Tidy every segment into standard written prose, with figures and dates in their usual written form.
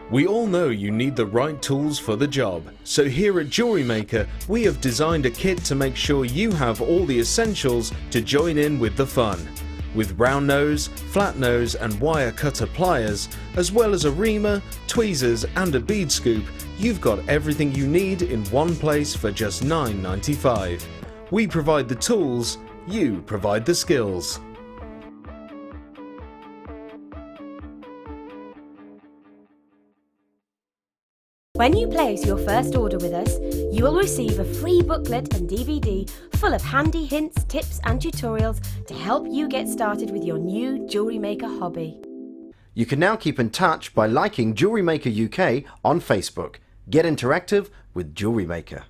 We all know you need the right tools for the job, so here at Jewellery Maker we have designed a kit to make sure you have all the essentials to join in with the fun. With round nose, flat nose and wire cutter pliers, as well as a reamer, tweezers and a bead scoop, you've got everything you need in one place for just $9.95. We provide the tools, you provide the skills. When you place your first order with us, you will receive a free booklet and DVD full of handy hints, tips and tutorials to help you get started with your new Jewellery Maker hobby. You can now keep in touch by liking Jewellery Maker UK on Facebook. Get interactive with Jewellery Maker.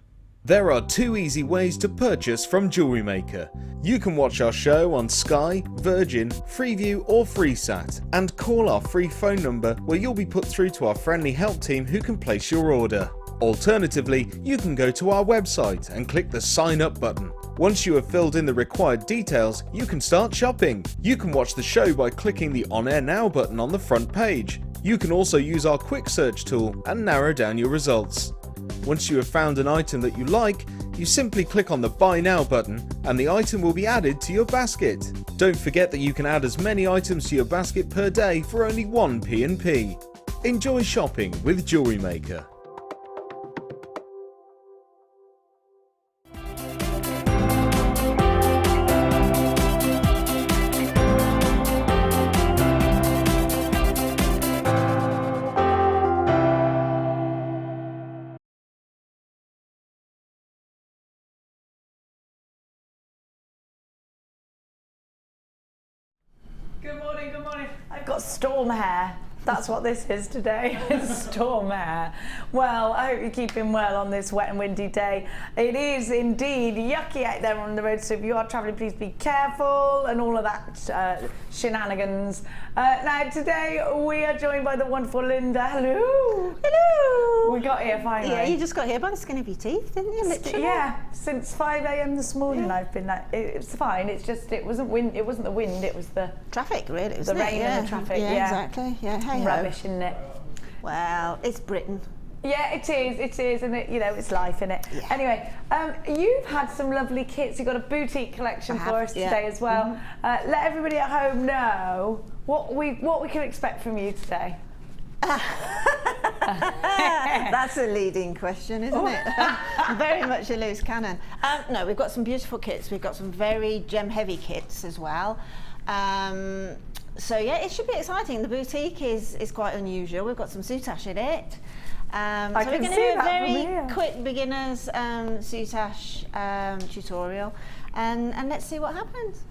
There are two easy ways to purchase from Jewellery Maker. You can watch our show on Sky, Virgin, Freeview or FreeSat and call our free phone number where you'll be put through to our friendly help team who can place your order. Alternatively, you can go to our website and click the sign up button. Once you have filled in the required details, you can start shopping. You can watch the show by clicking the On Air Now button on the front page. You can also use our quick search tool and narrow down your results. Once you have found an item that you like, you simply click on the Buy Now button and the item will be added to your basket. Don't forget that you can add as many items to your basket per day for only 1 P&P. Enjoy shopping with Jewellery Maker. Good morning, good morning. I've got storm hair. That's what this is today, it's storm hair. Well, I hope you're keeping well on this wet and windy day. It is indeed yucky out there on the road, so if you are travelling, please be careful and all of that shenanigans. Now, today we are joined by the wonderful Linda. Hello. Hello. We got here finally. Yeah, you just got here by the skin of your teeth, didn't you? Literally. Yeah, since 5 a.m. this morning I've been like, it's fine, it's just, it wasn't the wind, it was the traffic, really, the rain and the traffic, yeah. Exactly, yeah, hey-ho. Rubbish, isn't it? Well, it's Britain. Yeah, it is, and it, you know, it's life, isn't it? Yeah. Anyway, you've had some lovely kits. You've got a boutique collection for us today as well. Let everybody at home know what we can expect from you today. That's a leading question, isn't it? Very much a loose cannon. No, we've got some beautiful kits. We've got some very gem-heavy kits as well. So yeah, it should be exciting. The boutique is quite unusual. We've got some soutache in it. So we're going to do a very quick beginners soutache tutorial, and let's see what happens.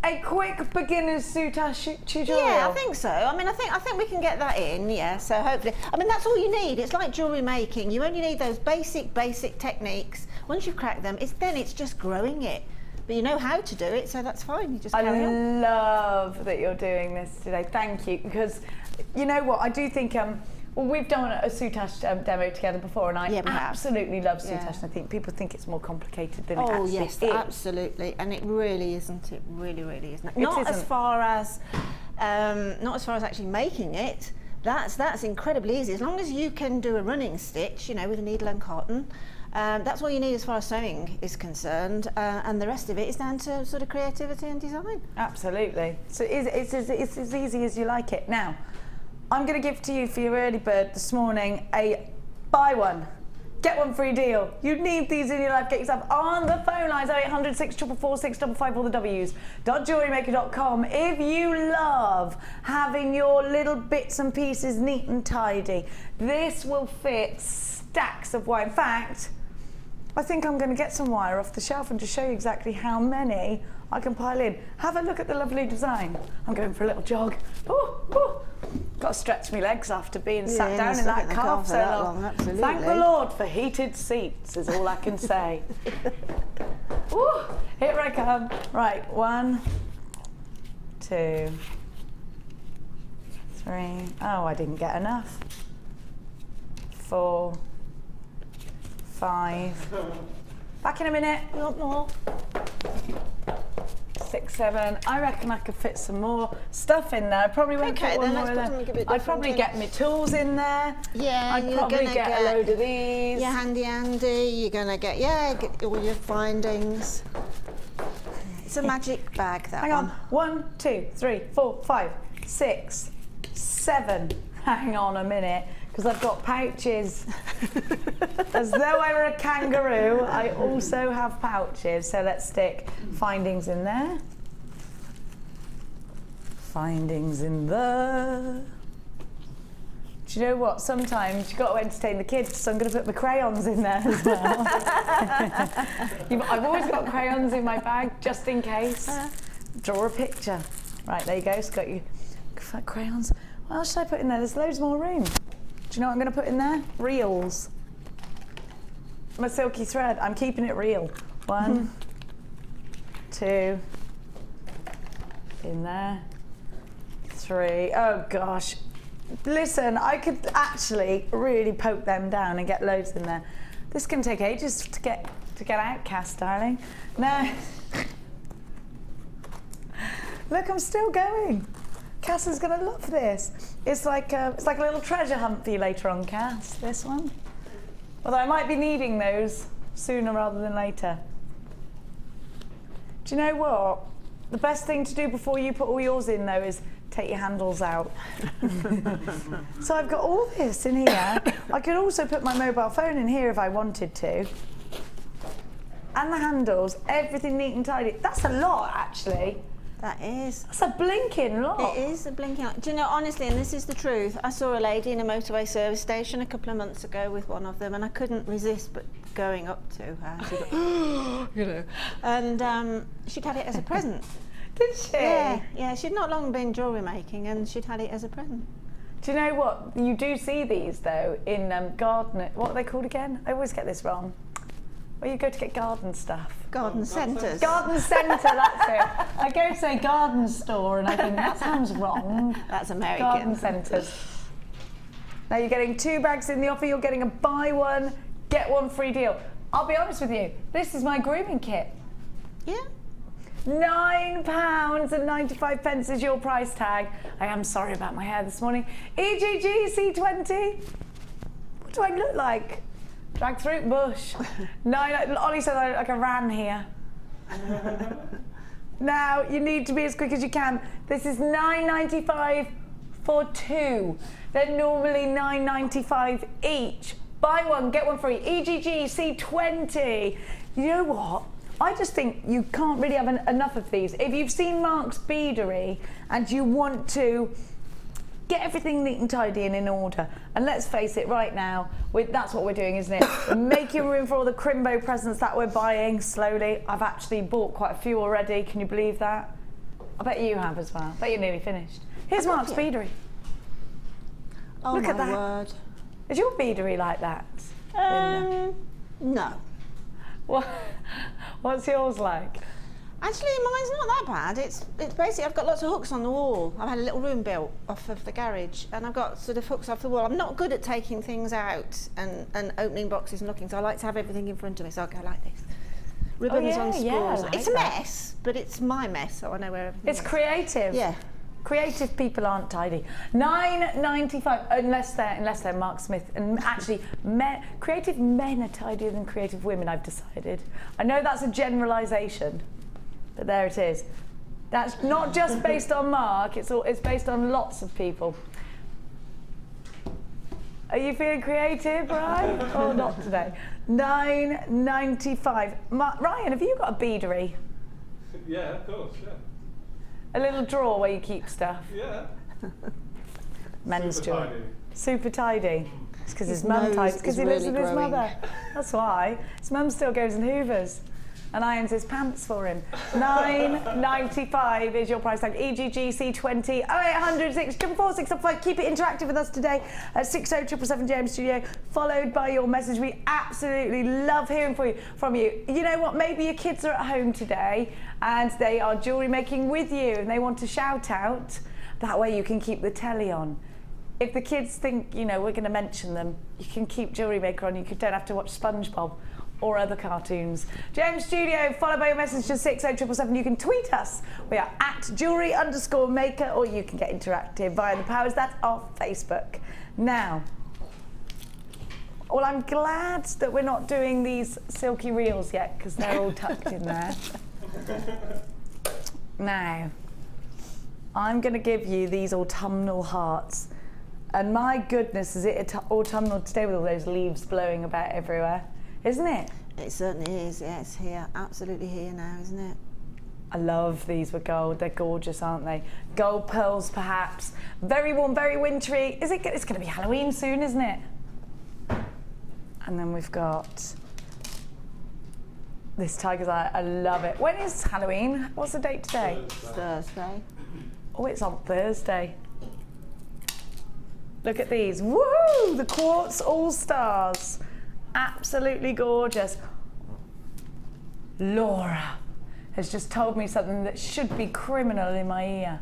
A quick beginner's soutache tutorial? Yeah, I think so. I mean, I think we can get that in, yeah, so hopefully. I mean, that's all you need. It's like jewellery making. You only need those basic techniques. Once you've cracked them, it's just growing it. But you know how to do it, so that's fine. You just carry on. I love that you're doing this today. Thank you, because you know what? I do think well, we've done a soutache demo together before, and I absolutely love soutache. Yeah. And I think people think it's more complicated than it actually is. Oh yes, absolutely, and it really isn't. It really isn't. Not as far as actually making it. That's incredibly easy. As long as you can do a running stitch, you know, with a needle and cotton. That's all you need as far as sewing is concerned, and the rest of it is down to sort of creativity and design. Absolutely. So it's as easy as you like it. Now, I'm going to give to you for your early bird this morning a buy one, get one free deal. You need these in your life. Get yourself on the phone lines 0800 644 655 or the W's. .jewellerymaker.com. If you love having your little bits and pieces neat and tidy, this will fit stacks of wire. In fact, I think I'm going to get some wire off the shelf and just show you exactly how many I can pile in. Have a look at the lovely design. I'm going for a little jog. Got to stretch my legs after being sat down in that car for so long. Absolutely. Thank the Lord for heated seats is all I can say. Here I come. Right, 1, 2, 3. Oh, I didn't get enough. 4, 5. Back in a minute. You want more? 6, 7. I reckon I could fit some more stuff in there. I probably won't Okay, put one then more in let's put there. something a bit I'd different probably in. get my tools in there. Yeah, I'd you're probably gonna get a load of these. your handy Andy. You're gonna get get all your findings. It's a magic bag, that Hang one. on. 1, 2, 3, 4, 5, 6, 7. Hang on a minute, because I've got pouches. As though I were a kangaroo, I also have pouches. So let's stick findings in there. Findings in there. Do you know what? Sometimes you've got to entertain the kids, so I'm going to put my crayons in there as well. I've always got crayons in my bag, just in case. Draw a picture. Right, there you go. It's got your crayons. What else should I put in there? There's loads more room. Do you know what I'm going to put in there? Reels. My silky thread. I'm keeping it real. 1, 2. In there. 3. Oh gosh. Listen, I could actually really poke them down and get loads in there. This can take ages to get out, Cass, darling. No. Look, I'm still going. Cass is gonna love this. It's like a little treasure hunt for you later on, Cass. This one. Although I might be needing those sooner rather than later. Do you know what? The best thing to do before you put all yours in, though, is take your handles out. So I've got all this in here. I could also put my mobile phone in here if I wanted to. And the handles, everything neat and tidy. That's a lot, actually. That is. That's a blinking lot. It is a blinking light. Do you know, honestly, and this is the truth, I saw a lady in a motorway service station a couple of months ago with one of them, and I couldn't resist but going up to her. She got, you know, and she'd had it as a present. Did she? Yeah, she'd not long been jewellery making, and she'd had it as a present. Do you know what? You do see these, though, in garden... What are they called again? I always get this wrong. Where you go to get garden stuff. Garden centres. Garden centre, that's it. I go to a garden store and I think, that sounds wrong. That's American. Garden centres. Now you're getting 2 bags in the offer, you're getting a buy one, get one free deal. I'll be honest with you, this is my grooming kit. Yeah. £9.95 is your price tag. I am sorry about my hair this morning. EGG C20. What do I look like? Drag through bush. No, Ollie said I look like a ran here. Now, you need to be as quick as you can. This is £9.95 for 2. They're normally £9.95 each. Buy one, get one free. EGG C20. You know what? I just think you can't really have enough of these. If you've seen Mark's beadery and you want to get everything neat and tidy and in order, and let's face it, right now, that's what we're doing, isn't it? We're making room for all the Crimbo presents that we're buying slowly. I've actually bought quite a few already. Can you believe that? I bet you have as well. I bet you're nearly finished. Here's Mark's beadery. Oh, Look at my that. word. Is your beadery like that? No. What's yours like? Actually, mine's not that bad. It's basically, I've got lots of hooks on the wall. I've had a little room built off of the garage, and I've got sort of hooks off the wall. I'm not good at taking things out and opening boxes and looking, so I like to have everything in front of me, so I'll go like this. Ribbons on spools. like It's a that. mess, but it's my mess, so I know where everything It's is. creative. Yeah. Creative people aren't tidy. £9.95 unless they're Mark Smith. And actually, creative men are tidier than creative women, I've decided. I know that's a generalisation, but there it is. That's not just based on Mark, it's based on lots of people. Are you feeling creative, Ryan? Or not today? £9.95. Ryan, have you got a beadery? Yeah, of course, yeah. A little drawer where you keep stuff? Yeah. Men's Super drawer. tidy. Super tidy. It's because his His mum nose tidies, because is he lives really with his growing. mother. That's why. His mum still goes and hoovers and irons his pants for him. £9.95 is your price tag. EGG C20 0800 644 655. Keep it interactive with us today at 60777 JM Studio, followed by your message. We absolutely love hearing from you. You know what? Maybe your kids are at home today and they are jewellery making with you and they want to shout out. That way you can keep the telly on. If the kids think, you know, we're going to mention them, you can keep Jewellery Maker on. You don't have to watch SpongeBob or other cartoons. Gem Studio, followed by your message to 60777. You can tweet us. We are at jewellery_maker, or you can get interactive via the powers that of Facebook. Now, well, I'm glad that we're not doing these silky reels yet, because they're all tucked in there. Now, I'm going to give you these autumnal hearts. And my goodness, is it autumnal today with all those leaves blowing about everywhere? Isn't it? It certainly is, yeah, it's here, absolutely here now, isn't it? I love these with gold. They're gorgeous, aren't they? Gold pearls, perhaps. Very warm, very wintry. It's going to be Halloween soon, isn't it? And then we've got this tiger's eye. I love it. When is Halloween? What's the date today? Thursday. Oh, it's on Thursday. Look at these. Woohoo! The Quartz All-Stars. Absolutely gorgeous. Laura has just told me something that should be criminal in my ear.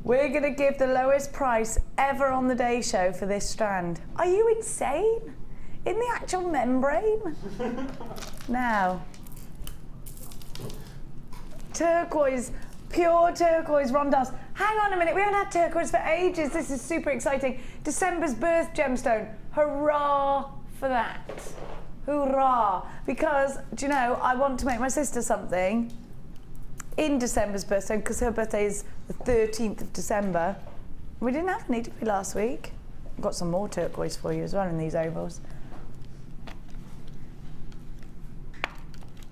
We're going to give the lowest price ever on the day show for this strand. Are you insane? In the actual membrane? Now, turquoise, pure turquoise rondelles. Hang on a minute, we haven't had turquoise for ages. This is super exciting. December's birth gemstone. Hurrah for that. Hoorah. Because, do you know, I want to make my sister something in December's birthstone, because her birthday is the 13th of December. We didn't have any, did we, last week? I've got some more turquoise for you as well in these ovals.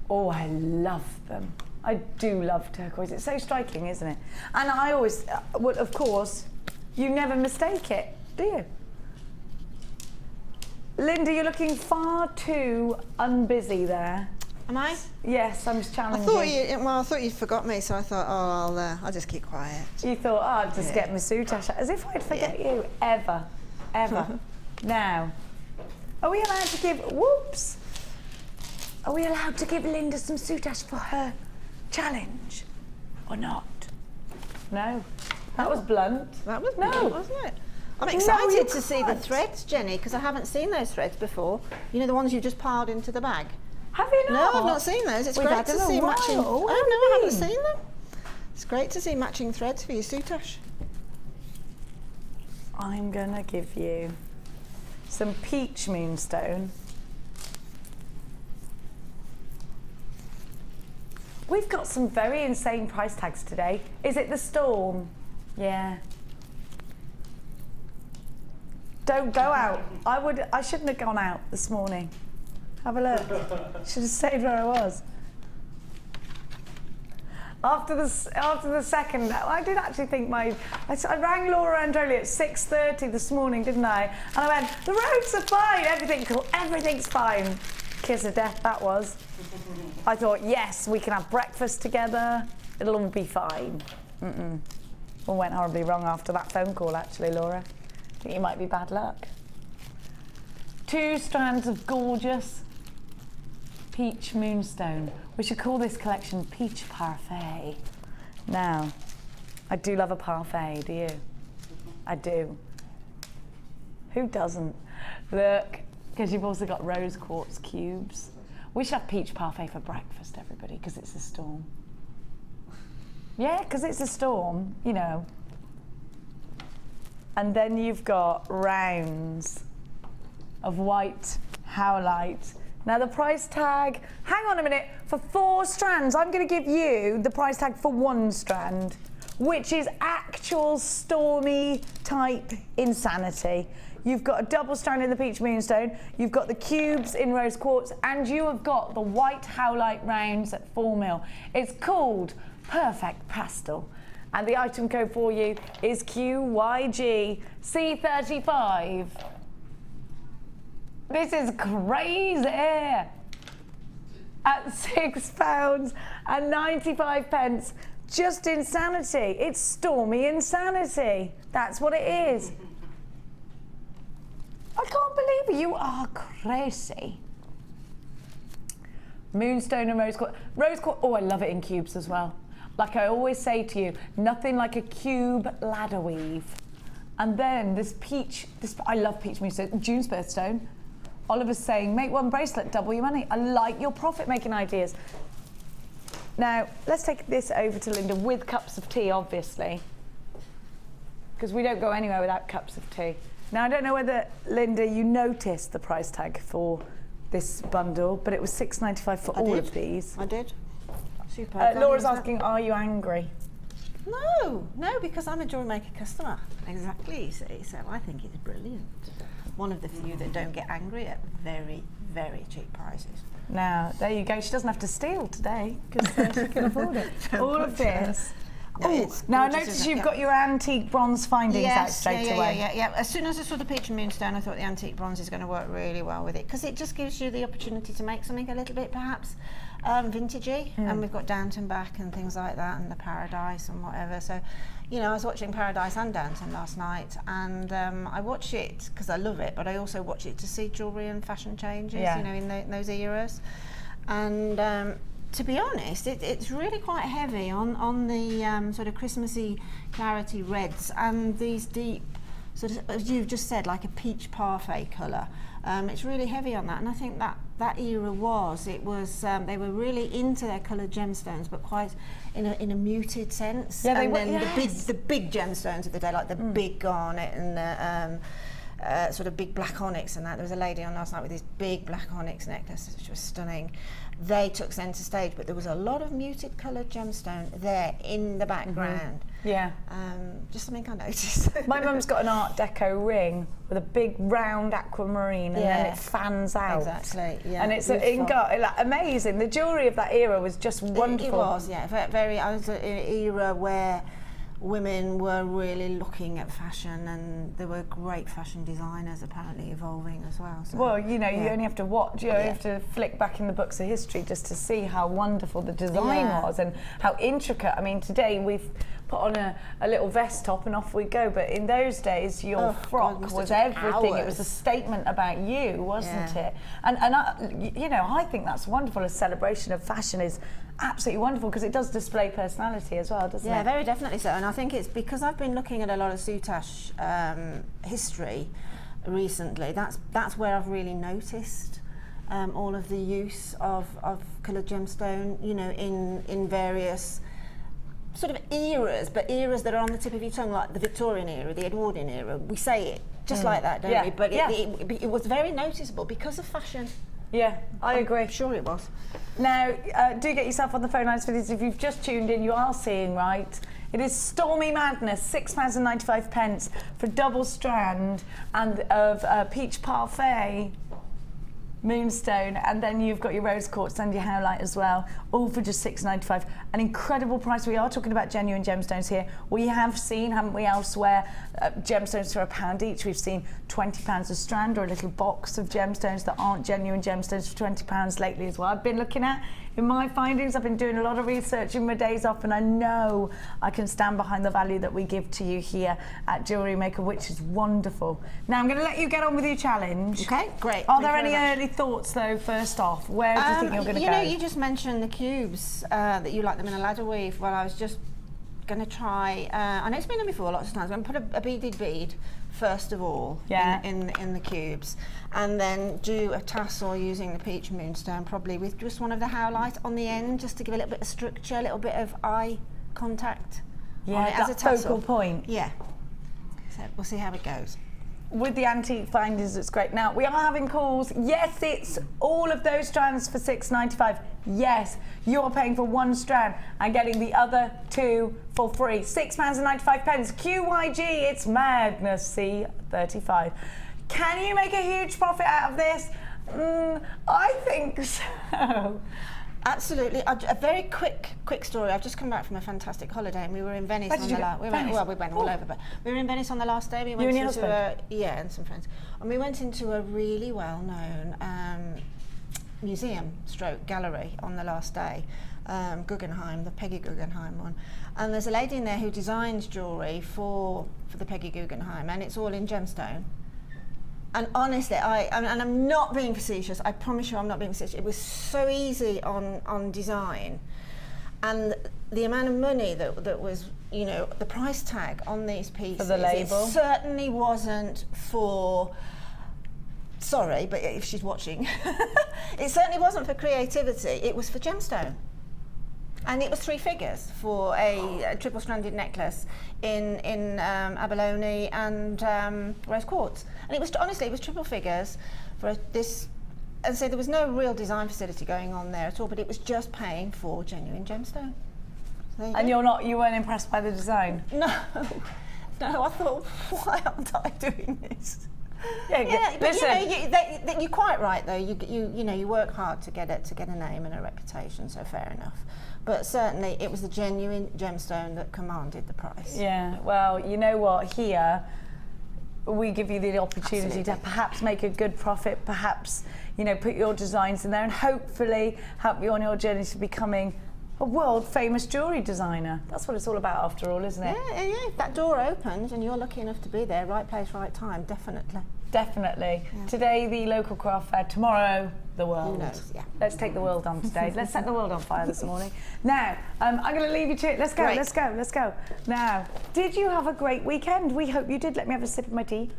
Oh, I love them. I do love turquoise. It's so striking, isn't it? And I always, well, of course, you never mistake it, do you? Linda, you're looking far too unbusy there. Am I? Yes, I'm just challenging. I thought you forgot me, so I thought, oh, I'll just keep quiet. You thought, oh, I'll just get my Soutache, as if I'd forget you, ever, ever. Now, are we allowed to give, whoops, are we allowed to give Linda some Soutache for her challenge, or not? No, that was blunt. That was no, blunt, wasn't it? I'm excited to see the threads, Jenny, because I haven't seen those threads before. You know, the ones you've just piled into the bag. Have you not? No, I've not seen those. It's We've great had to them a see while. matching. Where I have know, I haven't you been? seen them. It's great to see matching threads for your Soutache. I'm gonna give you some peach moonstone. We've got some very insane price tags today. Is it the storm? Yeah. Don't go out. I shouldn't have gone out this morning. Have a look. Should have stayed where I was. After the second, I did actually think I rang Laura Androli at 6:30 this morning, didn't I? And I went, the roads are fine, everything's fine. Kiss of death, that was. I thought, yes, we can have breakfast together. It'll all be fine. All went horribly wrong after that phone call, actually, Laura. I think you might be bad luck. 2 strands of gorgeous peach moonstone. We should call this collection Peach Parfait. Now, I do love a parfait, do you? I do. Who doesn't? Look, because you've also got rose quartz cubes. We should have peach parfait for breakfast, everybody, because it's a storm. Yeah, because it's a storm, you know. And then you've got rounds of white howlite. Now the price tag, hang on a minute, for 4 strands, I'm going to give you the price tag for 1 strand, which is actual stormy type insanity. You've got a double strand in the peach moonstone, you've got the cubes in rose quartz, and you have got the white howlite rounds at 4 mil. It's called Perfect Pastel. And the item code for you is QYGC35. This is crazy. At £6.95. Just insanity. It's stormy insanity. That's what it is. I can't believe it. You are crazy. Moonstone and rose quartz. Rose quartz. Oh, I love it in cubes as well. Like I always say to you, nothing like a cube ladder weave. And then this peach, I love peach moonstone, June's birthstone. Oliver's saying, make one bracelet, double your money. I like your profit-making ideas. Now, let's take this over to Linda with cups of tea, obviously, because we don't go anywhere without cups of tea. Now, I don't know whether, Linda, you noticed the price tag for this bundle, but it was $6.95 for all of these. I did. Super. Laura's asking, are you angry? No, because I'm a Jewellery Maker customer. Exactly, you see. So I think it's brilliant. One of the few that don't get angry at very, very cheap prices. Now, there you go. She doesn't have to steal today because she can afford it. All of this. Now I noticed you've got your antique bronze findings out straight away. Yeah. As soon as I saw the peach and moonstone, I thought the antique bronze is going to work really well with it because it just gives you the opportunity to make something a little bit perhaps vintagey. And we've got Downton back and things like that, and the Paradise and whatever. So, you know, I was watching Paradise and Downton last night, and I watch it because I love it, but I also watch it to see jewellery and fashion changes, you know, in those eras. And to be honest, it's really quite heavy on the sort of Christmassy clarity reds and these deep, sort of, as you've just said, like a peach parfait colour. It's really heavy on that, and I think that era was, they were really into their coloured gemstones, but quite in a muted sense. Yeah, and then the big gemstones of the day, like the big garnet and the sort of big black onyx and that. There was a lady on last night with this big black onyx necklace, which was stunning. They took centre stage, but there was a lot of muted coloured gemstone there in the background. Yeah. Just something I noticed. My mum's got an Art Deco ring with a big round aquamarine, and then it fans out. Exactly. Yeah. And it's amazing. The jewellery of that era was just wonderful. It was, yeah. Very. I was in an era where women were really looking at fashion, and there were great fashion designers apparently evolving as well. So, well, you know, you only have to watch, you have to flick back in the books of history just to see how wonderful the design was and how intricate. I mean, today we've put on a little vest top and off we go, but in those days your frock was everything. It was a statement about you, wasn't it? And I, you know, I think that's wonderful. A celebration of fashion is absolutely wonderful because it does display personality as well, doesn't it? Yeah, very definitely so. And I think it's because I've been looking at a lot of soutache history recently. That's where I've really noticed all of the use of coloured gemstone, you know, in various sort of eras, but eras that are on the tip of your tongue, like the Victorian era, the Edwardian era. We say it just like that, don't we? But it was very noticeable because of fashion. Yeah, I agree. I'm sure it was. Now, do get yourself on the phone lines for this. If you've just tuned in, you are seeing right. It is Stormy Madness, £6.95 for double strand and of peach parfait moonstone, and then you've got your rose quartz and your howlite as well, all for just £6.95. An incredible price. We are talking about genuine gemstones here. We have seen, haven't we, elsewhere, gemstones for £1 each. We've seen £20 a strand, or a little box of gemstones that aren't genuine gemstones for £20 lately as well. I've been looking at in my findings. I've been doing a lot of research in my days off, and I know I can stand behind the value that we give to you here at Jewellery Maker, which is wonderful. Now I'm going to let you get on with your challenge. Okay, great. Are there any early thoughts though, first off? Where do you think you're going to go? You know, you just mentioned the cubes, that you like them in a ladder weave. Well, I was just going to try, I know it's been done before lots of times, I'm going to put a beaded bead first of all in the cubes, and then do a tassel using the peach moonstone, probably with just one of the howlite on the end, just to give a little bit of structure, a little bit of eye contact on it as a tassel. Focal point. Yeah. So we'll see how it goes. With the antique findings, it's great. Now, we are having calls. Yes, it's all of those strands for £6.95. Yes, you're paying for one strand and getting the other two for free. £6.95. QYG, it's madness. C35. Can you make a huge profit out of this? I think so. Absolutely. A very quick story. I've just come back from a fantastic holiday, and we were in Venice on the last. We went all over, but we were in Venice on the last day. We went into and some friends, and we went into a really well-known museum / gallery on the last day, Guggenheim, the Peggy Guggenheim one, and there's a lady in there who designs jewellery for the Peggy Guggenheim, and it's all in gemstone. And honestly, and I'm not being facetious, I promise you I'm not being facetious. It was so easy on design. And the amount of money that was, you know, the price tag on these pieces. For the label? It certainly wasn't for sorry, but if she's watching, it certainly wasn't for creativity, it was for gemstone. And it was 3 figures for a triple-stranded necklace in abalone and rose quartz. And it was, honestly, it was triple figures for this. And so there was no real design facility going on there at all, but it was just paying for genuine gemstone. So And you weren't impressed by the design? No, I thought, why aren't I doing this? Yeah, but listen. you're quite right though. You work hard to get a name and a reputation, so fair enough. But certainly, it was the genuine gemstone that commanded the price. Yeah. Well, you know what? Here, we give you the opportunity to perhaps make a good profit, perhaps put your designs in there, and hopefully help you on your journey to becoming a world famous jewellery designer. That's what it's all about, after all, isn't it? Yeah. If that door opens and you're lucky enough to be there, right place, right time, definitely. Definitely. Yeah. Today, the local craft fair. Tomorrow, the world. Who knows? Yeah. Let's take the world on today. Let's set the world on fire this morning. Now, I'm going to leave you to it. Let's go, Great. let's go. Now, did you have a great weekend? We hope you did. Let me have a sip of my tea.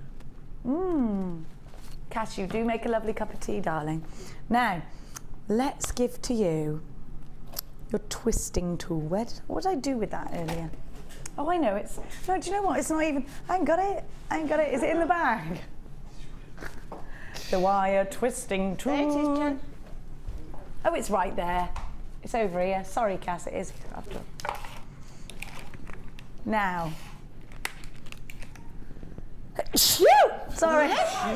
Cass, you do make a lovely cup of tea, darling. Now, let's give to you your twisting tool. What did I do with that earlier? Oh, I know. No, do you know what? It's not even. I ain't got it. Is it in the bag? The wire twisting tool. There it is, Jen. Oh, it's right there. It's over here. Sorry, Cass, it is after all. Now. Shoo! Sorry.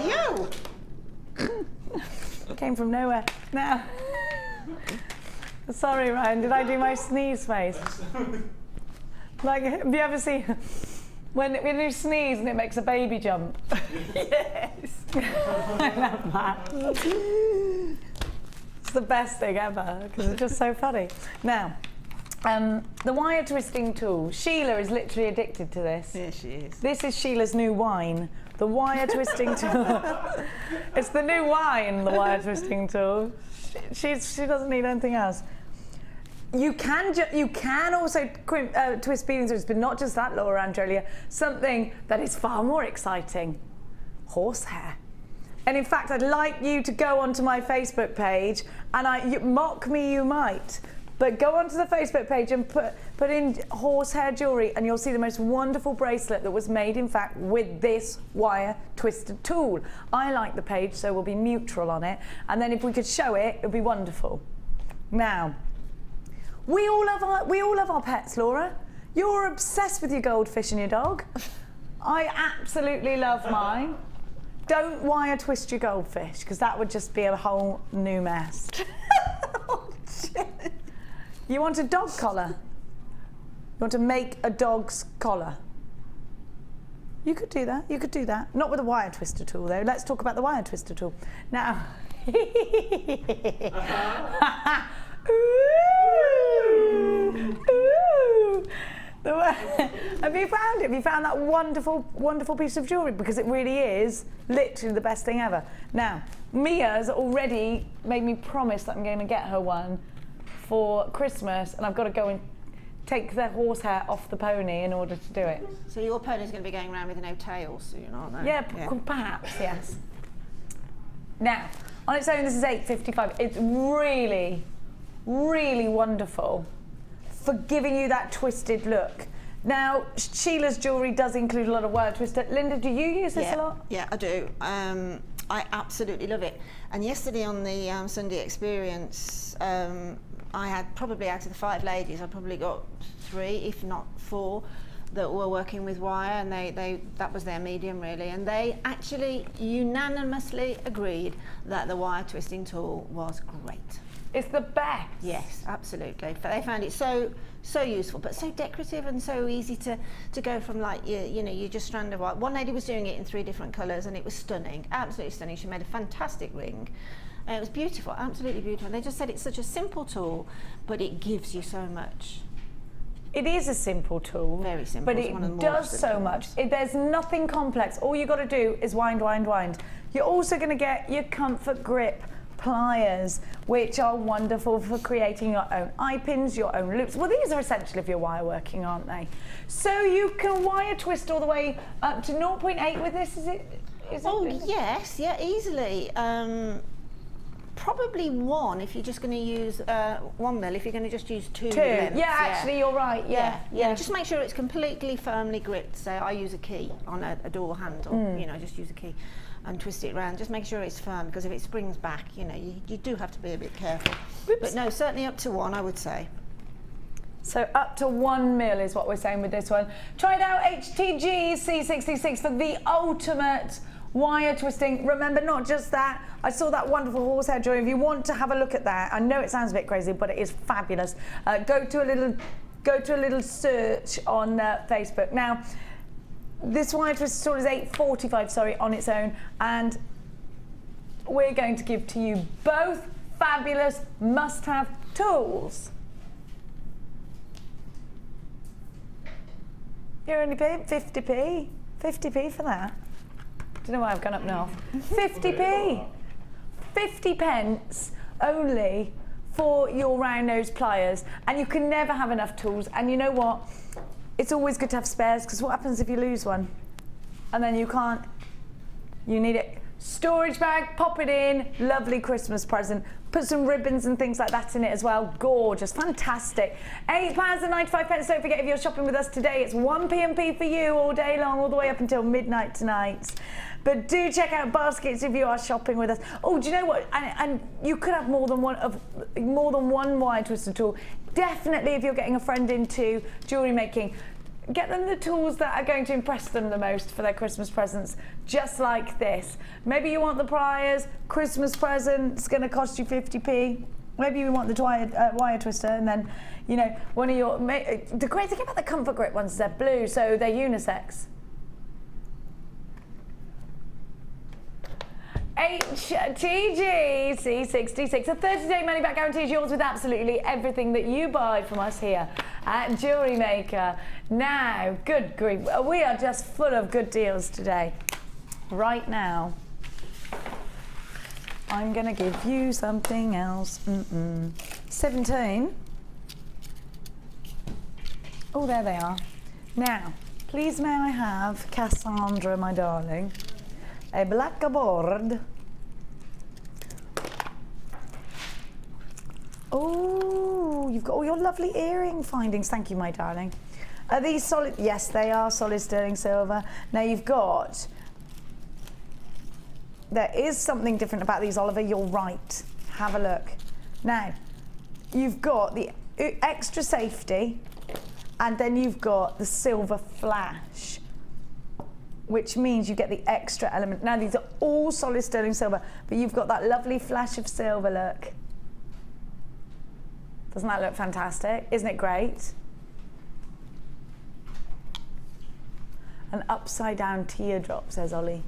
You. Came from nowhere. Now. Sorry, Ryan. Did I do my sneeze face? Like, have you ever seen when you sneeze and it makes a baby jump? Yes. I love that. It's the best thing ever because it's just so funny. Now, the wire twisting tool. Sheila is literally addicted to this. Yeah, she is. This is Sheila's new wine. The wire twisting tool. It's the new wine, the wire twisting tool. She doesn't need anything else. You can also twist beading threads, but not just that, Laura Angelia. Something that is far more exciting: horsehair. And in fact, I'd like you to go onto my Facebook page, and mock me you might, but go onto the Facebook page and put in horsehair jewellery, and you'll see the most wonderful bracelet that was made, in fact, with this wire twisted tool. I like the page, so we'll be neutral on it. And then if we could show it, it'd be wonderful. Now, we all love our pets, Laura. You're obsessed with your goldfish and your dog. I absolutely love mine. Don't wire twist your goldfish, because that would just be a whole new mess. Oh, shit. You want a dog collar? You want to make a dog's collar? You could do that. Not with a wire twister tool, though. Let's talk about the wire twister tool. Now. Ooh. Have you found it? Have you found that wonderful, wonderful piece of jewellery? Because it really is literally the best thing ever. Now, Mia's already made me promise that I'm going to get her one for Christmas, and I've got to go and take the horsehair off the pony in order to do it. So your pony's going to be going around with no tail soon, aren't they? Yeah, perhaps, yes. Now, on its own, this is $8.55. It's really, really wonderful for giving you that twisted look. Now, Sheila's jewellery does include a lot of wire twister. Linda, do you use this a lot? Yeah, I do. I absolutely love it. And yesterday on the Sunday experience, I had probably, out of the 5 ladies, I probably got 3, if not 4, that were working with wire, and that was their medium really, and they actually unanimously agreed that the wire twisting tool was great. It's the best. Yes, absolutely. They found it so useful, but so decorative and so easy to go from, like, you just strand of wire. One lady was doing it in 3 different colours, and it was stunning, absolutely stunning. She made a fantastic ring. And it was beautiful, absolutely beautiful. And they just said it's such a simple tool, but it gives you so much. It is a simple tool. Very simple. But it does so much. There's nothing complex. All you got to do is wind, wind, wind. You're also going to get your comfort grip pliers, which are wonderful for creating your own eye pins, your own loops. Well, these are essential if you're wire working, aren't they? So you can wire twist all the way up to 0.8 with this, is it? Oh yes, yeah, easily. Probably one if you're just going to use 1 mil. If you're going to just use two lengths. Yeah, actually, you're right. Yeah. Just make sure it's completely firmly gripped. So I use a key on a door handle. You know, just use a key and twist it around. Just make sure it's firm, because if it springs back, you know, you do have to be a bit careful. Oops. But no, certainly up to 1, I would say. So up to 1 mil is what we're saying with this one. Try it out, HTG C66 for the ultimate wire twisting. Remember, not just that. I saw that wonderful horsehair drawing. If you want to have a look at that, I know it sounds a bit crazy, but it is fabulous. Go to a little search on Facebook. Now, this wire twist store is $8.45, sorry, on its own, and we're going to give to you both fabulous must-have tools. You're only paying 50p. 50p for that. Don't know why I've gone up north. 50p. 50 pence only for your round nose pliers, and you can never have enough tools. And you know what? It's always good to have spares, because what happens if you lose one? And then you can't. You need it. Storage bag, pop it in, lovely Christmas present. Put some ribbons and things like that in it as well. Gorgeous, fantastic. £8.95. Don't forget, if you're shopping with us today, it's 1 P&P for you all day long, all the way up until midnight tonight. But do check out baskets if you are shopping with us. Oh, do you know what? And you could have more than one wire twister tool. Definitely, if you're getting a friend into jewellery making, get them the tools that are going to impress them the most for their Christmas presents, just like this. Maybe you want the pliers, Christmas presents, going to cost you 50p. Maybe you want the wire twister, and then, you know, one of your... The great thing about the comfort grip ones is they're blue, so they're unisex. HTG C66, a 30-day money-back guarantee is yours with absolutely everything that you buy from us here at Jewellery Maker. Now, good grief, we are just full of good deals today. Right now, I'm going to give you something else. 17. Oh, there they are. Now, please may I have, Cassandra, my darling, a blackboard. Oh, you've got all your lovely earring findings. Thank you, my darling. Are these solid? Yes, they are solid sterling silver. Now you've got, there is something different about these, Oliver. You're right. Have a look. Now, you've got the extra safety, and then you've got the silver flash, which means you get the extra element. Now, these are all solid sterling silver, but you've got that lovely flash of silver, look. Doesn't that look fantastic? Isn't it great? An upside down teardrop, says Ollie.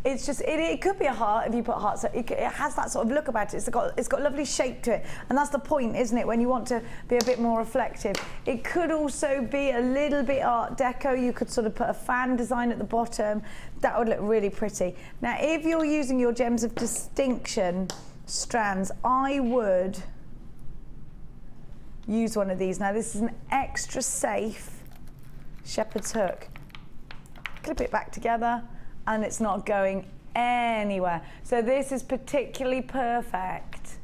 It's just, it could be a heart if you put hearts. It has that sort of look about it. It's got lovely shape to it. And that's the point, isn't it, when you want to be a bit more reflective. It could also be a little bit Art Deco. You could sort of put a fan design at the bottom. That would look really pretty. Now, if you're using your Gems of Distinction strands, I would use one of these. Now, this is an extra safe shepherd's hook. Clip it back together, and it's not going anywhere. So this is particularly perfect.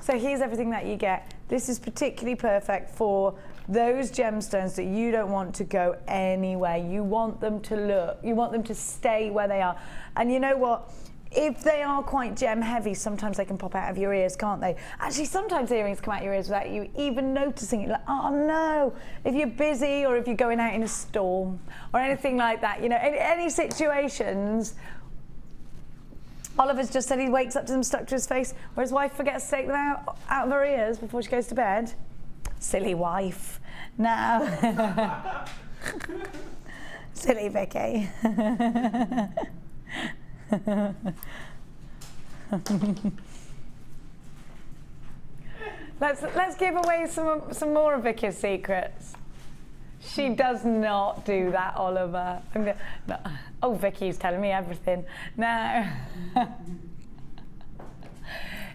So here's everything that you get. This is particularly perfect for those gemstones that you don't want to go anywhere. You want them to look, you want them to stay where they are. And you know what? If they are quite gem heavy, sometimes they can pop out of your ears, can't they? Actually, sometimes earrings come out your ears without you even noticing it. Like, oh no, if you're busy or if you're going out in a storm or anything like that, you know, in any situations. Oliver's just said he wakes up to them stuck to his face, where his wife forgets to take them out of her ears before she goes to bed. Silly wife. Now, silly Vicky. Let's give away some more of Vicky's secrets. She does not do that, Oliver. No. Oh, Vicky's telling me everything. Now,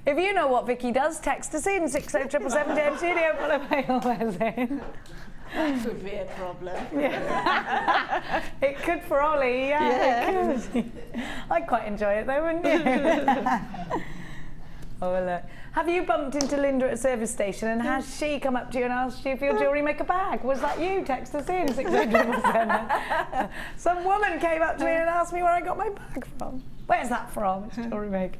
if you know what Vicky does, text us in 60777 Studio. Follow my always in. That could be a problem. Yeah. It could for Ollie, yeah. It could. I'd quite enjoy it though, wouldn't you? Oh, well, look. Have you bumped into Linda at a service station and has she come up to you and asked you for your Jewellery Maker bag? Was that you? Text us in 600. Some woman came up to me and asked me where I got my bag from. Where's that from? It's Jewellery Maker.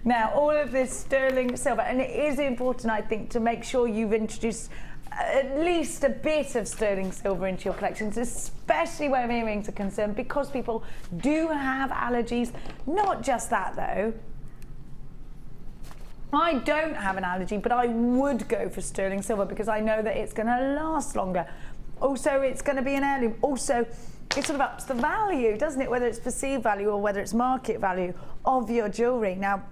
Now, all of this sterling silver, and it is important, I think, to make sure you've introduced at least a bit of sterling silver into your collections, especially where earrings are concerned, because people do have allergies. Not just that, though. I don't have an allergy, but I would go for sterling silver because I know that it's going to last longer. Also, it's going to be an heirloom. Also, it sort of ups the value, doesn't it? Whether it's perceived value or whether it's market value of your jewellery. Now,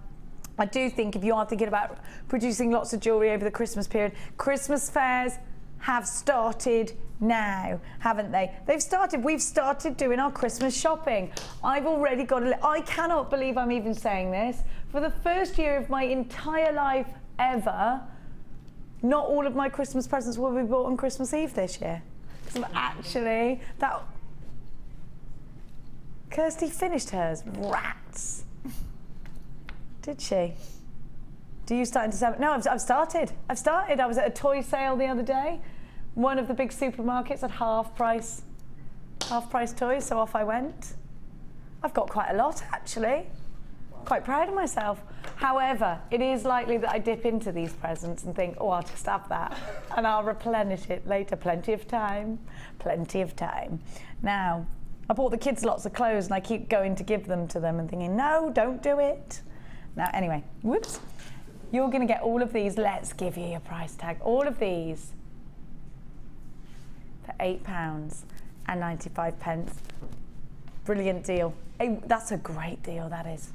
I do think if you are thinking about producing lots of jewellery over the Christmas period, Christmas fairs have started now, haven't they? They've started. We've started doing our Christmas shopping. I've already got I cannot believe I'm even saying this. For the first year of my entire life ever, not all of my Christmas presents will be bought on Christmas Eve this year. So actually, Kirsty finished hers. Rats. Did she? Do you start in December? No, I've started. I was at a toy sale the other day. One of the big supermarkets at half price toys, so off I went. I've got quite a lot, actually. Quite proud of myself. However, it is likely that I dip into these presents and think, oh, I'll just have that, and I'll replenish it later. Plenty of time. Now, I bought the kids lots of clothes, and I keep going to give them to them and thinking, no, don't do it. Now, anyway, whoops. You're going to get all of these. Let's give you your price tag. All of these for £8.95. Brilliant deal. That's a great deal, that is.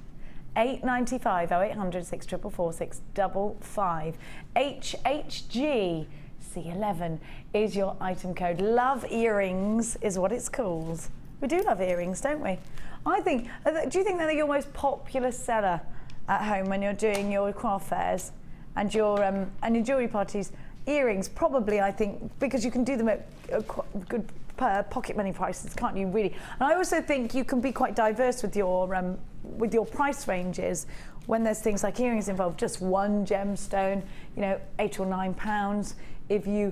£8.95, 0800 644 655. HHG C11 is your item code. Love earrings is what it's called. We do love earrings, don't we? I think, do you think they're your most popular seller at home when you're doing your craft fairs and your jewellery parties? Earrings, probably, I think, because you can do them at good pocket money prices, can't you, really? And I also think you can be quite diverse with your price ranges when there's things like earrings involved. Just one gemstone, £8 or £9. If you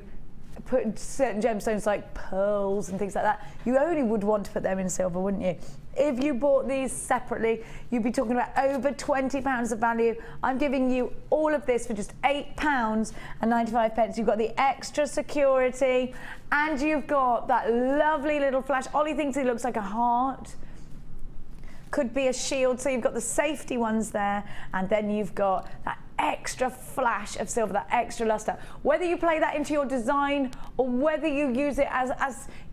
put certain gemstones like pearls and things like that, you only would want to put them in silver, wouldn't you? If you bought these separately, you'd be talking about over £20 of value. I'm giving you all of this for just £8.95. You've got the extra security, and you've got that lovely little flash. Ollie thinks it looks like a heart. Could be a shield, so you've got the safety ones there, and then you've got that extra flash of silver, that extra luster. Whether you play that into your design or whether you use it as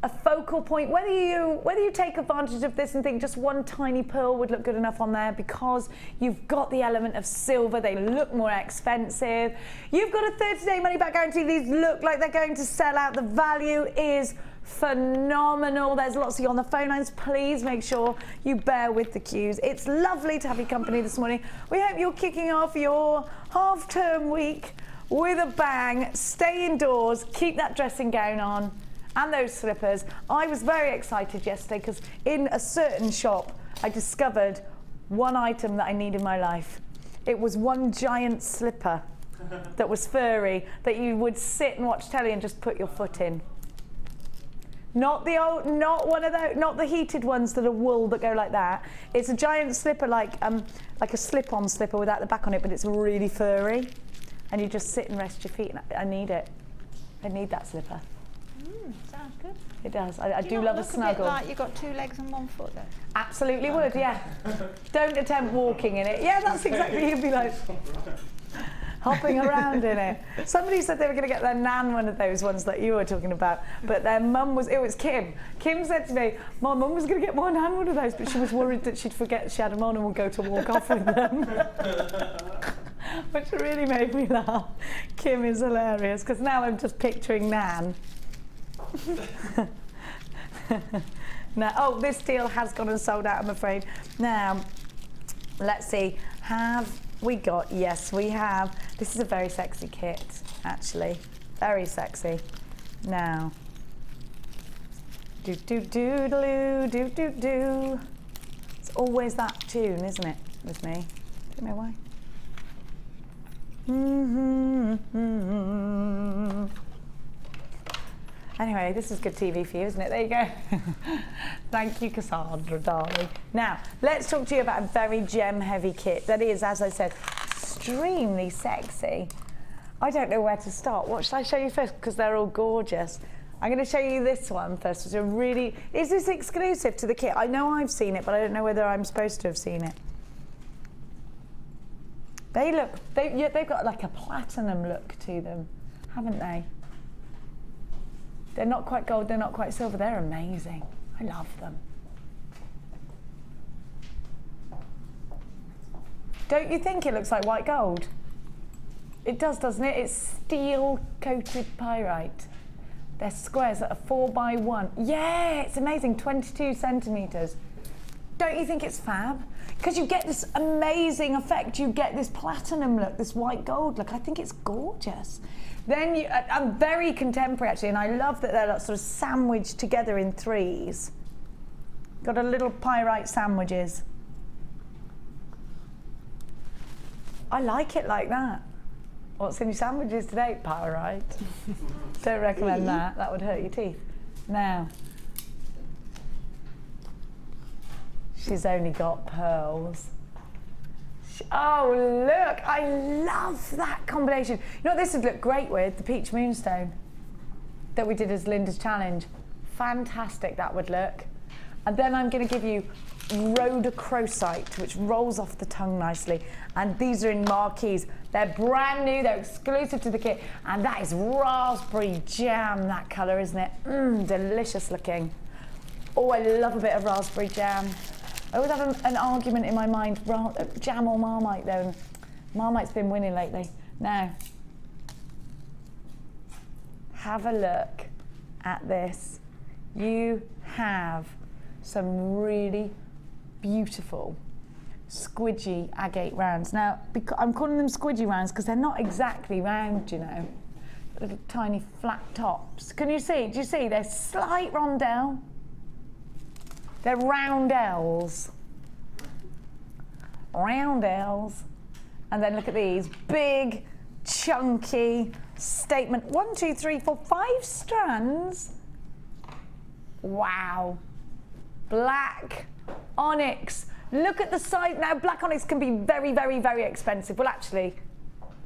a focal point, whether you take advantage of this and think just one tiny pearl would look good enough on there because you've got the element of silver, they look more expensive. You've got a 30-day money-back guarantee. These look like they're going to sell out. The value is phenomenal. There's lots of you on the phone lines. Please make sure you bear with the queues. It's lovely to have your company this morning. We hope you're kicking off your half-term week with a bang. Stay indoors, keep that dressing gown on and those slippers. I was very excited yesterday because in a certain shop I discovered one item that I need in my life. It was one giant slipper that was furry that you would sit and watch telly and just put your foot in. Not one of those, not the heated ones that are wool that go like that. It's a giant slipper, like a slip-on slipper without the back on it, but it's really furry, and you just sit and rest your feet. And I need it. I need that slipper. Sounds good. It does. I do love a snuggle. Bit like you've got 2 legs and 1 foot, though. Absolutely would. Yeah. Don't attempt walking in it. Yeah, that's exactly. You'd be like hopping around in it. Somebody said they were going to get their nan one of those ones that you were talking about, but their mum it was Kim. Kim said to me, my mum was going to get my nan one of those, but she was worried that she'd forget she had them on and would go to walk off with them. Which really made me laugh. Kim is hilarious, because now I'm just picturing Nan. Now, oh, this deal has gone and sold out, I'm afraid. Now, let's see, yes, we have. This is a very sexy kit, actually. Very sexy. Now, Do do do do do do do. It's always that tune, isn't it, with me? Don't know why. Anyway, this is good TV for you, isn't it? There you go. Thank you, Cassandra, darling. Now, let's talk to you about a very gem-heavy kit that is, as I said, extremely sexy. I don't know where to start. What should I show you first? Because they're all gorgeous. I'm going to show you this one first. It's a really... Is this exclusive to the kit? I know I've seen it, but I don't know whether I'm supposed to have seen it. They look... They've got like a platinum look to them, haven't they? They're not quite gold, they're not quite silver. They're amazing. I love them. Don't you think it looks like white gold? It does, doesn't it? It's steel-coated pyrite. They're squares that are 4x1. Yeah, it's amazing, 22 centimetres. Don't you think it's fab? Because you get this amazing effect. You get this platinum look, this white gold look. I think it's gorgeous. Then I'm very contemporary actually, and I love that they're like sort of sandwiched together in threes. Got a little pyrite sandwiches. I like it like that. What's in your sandwiches today? Pyrite. Don't recommend that. That would hurt your teeth. Now, she's only got pearls. Oh, look, I love that combination. You know what this would look great with? The peach moonstone that we did as Linda's challenge. Fantastic that would look. And then I'm going to give you rhodochrosite, which rolls off the tongue nicely. And these are in marquees. They're brand new, they're exclusive to the kit. And that is raspberry jam, that colour, isn't it? Delicious looking. Oh, I love a bit of raspberry jam. I always have an argument in my mind, jam or Marmite though, and Marmite's been winning lately. Now, have a look at this. You have some really beautiful squidgy agate rounds. Now, I'm calling them squidgy rounds because they're not exactly round, you know. Little tiny flat tops. Can you see? Do you see? They're slight rondelle. They're roundels. Roundels. And then look at these big, chunky statement. 1, 2, 3, 4, 5 strands. Wow. Black onyx. Look at the side. Now, black onyx can be very, very, very expensive. Well, actually,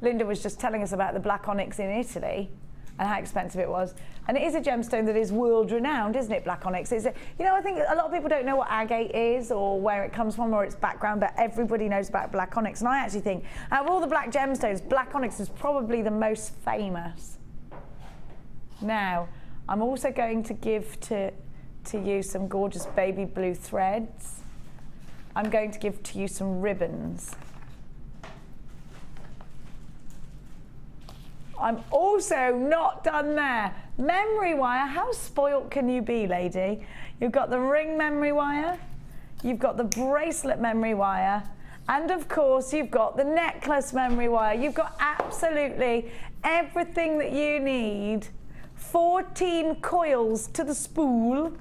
Linda was just telling us about the black onyx in Italy and how expensive it was. And it is a gemstone that is world-renowned, isn't it, black onyx? You know, I think a lot of people don't know what agate is or where it comes from or its background, but everybody knows about black onyx. And I actually think, out of all the black gemstones, black onyx is probably the most famous. Now, I'm also going to give to you some gorgeous baby blue threads. I'm going to give to you some ribbons. I'm also not done there. Memory wire, how spoilt can you be, lady? You've got the ring memory wire, you've got the bracelet memory wire, and of course you've got the necklace memory wire. You've got absolutely everything that you need. 14 coils to the spool.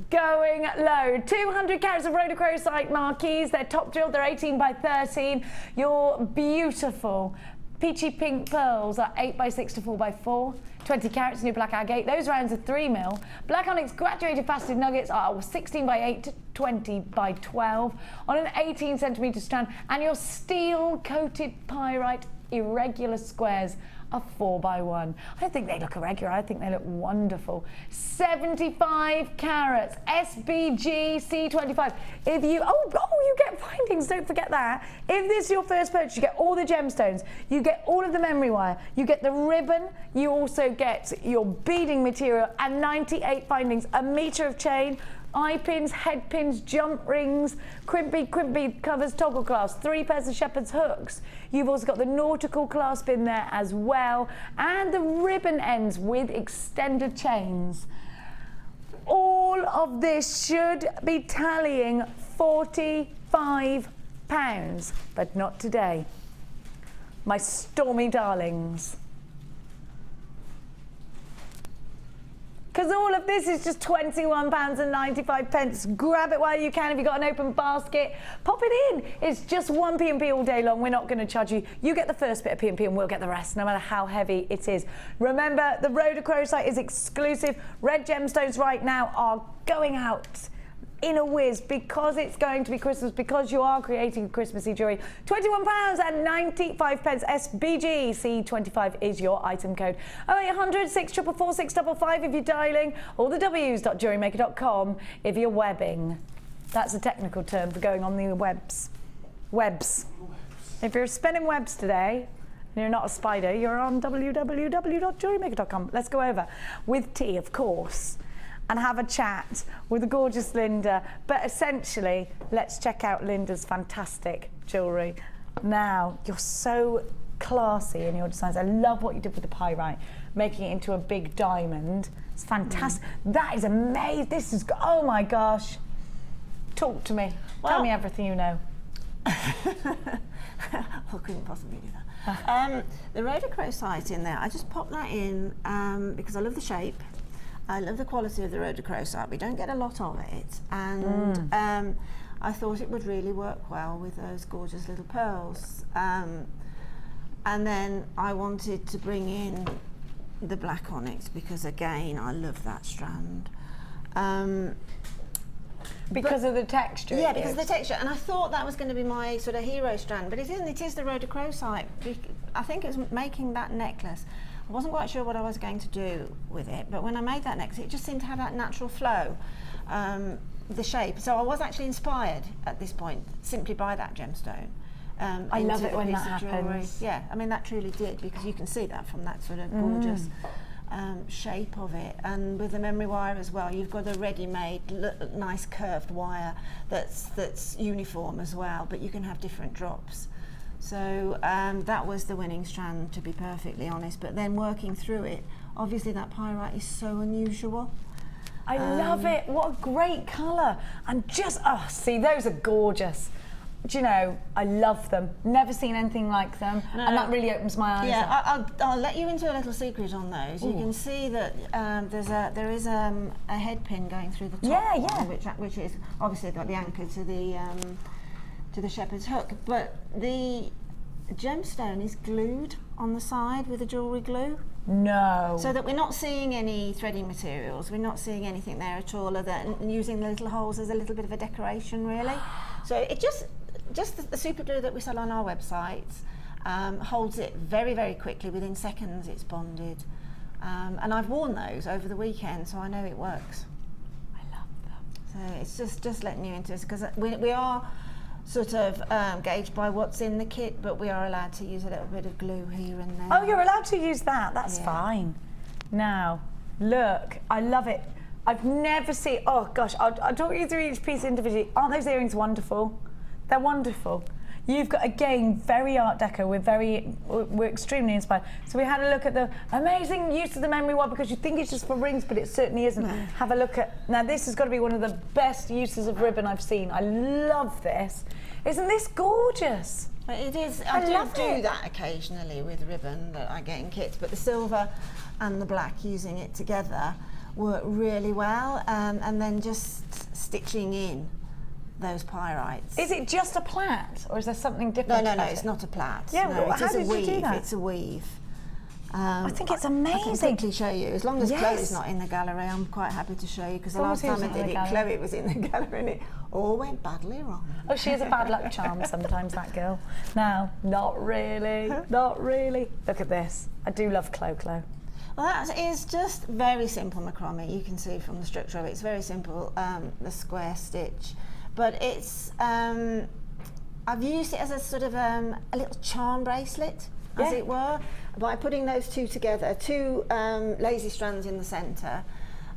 Going low. 200 carats of rhodochrosite marquees. They're top drilled, they're 18 by 13. Your beautiful peachy pink pearls are 8 by 6 to 4 by 4. 20 carats new black agate. Those rounds are 3 mil. Black onyx graduated faceted nuggets are 16 by 8 to 20 by 12 on an 18 centimetre strand. And your steel coated pyrite irregular squares are 4 by 1. I don't think they look irregular, I think they look wonderful. 75 carats, SBG C25. If you, you get findings, don't forget that. If this is your first purchase, you get all the gemstones, you get all of the memory wire, you get the ribbon, you also get your beading material and 98 findings, a metre of chain, eye pins, head pins, jump rings, crimp bead covers, toggle clasp, 3 pairs of shepherd's hooks. You've also got the nautical clasp in there as well, and the ribbon ends with extended chains. All of this should be tallying £45, but not today. My stormy darlings. Because all of this is just £21.95. Grab it while you can if you've got an open basket. Pop it in. It's just one P&P all day long. We're not going to charge you. You get the first bit of P&P and we'll get the rest, no matter how heavy it is. Remember, the rhodochrosite is exclusive. Red gemstones right now are going out in a whiz because it's going to be Christmas, because you are creating Christmassy jewellery. £21.95. SBGC25 is your item code. 0800 644 655 if you're dialing, or the w's.jewellerymaker.com if you're webbing. That's a technical term for going on the webs. Webs. If you're spinning webs today, and you're not a spider, you're on www.jewellerymaker.com. Let's go over with tea, of course, and have a chat with the gorgeous Linda. But essentially, let's check out Linda's fantastic jewellery. Now, you're so classy in your designs. I love what you did with the pyrite, making it into a big diamond. It's fantastic. That is amazing. This is, oh my gosh. Talk to me. Tell me everything you know. I couldn't possibly do that. The rhodochrosite in there, I just popped that in because I love the shape. I love the quality of the rhodochrosite. We don't get a lot of it, and I thought it would really work well with those gorgeous little pearls. And then I wanted to bring in the black onyx because, again, I love that strand. Because of the texture? Yeah, because of the texture. And I thought that was going to be my sort of hero strand, but it isn't. It is the rhodochrosite. I think it was making that necklace. I wasn't quite sure what I was going to do with it, but when I made that necklace, it just seemed to have that natural flow, the shape. So I was actually inspired at this point simply by that gemstone. I love it when that happens. Yeah, I mean, that truly did, because you can see that from that sort of gorgeous shape of it. And with the memory wire as well, you've got a ready-made, nice curved wire that's uniform as well, but you can have different drops. So that was the winning strand, to be perfectly honest. But then working through it, obviously that pyrite is so unusual. I love it. What a great colour. And just, oh, see, those are gorgeous. Do you know, I love them. Never seen anything like them. No. And that really opens my eyes up. I'll let you into a little secret on those. Ooh. You can see that there is a head pin going through the top one, which is obviously got the anchor to the shepherd's hook, but the gemstone is glued on the side with a jewellery glue. No. So that we're not seeing any threading materials, we're not seeing anything there at all, other than using the little holes as a little bit of a decoration, really. So it just the super glue that we sell on our websites holds it very, very quickly. Within seconds it's bonded. And I've worn those over the weekend, so I know it works. I love them. So it's just letting you into this, because we are sort of gauged by what's in the kit, but we are allowed to use a little bit of glue here and there. Oh, you're allowed to use that. That's fine. Now, look, I love it. I've never seen, oh gosh, I'll talk you through each piece individually. Aren't those earrings wonderful? They're wonderful. You've got, again, very Art Deco. We're extremely inspired. So we had a look at the amazing use of the memory wire, because you think it's just for rings, but it certainly isn't. No. Have a look at, now this has got to be one of the best uses of ribbon I've seen. I love this. Isn't this gorgeous? It is. I do that occasionally with ribbon that I get in kits, but the silver and the black, using it together, work really well, and then just stitching in those pyrites. Is it just a plait, or is there something different? No, it's not a plait. Yeah, no, well, it is a weave. You do that? It's a weave. I think it's amazing. I can quickly show you. As long as Chloe's not in the gallery, I'm quite happy to show you, because the last time I did it, Chloe was in the gallery and it all went badly wrong. Oh, she has a bad luck charm sometimes, that girl. Now, not really, not really. Look at this. I do love Chloe. Well, that is just very simple macrame. You can see from the structure of it, it's very simple, the square stitch. But it's, I've used it as a sort of a little charm bracelet, as it were, by putting those two together, two lazy strands in the centre,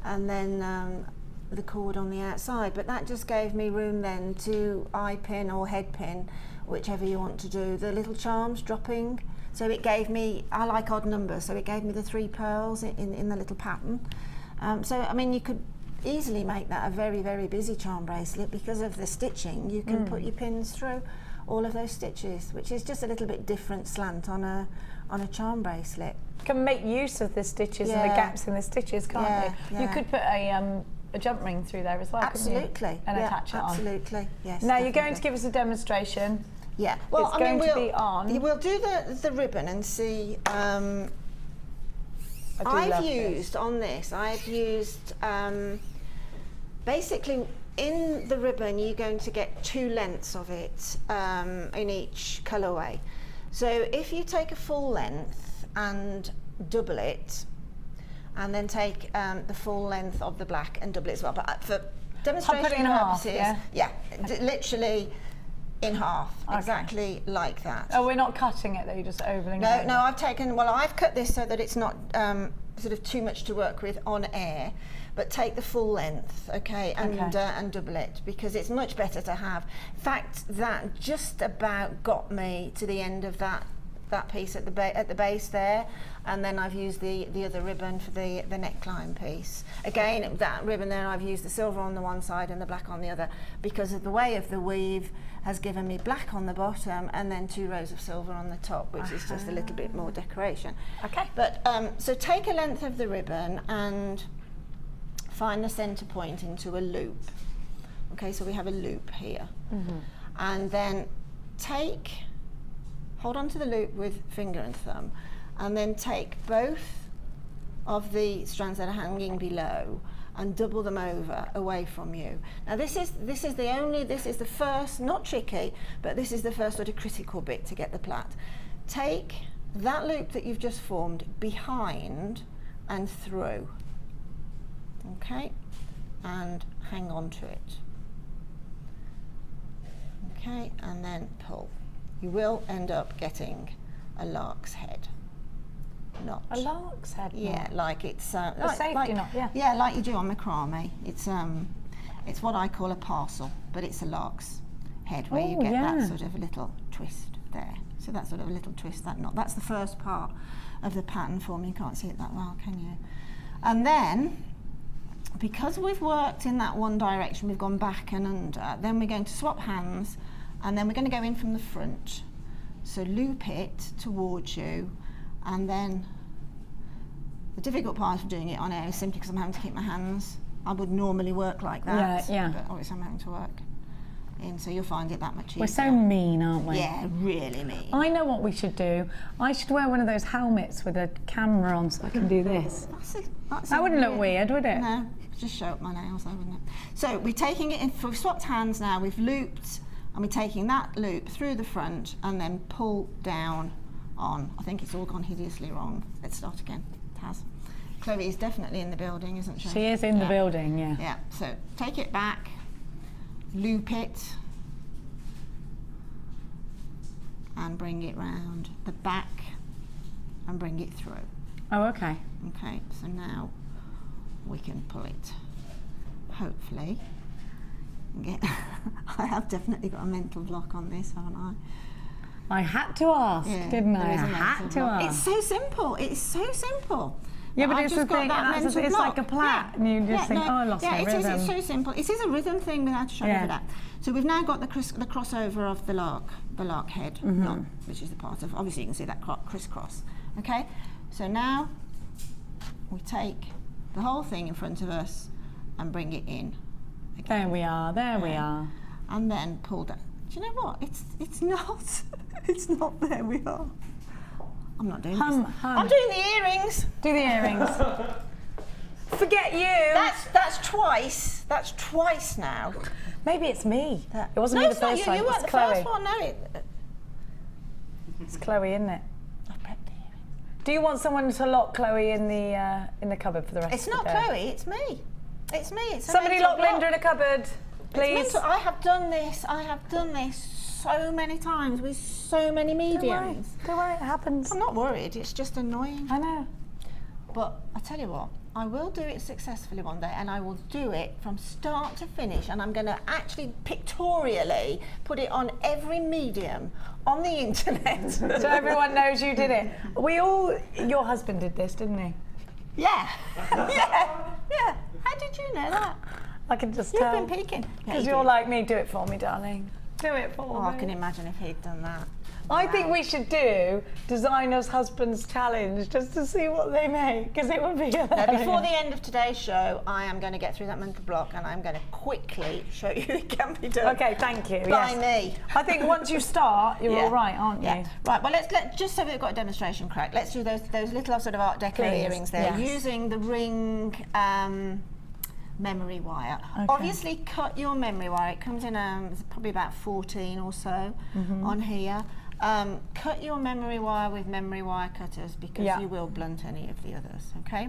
and then the cord on the outside. But that just gave me room then to eye pin or head pin, whichever you want to do, the little charms dropping. So it gave me, I like odd numbers, so it gave me the 3 pearls in the little pattern. So, I mean, you could easily make that a very, very busy charm bracelet because of the stitching. You can put your pins through, all of those stitches, which is just a little bit different slant on a charm bracelet. You can make use of the stitches and the Yeah. gaps in the stitches, can't you? Yeah. You could put a jump ring through there as well, couldn't you? Absolutely. And yeah, attach it on. absolutely. Yes. Now you're going definitely. to give us a demonstration. Yeah. Well, It's I mean, going to be on. We'll do the ribbon and see. I do I've love used on this. I've used basically in the ribbon. You're going to get 2 lengths of it in each colourway. So if you take a full length and double it, and then take the full length of the black and double it as well. But for demonstration put it in half, purposes, yeah? literally in half, Okay. exactly like that. Oh, we're not cutting it though, you're just ovaling No, it. no, I've cut this so that it's not sort of too much to work with on air, but take the full length, okay, and double it, because it's much better to have. In fact, that just about got me to the end of that piece at the base there, and then I've used the other ribbon for the neckline piece. Again, that ribbon there, I've used the silver on the one side and the black on the other, because of the way of the weave has given me black on the bottom and then 2 rows of silver on the top, which is just a little bit more decoration. Okay. But so take a length of the ribbon and find the center point into a loop. Okay, so we have a loop here. And then hold on to the loop with finger and thumb, and then take both of the strands that are hanging below and double them over away from you. Now this is the first, not tricky, but this is the first sort of critical bit to get the plait. Take that loop that you've just formed behind and through, okay, and hang on to it, okay, and then pull. You will end up getting a lark's head knot. A lark's head knot? Yeah, like it's A safety knot, yeah. Yeah, like you do on macrame. It's what I call a parcel, but it's a lark's head where you Oh, get yeah. that sort of a little twist there. So that's sort of a little twist, that knot. That's the first part of the pattern form. You can't see it that well, can you? And then, because we've worked in that one direction, we've gone back and under, then we're going to swap hands, and then we're going to go in from the front. So loop it towards you, and then the difficult part of doing it on air is simply because I'm having to keep my hands. I would normally work like that, Yeah. but obviously I'm having to work in, so you'll find it that much easier. We're so mean, aren't we? Yeah, really mean. I know what we should do. I should wear one of those helmets with a camera on so I can do this. That wouldn't look weird, would it? No, just show up my nails, though, wouldn't it? So we're taking it in, we've swapped hands now, we've looped, and we're taking that loop through the front and then pull down on. I think it's all gone hideously wrong. Let's start again. It has. Chloe is definitely in the building, isn't she? She is in the building, yeah. Yeah, so take it back, loop it, and bring it round the back and bring it through. Oh, okay. Okay, so now we can pull it, hopefully. I have definitely got a mental block on this, haven't I? I had to ask, didn't I? I there is a had mental to block. ask. It's so simple. It's so simple. Yeah, but I've it's just the got thing, that that's mental it's block. like a plait, and you just think, oh, I lost my it is. rhythm. It's so simple. It is a rhythm thing without a shadow of a doubt. So we've now got the crossover of the lark head, knot, which is the part of. Obviously, you can see that crisscross. Okay, so now we take the whole thing in front of us and bring it in. Again. There we are. There we are. And then pull down. Do you know what? It's not. It's not. There we are. I'm not doing this. I'm doing the earrings. Do the earrings. Forget you. That's twice. That's twice now. Maybe it's me. That- It wasn't no, me it's the not first you. time. You weren't It's the Chloe. first one. No, It's Chloe, isn't it? I've prepped the earrings. Do you want someone to lock Chloe in the cupboard for the rest It's of the not day? Chloe. It's me. It's me. It's a Somebody mental lock block. Linda in a cupboard, It's please. mental. I have done this. I have done this so many times with so many mediums. Don't worry, it happens. I'm not worried. It's just annoying. I know. But I tell you what, I will do it successfully one day, and I will do it from start to finish, and I'm going to actually pictorially put it on every medium on the internet. So everyone knows you did it. Your husband did this, didn't he? Yeah. How did you know that? I can just You've tell. been peeking. Yeah, Because you you're did. like me, do it for me, darling. Do it for Oh, me. I can imagine if he'd done that. I think we should do Designer's Husband's Challenge just to see what they make, because it would be hilarious. Now, before the end of today's show, I am going to get through that mental block and I'm going to quickly show you it can be done. Okay, thank you. By yes. me. I think once you start, you're Yeah. all right, aren't you? Yeah. Right, well, let's just so we've got a demonstration crack. Let's do those little sort of Art Deco Please, earrings there, yes. using the ring memory wire. Okay. Obviously, cut your memory wire. It comes in probably about 14 or so on here. Cut your memory wire with memory wire cutters, because Yeah. you will blunt any of the others, okay?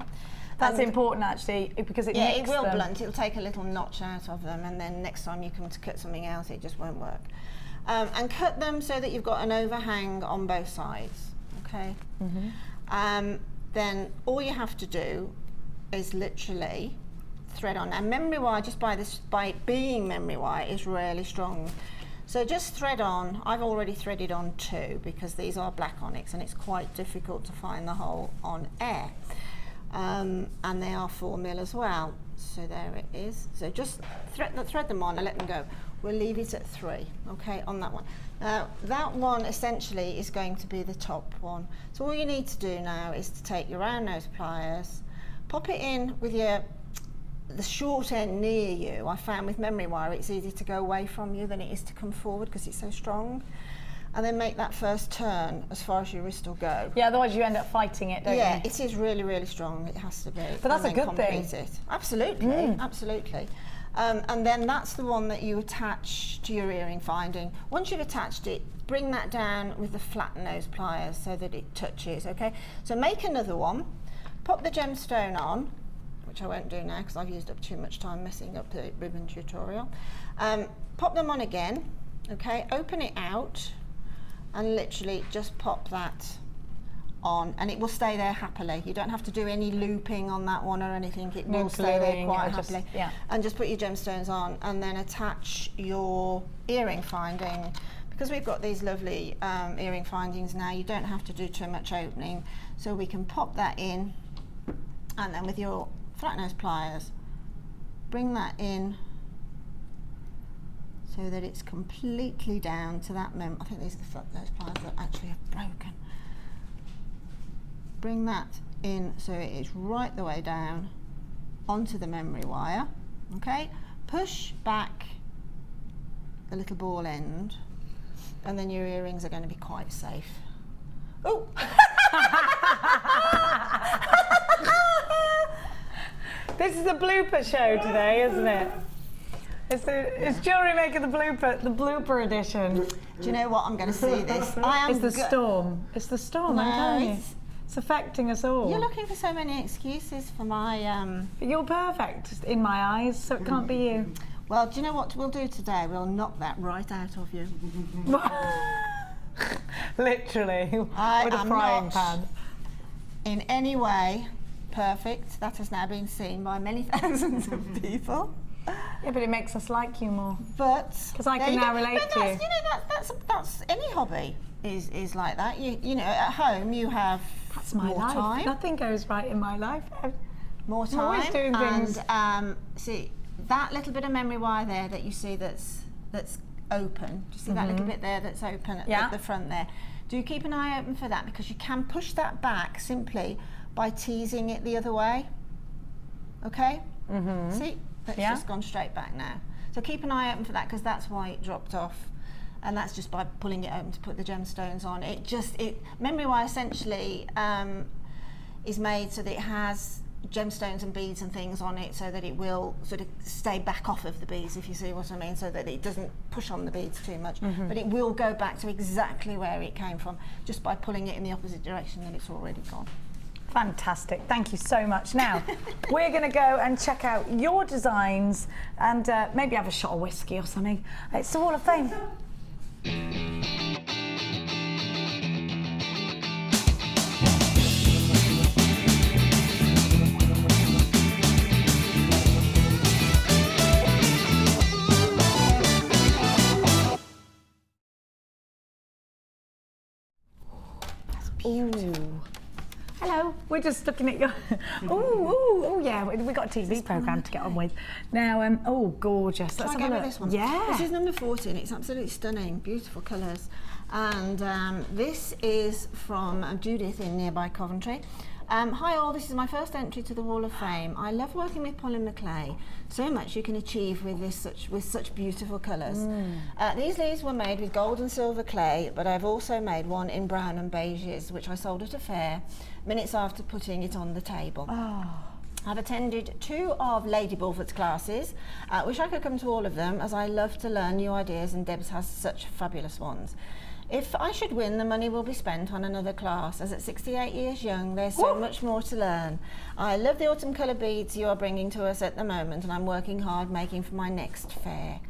That's And- important, actually, because it Yeah, nicks it will them. blunt. It'll take a little notch out of them, and then next time you come to cut something else, it just won't work. And cut them so that you've got an overhang on both sides, okay? Then all you have to do is literally thread on. And memory wire, just by it being memory wire, is really strong. So just thread on. I've already threaded on 2 because these are black onyx and it's quite difficult to find the hole on air. And they are 4mm as well. So there it is. So just thread them on and let them go. We'll leave it at 3, okay, on that one. Now, that one essentially is going to be the top one. So all you need to do now is to take your round nose pliers, pop it in with the short end near you. I found with memory wire it's easier to go away from you than it is to come forward because it's so strong. And then make that first turn as far as your wrist will go. Yeah, otherwise you end up fighting it, don't you? Yeah, it is really, really strong. It has to be. But that's And a then good thing. complete it. Absolutely, absolutely. And then that's the one that you attach to your earring finding. Once you've attached it, bring that down with the flat nose pliers so that it touches, okay? So make another one, pop the gemstone on, which I won't do now because I've used up too much time messing up the ribbon tutorial. Pop them on again, okay? Open it out and literally just pop that on, and it will stay there happily. You don't have to do any looping on that one or anything. It No will stay there gluing, quite it'll just- happily. yeah. And just put your gemstones on and then attach your earring finding. Because we've got these lovely earring findings now, you don't have to do too much opening. So we can pop that in, and then with your flat nose pliers, bring that in so that it's completely down to that I think these are the flat nose pliers that actually have broken. Bring that in so it is right the way down onto the memory wire, okay? Push back the little ball end, and then your earrings are going to be quite safe. Oh! This is a blooper show today, isn't it? It's Jewellery Maker the blooper edition. Do you know what? I'm going to see this. I am It's the storm. It's the storm, I'm No, telling you. it's- It's affecting us all. You're looking for so many excuses for my. But you're perfect in my eyes, so it can't be you. Well, do you know what we'll do today? We'll knock that right out of you. Literally, I with a am frying not pan. in any way perfect. That has now been seen by many thousands of people. Yeah, but it makes us like you more. But 'Cause I there can you now go. relate But to that's, you. You know, that's any hobby is like that. You know, at home you have That's my more life. time. Nothing goes right in my life. More I'm always time, doing things. and see that little bit of memory wire there that you see that's open. Do you see that little bit there that's open at Yeah. the front there? Do keep an eye open for that, because you can push that back simply by teasing it the other way. Okay? See, that's Yeah. just gone straight back now. So keep an eye open for that, because that's why it dropped off. And that's just by pulling it open to put the gemstones on. Memory wire essentially is made so that it has gemstones and beads and things on it, so that it will sort of stay back off of the beads, if you see what I mean, so that it doesn't push on the beads too much. But it will go back to exactly where it came from, just by pulling it in the opposite direction that it's already gone. Fantastic, thank you so much. Now, we're going to go and check out your designs and maybe have a shot of whiskey or something. It's the Wall of Fame. Ooh. Hello. We're just looking at your. Oh yeah. We got a TV programme to get on with. Now, oh, gorgeous. Let's Shall I have a go look. with this one? Yeah. This is number 14. It's absolutely stunning, beautiful colours. And this is from Judith in nearby Coventry. Hi all, this is my first entry to the Wall of Fame. I love working with polymer clay. So much you can achieve with such beautiful colours. These leaves were made with gold and silver clay, but I've also made one in brown and beiges, which I sold at a fair minutes after putting it on the table. I've attended 2 of Lady Bulford's classes. Wish I could come to all of them, as I love to learn new ideas, and Debs has such fabulous ones. If I should win, the money will be spent on another class, as at 68 years young, there's so much more to learn. I love the autumn colour beads you are bringing to us at the moment, and I'm working hard making for my next fair.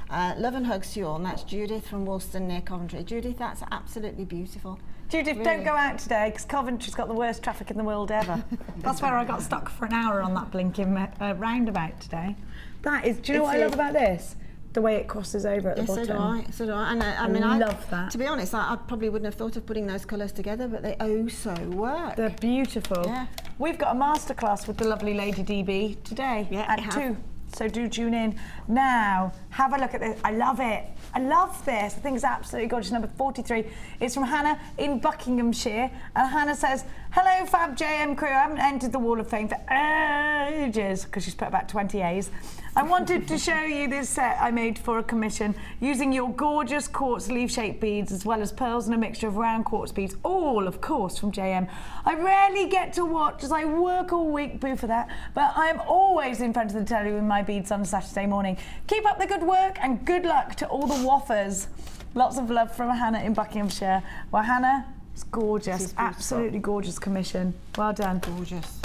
Love and hugs to you all, and that's Judith from Woolston near Coventry. Judith, that's absolutely beautiful. Judith, Really. don't go out today, because Coventry's got the worst traffic in the world ever. That's where I got stuck for an hour on that blinking roundabout today. That is, do you know what I love about this? The way it crosses over at the bottom. So do I. And I mean, I love that. To be honest, I probably wouldn't have thought of putting those colours together, but they so work. They're beautiful. Yeah. We've got a masterclass with the lovely Lady DB today at 2. So do tune in. Now, have a look at this. I love it. I love this. I think it's absolutely gorgeous. Number 43. It's from Hannah in Buckinghamshire. And Hannah says, hello, Fab JM crew. I haven't entered the Wall of Fame for ages, because she's put about 20 A's. I wanted to show you this set I made for a commission using your gorgeous quartz leaf-shaped beads, as well as pearls and a mixture of round quartz beads, all, of course, from JM. I rarely get to watch, as I work all week, boo for that, but I'm always in front of the telly with my beads on a Saturday morning. Keep up the good work, and good luck to all the waffers. Lots of love from Hannah in Buckinghamshire. Well, Hannah, it's gorgeous, absolutely gorgeous commission. Well done. Gorgeous.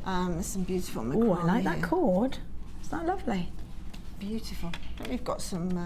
There's some beautiful macrame. Oh, I like that here. cord. Isn't that lovely? Beautiful. But we've got some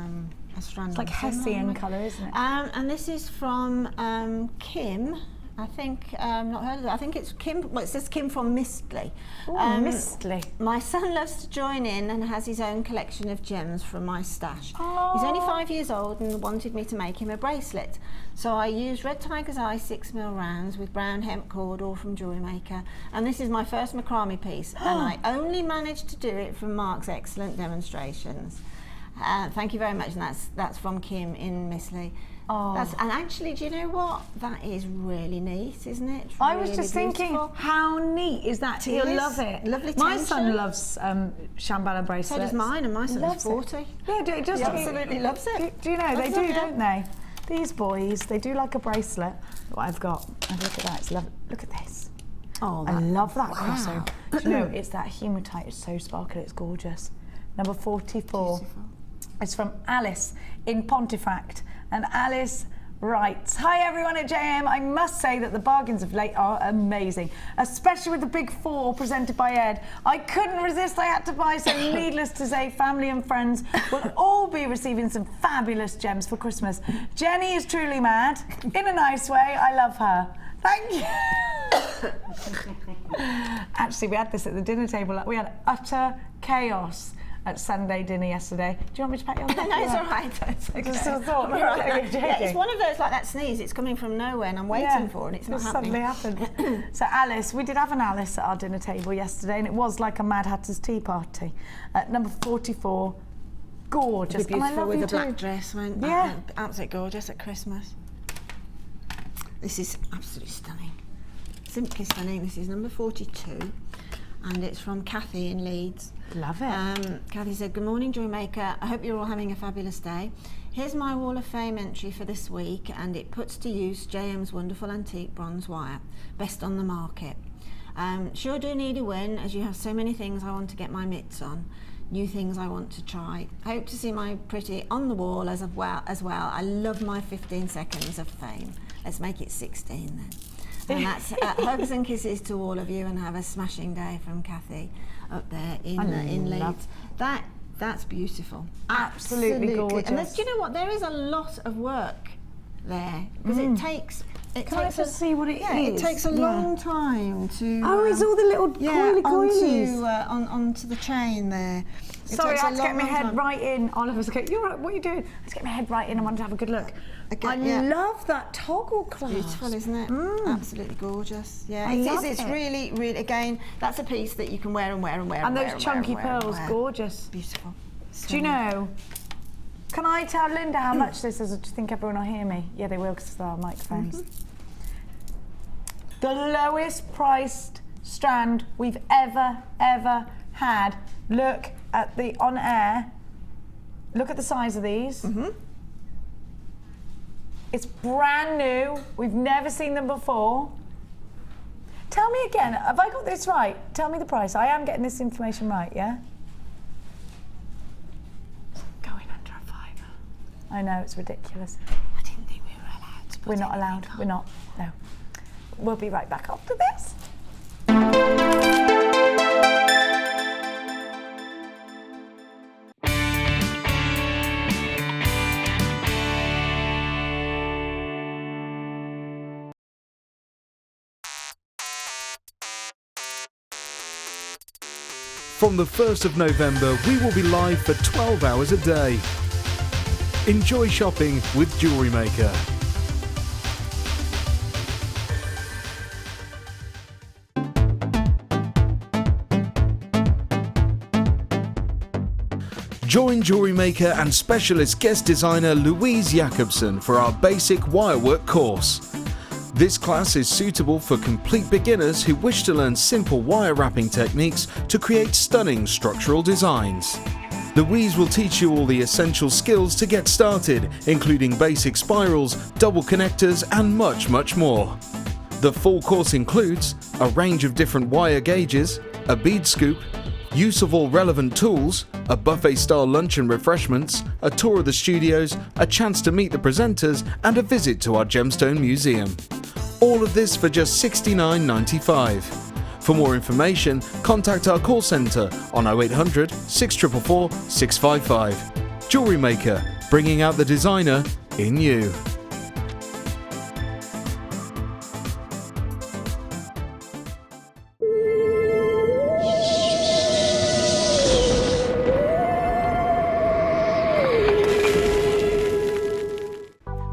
a strand. It's like Hessian colour, isn't it? And this is from Kim. I think not heard of it. I think it's Kim. Well, it says Kim from Mistley. Mistley. My son loves to join in and has his own collection of gems from my stash. He's only 5 years old and wanted me to make him a bracelet. So I used Red Tiger's Eye 6mm rounds with brown hemp cord, all from Jewellery Maker. And this is my first macrame piece, and I only managed to do it from Mark's excellent demonstrations. Thank you very much, and that's from Kim in Mistley. And actually, do you know what? That is really neat, isn't it? It's I was really just thinking, beautiful. how neat is that? He'll love it. Lovely My tension. son loves Shambhala bracelets. So does mine, and my son's Loves it. 40. Yeah, it just He absolutely loves it. Do you know, they Loves do, it, yeah. don't they? These boys, they do like a bracelet. What I've got. And look at that, it's lovely. Look at this. Oh, I love that crossover. Do you know, it's that hematite, it's so sparkly, it's gorgeous. Number 44. Beautiful. It's from Alice in Pontefract. And Alice writes, hi everyone at JM. I must say that the bargains of late are amazing, especially with the big 4 presented by Ed. I couldn't resist, I had to buy, so needless to say, family and friends will all be receiving some fabulous gems for Christmas. Jenny is truly mad, in a nice way. I love her. Thank you. Actually, we had this at the dinner table. We had utter chaos at Sunday dinner yesterday. Do you want me to pat you on the back? No, it's all right. I just sort of thought, Yeah, it's one of those, like that sneeze, it's coming from nowhere and I'm waiting for it and it's not happening. Suddenly happened. So Alice, we did have an Alice at our dinner table yesterday, and it was like a Mad Hatter's tea party. At number 44, gorgeous. Beautiful, and I love with you the black too. dress, went Yeah. absolutely gorgeous at Christmas. This is absolutely stunning. Simply stunning. This is number 42 and it's from Kathy in Leeds. Love it. Kathy said, good morning, Jewellery Maker. I hope you're all having a fabulous day. Here's my Wall of Fame entry for this week, and it puts to use JM's wonderful antique bronze wire, best on the market. Sure do need a win, as you have so many things I want to get my mitts on, new things I want to try. Hope to see my pretty on the wall as well. I love my 15 seconds of fame. Let's make it 16 then. And that's hugs and kisses to all of you, and have a smashing day from Kathy up there in Leeds. That's beautiful. Absolutely gorgeous. And do you know what? There is a lot of work there, because it takes. Can I just see what it is? It takes a long time to. Oh, it's all the little coily. Onto the chain there. Sorry, I had to get my head right in. Oliver's okay. You're right. What are you doing? I had to get my head right in. I wanted to have a good look. I love that toggle clasp. Beautiful, isn't it? Absolutely gorgeous. Yeah, I love it's really, really. Again, that's a piece that you can wear and wear and wear. And those chunky pearls, gorgeous. Beautiful. Do you know? Can I tell Linda how much this is? Or do you think everyone will hear me? Yeah, they will because of our microphones. The lowest priced strand we've ever had. Look at the on air. Look at the size of these. It's brand new. We've never seen them before. Tell me again, have I got this right? Tell me the price. I am getting this information right, yeah? Going under a £5. I know, it's ridiculous. I didn't think we were allowed to put We're not allowed. We're not. No. We'll be right back after this. From the 1st of November, we will be live for 12 hours a day. Enjoy shopping with Jewellery Maker. Join Jewellery Maker and specialist guest designer Louise Jacobson for our basic wirework course. This class is suitable for complete beginners who wish to learn simple wire wrapping techniques to create stunning structural designs. Louise will teach you all the essential skills to get started, including basic spirals, double connectors and much more. The full course includes a range of different wire gauges, a bead scoop, use of all relevant tools, a buffet-style lunch and refreshments, a tour of the studios, a chance to meet the presenters and a visit to our Gemstone Museum. All of this for just $69.95. For more information, contact our call centre on 0800 644 655. Jewellery Maker, bringing out the designer in you.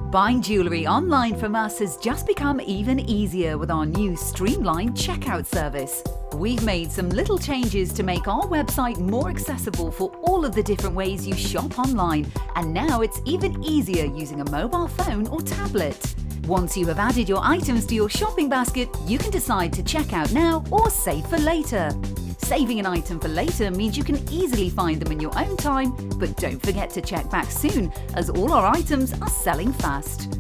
Buying jewellery online from us has just become even easier with our new streamlined checkout service. We've made some little changes to make our website more accessible for all of the different ways you shop online, and now it's even easier using a mobile phone or tablet. Once you have added your items to your shopping basket, you can decide to check out now or save for later. Saving an item for later means you can easily find them in your own time, but don't forget to check back soon, as all our items are selling fast.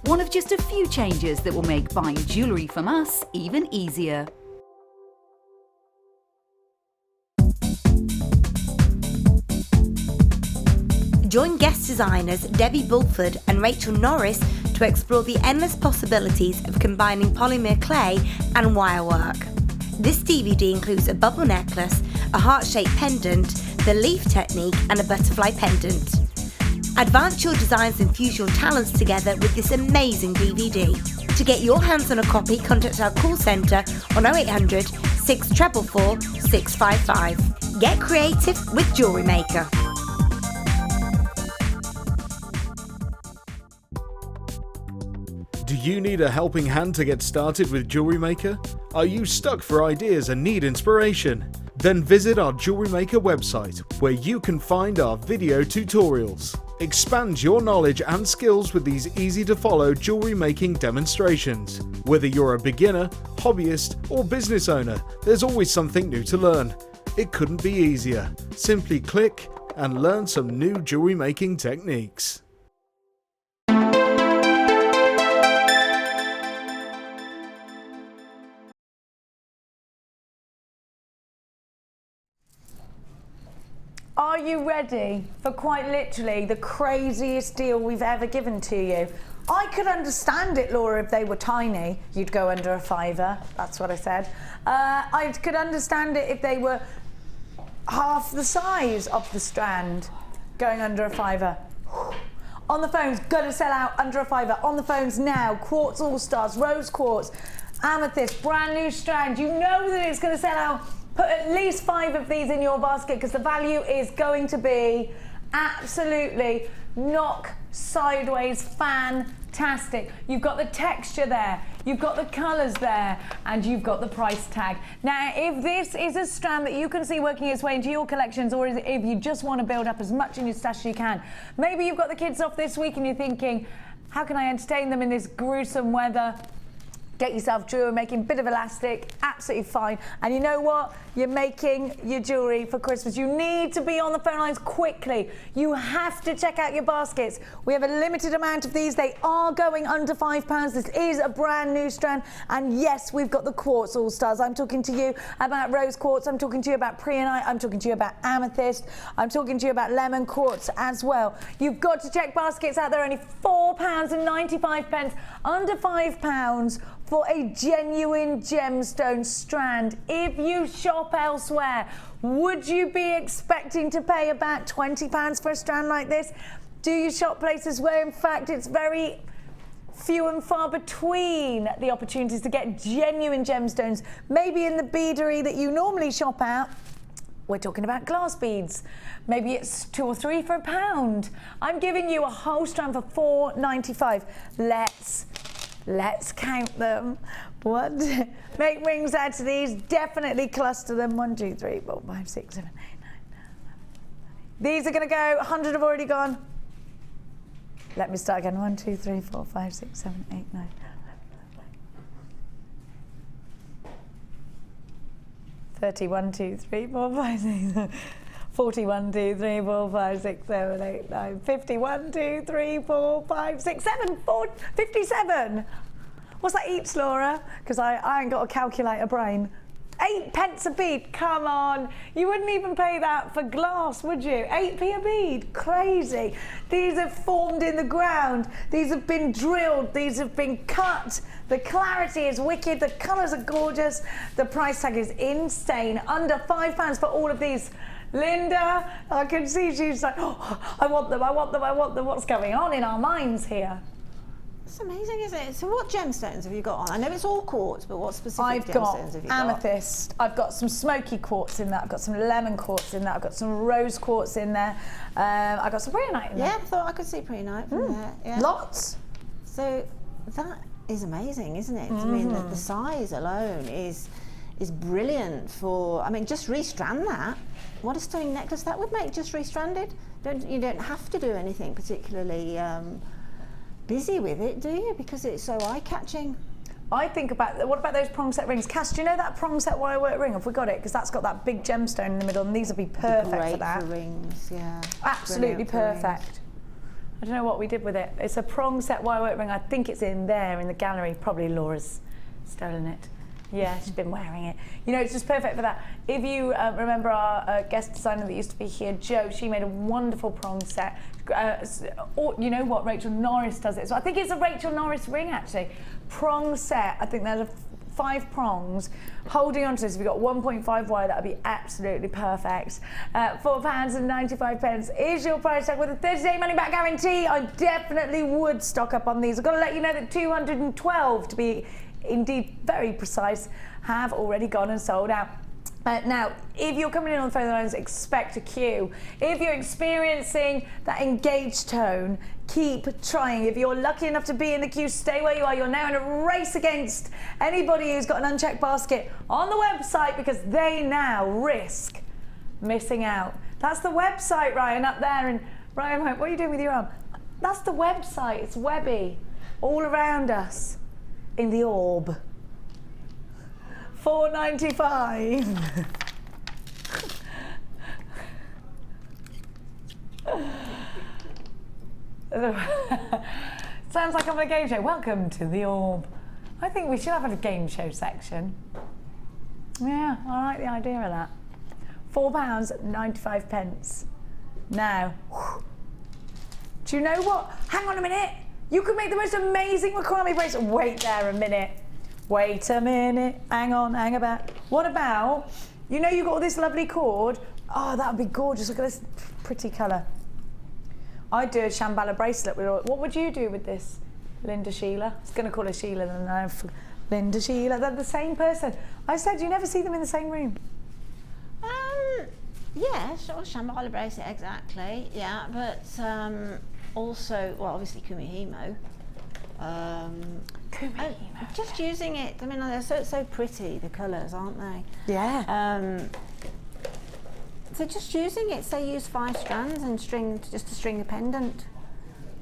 One of just a few changes that will make buying jewellery from us even easier. Join guest designers Debbie Bulford and Rachel Norris to explore the endless possibilities of combining polymer clay and wirework. This DVD includes a bubble necklace, a heart-shaped pendant, the leaf technique and a butterfly pendant. Advance your designs and fuse your talents together with this amazing DVD. To get your hands on a copy, contact our call centre on 0800 644 655. Get creative with Jewellery Maker. Do you need a helping hand to get started with Jewellery Maker? Are you stuck for ideas and need inspiration? Then visit our Jewellery Maker website, where you can find our video tutorials. Expand your knowledge and skills with these easy-to-follow jewellery making demonstrations. Whether you're a beginner, hobbyist, or business owner, there's always something new to learn. It couldn't be easier. Simply click and learn some new jewellery making techniques. Are you ready for quite literally the craziest deal we've ever given to you? I could understand it, Laura, if they were tiny. You'd go under a £5. That's what I said. I could understand it if they were half the size of the strand, going under a £5. On the phones, gonna sell out under a £5. On the phones now, quartz all stars, rose quartz, amethyst, brand new strand. You know that it's gonna sell out. Put at least 5 of these in your basket because the value is going to be absolutely knock sideways fantastic. You've got the texture there, you've got the colours there, and you've got the price tag. Now, if this is a strand that you can see working its way into your collections, or if you just want to build up as much in your stash as you can, maybe you've got the kids off this week and you're thinking, how can I entertain them in this gruesome weather? Get yourself jewellery making, bit of elastic, absolutely fine. And you know what? You're making your jewellery for Christmas. You need to be on the phone lines quickly. You have to check out your baskets. We have a limited amount of these. They are going under £5. This is a brand new strand. And yes, we've got the quartz all stars. I'm talking to you about rose quartz. I'm talking to you about preonite. I'm talking to you about amethyst. I'm talking to you about lemon quartz as well. You've got to check baskets out. They're only £4.95, under £5 for a genuine gemstone strand. If you shop elsewhere, would you be expecting to pay about £20 for a strand like this? Do you shop places where in fact it's very few and far between the opportunities to get genuine gemstones? Maybe in the beadery that you normally shop at, we're talking about glass beads. Maybe it's 2 or 3 for £1. I'm giving you a whole strand for £4.95. Let's count them. Make rings out of these. Definitely cluster them. 1, 2, 3, 4, 5, 6, 7, 8, 9, 10. These are going to go. 100 have already gone. Let me start again. 1, 2, 3, 4, 5, 6, 7, 8, 9. 31, 2, 3, 4, 5, 6, 41, 2, 3, 4, 5, 6, 7, 8, 9, 51, 2, 3, 4, 5, 6, 7, 4, 57. What's that each, Laura? Because I ain't got a calculator brain. 8 pence a bead, come on. You wouldn't even pay that for glass, would you? 8p a bead, crazy. These have formed in the ground. These have been drilled, these have been cut. The clarity is wicked, the colours are gorgeous. The price tag is insane, under £5 for all of these. Linda, I can see she's like, oh, I want them, I want them, I want them. What's going on in our minds here? It's amazing, isn't it? So what gemstones have you got on? I know it's all quartz, but what specific gemstones have you got? Amethyst. I've got some smoky quartz in there. I've got some lemon quartz in there. I've got some rose quartz in there. I've got some preonite in there. Yeah, I thought I could see preonite from there. Yeah. Lots. So that is amazing, isn't it? I mean, the size alone is brilliant for, I mean, just restrand that. What a stunning necklace that would make, just restranded. You don't have to do anything particularly busy with it, do you? Because it's so eye-catching. I think about, what about those prong set rings? Cass, do you know that prong set wirework ring? Have we got it? Because that's got that big gemstone in the middle, and these would be perfect for that. Great for rings, yeah. Absolutely perfect. I don't know what we did with it. It's a prong set wirework ring. I think it's in there in the gallery. Probably Laura's stolen it. Yeah, she's been wearing it. You know, it's just perfect for that. If you remember our guest designer that used to be here, Jo, she made a wonderful prong set. Or, you know what, Rachel Norris does it. So I think it's a Rachel Norris ring, actually. Prong set, I think there's 5 prongs. Holding on to this, if you've got 1.5 wire, that would be absolutely perfect. £4.95 is your price tag with a 30-day money-back guarantee. I definitely would stock up on these. I've got to let you know that 212, to be indeed very precise, have already gone and sold out. Now, if you're coming in on the phone lines, expect a queue. If you're experiencing that engaged tone, keep trying. If you're lucky enough to be in the queue, stay where you are. You're now in a race against anybody who's got an unchecked basket on the website, because they now risk missing out. That's the website, Ryan, up there. And Ryan, what are you doing with your arm? That's the website. It's webby all around us in the orb. $4.95. Sounds like I'm on a game show. Welcome to the orb. I think we should have a game show section. Yeah, I like the idea of that. £4.95. Now, do you know what? Hang on a minute. You could make the most amazing macrame bracelet. Wait there a minute. Wait a minute. Hang on, hang about. What about, you know, you've got all this lovely cord. Oh, that would be gorgeous. Look at this pretty colour. I'd do a Shambhala bracelet with all. What would you do with this, Linda Sheila? I was going to call her Sheila, then Linda Sheila. They're the same person. I said you never see them in the same room. Yeah, sure, Shambhala bracelet, exactly. Yeah, but also, well, obviously Kumihimo. Kumihimo. Just using it. I mean, they're so pretty. The colours, aren't they? Yeah. So just using it. Say use 5 strands and string just to string a pendant.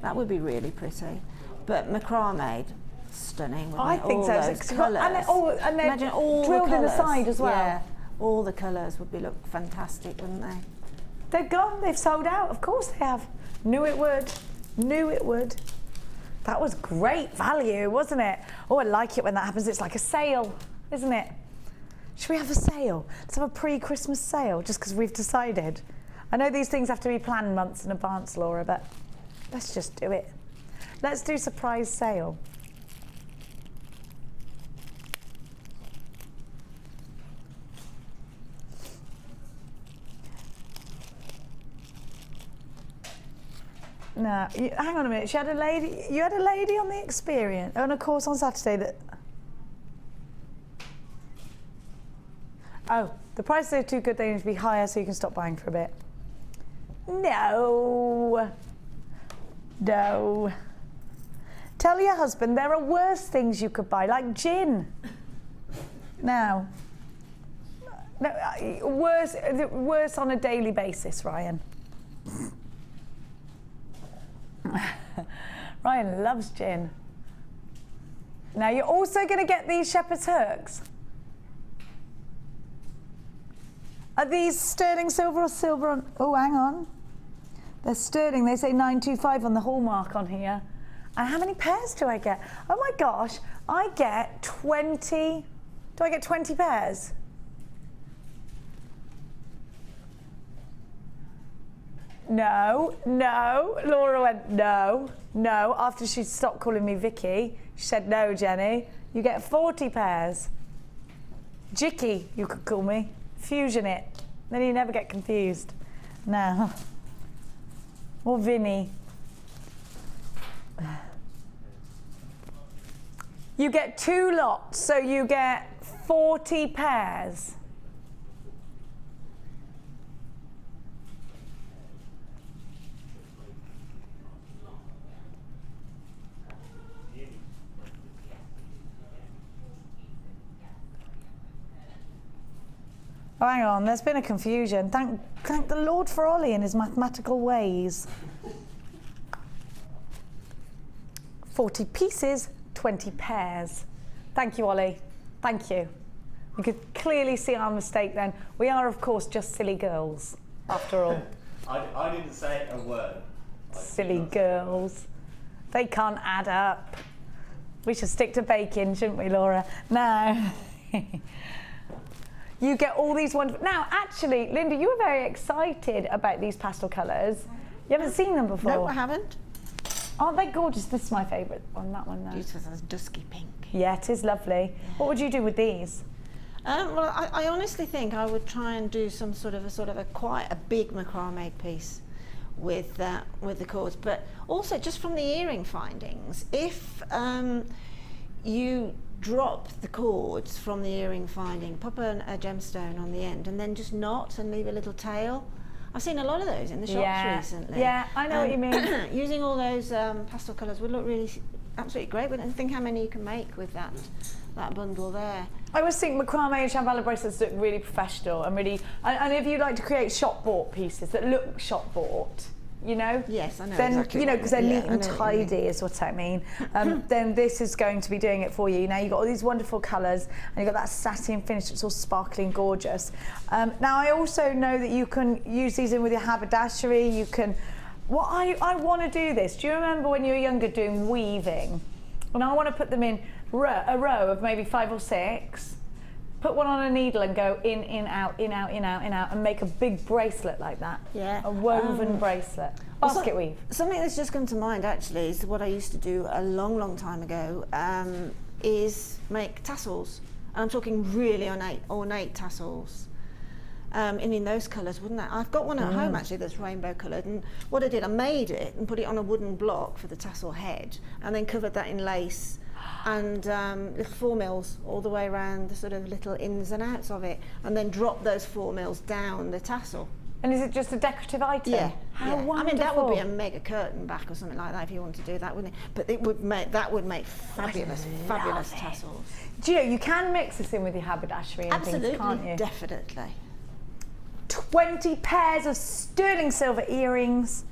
That would be really pretty. But macrame, stunning. I think all so. Those colours. And they're imagine all drilled the in the colours. side as well. Yeah, all the colours would look fantastic, wouldn't they? They're gone. They've sold out. Of course they have. Knew it would. Knew it would. That was great value, wasn't it? Oh, I like it when that happens. It's like a sale, isn't it? Should we have a sale? Let's have a pre-Christmas sale, just because we've decided. I know these things have to be planned months in advance, Laura, but let's just do it. Let's do surprise sale. No, hang on a minute. You had a lady on the experience, on a course on Saturday that. Oh, the prices are too good. They need to be higher so you can stop buying for a bit. No. No. Tell your husband there are worse things you could buy, like gin. Now. No, worse on a daily basis, Ryan. Ryan loves gin. Now you're also going to get these shepherd's hooks. Are these sterling silver or silver on? Oh, hang on. They're sterling. They say 925 on the hallmark on here. And how many pairs do I get? Oh my gosh, I get 20. Do I get 20 pairs? No, no. Laura went, no, no. After she stopped calling me Vicky, she said, no, Jenny, you get 40 pairs. Jicky, you could call me. Fusion it. Then you never get confused. No. Or Vinny. You get 2 lots, so you get 40 pairs. Oh, hang on, there's been a confusion. Thank the Lord for Ollie and his mathematical ways. 40 pieces, 20 pairs. Thank you, Ollie. Thank you. We could clearly see our mistake then. We are, of course, just silly girls, after all. I didn't say a word. Silly girls. They can't add up. We should stick to baking, shouldn't we, Laura? No. You get all these wonderful. Now, actually, Linda, you were very excited about these pastel colours. You haven't seen them before? No, I haven't. Aren't they gorgeous? This is my favourite one, that one there. Beautiful, that's dusky pink. Yeah, it is lovely. Yeah. What would you do with these? Well, I honestly think I would try and do some sort of a quite a big macrame piece with the cords, but also just from the earring findings. If you drop the cords from the earring finding, pop a gemstone on the end, and then just knot and leave a little tail. I've seen a lot of those in the shops recently. Yeah, I know what you mean. Using all those pastel colours would look really absolutely great. And think how many you can make with that bundle there. I always think macrame and Shambhala bracelets look really professional and really. And if you like to create shop bought pieces that look shop bought, you know. Yes, I know. Then exactly because they're neat and tidy is what I mean. Then this is going to be doing it for you. Now you've got all these wonderful colours and you've got that satin finish. It's all sparkly and gorgeous. Now I also know that you can use these in with your haberdashery. You can. What I want to do this. Do you remember when you were younger doing weaving? And I want to put them in a row of maybe 5 or 6. Put one on a needle and go in, out, in, out, in, out, in, out, and make a big bracelet like that. Yeah. A woven bracelet. Basket weave. Something that's just come to mind actually is what I used to do a long, long time ago, is make tassels. And I'm talking really ornate tassels. and in those colours, wouldn't it? I've got one at home actually that's rainbow coloured, and what I did, I made it and put it on a wooden block for the tassel head, and then covered that in lace and little 4 mils all the way around the sort of little ins and outs of it, and then drop those 4 mils down the tassel. And is it just a decorative item? Yeah. How wonderful. I mean, that would be a mega curtain back or something like that if you wanted to do that, wouldn't it? But it would make fabulous tassels. Do you know, you can mix this in with your haberdashery and things, can't you? Definitely. 20 pairs of sterling silver earrings,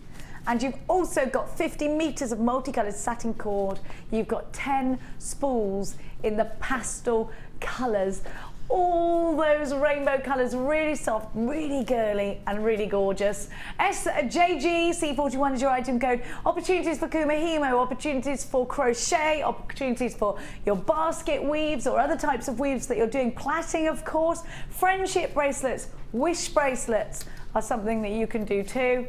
and you've also got 50 meters of multicoloured satin cord. You've got 10 spools in the pastel colours. All those rainbow colours, really soft, really girly and really gorgeous. JGC41 is your item code. Opportunities for kumahimo, opportunities for crochet, opportunities for your basket weaves or other types of weaves that you're doing. Plaiting, of course. Friendship bracelets, wish bracelets are something that you can do too.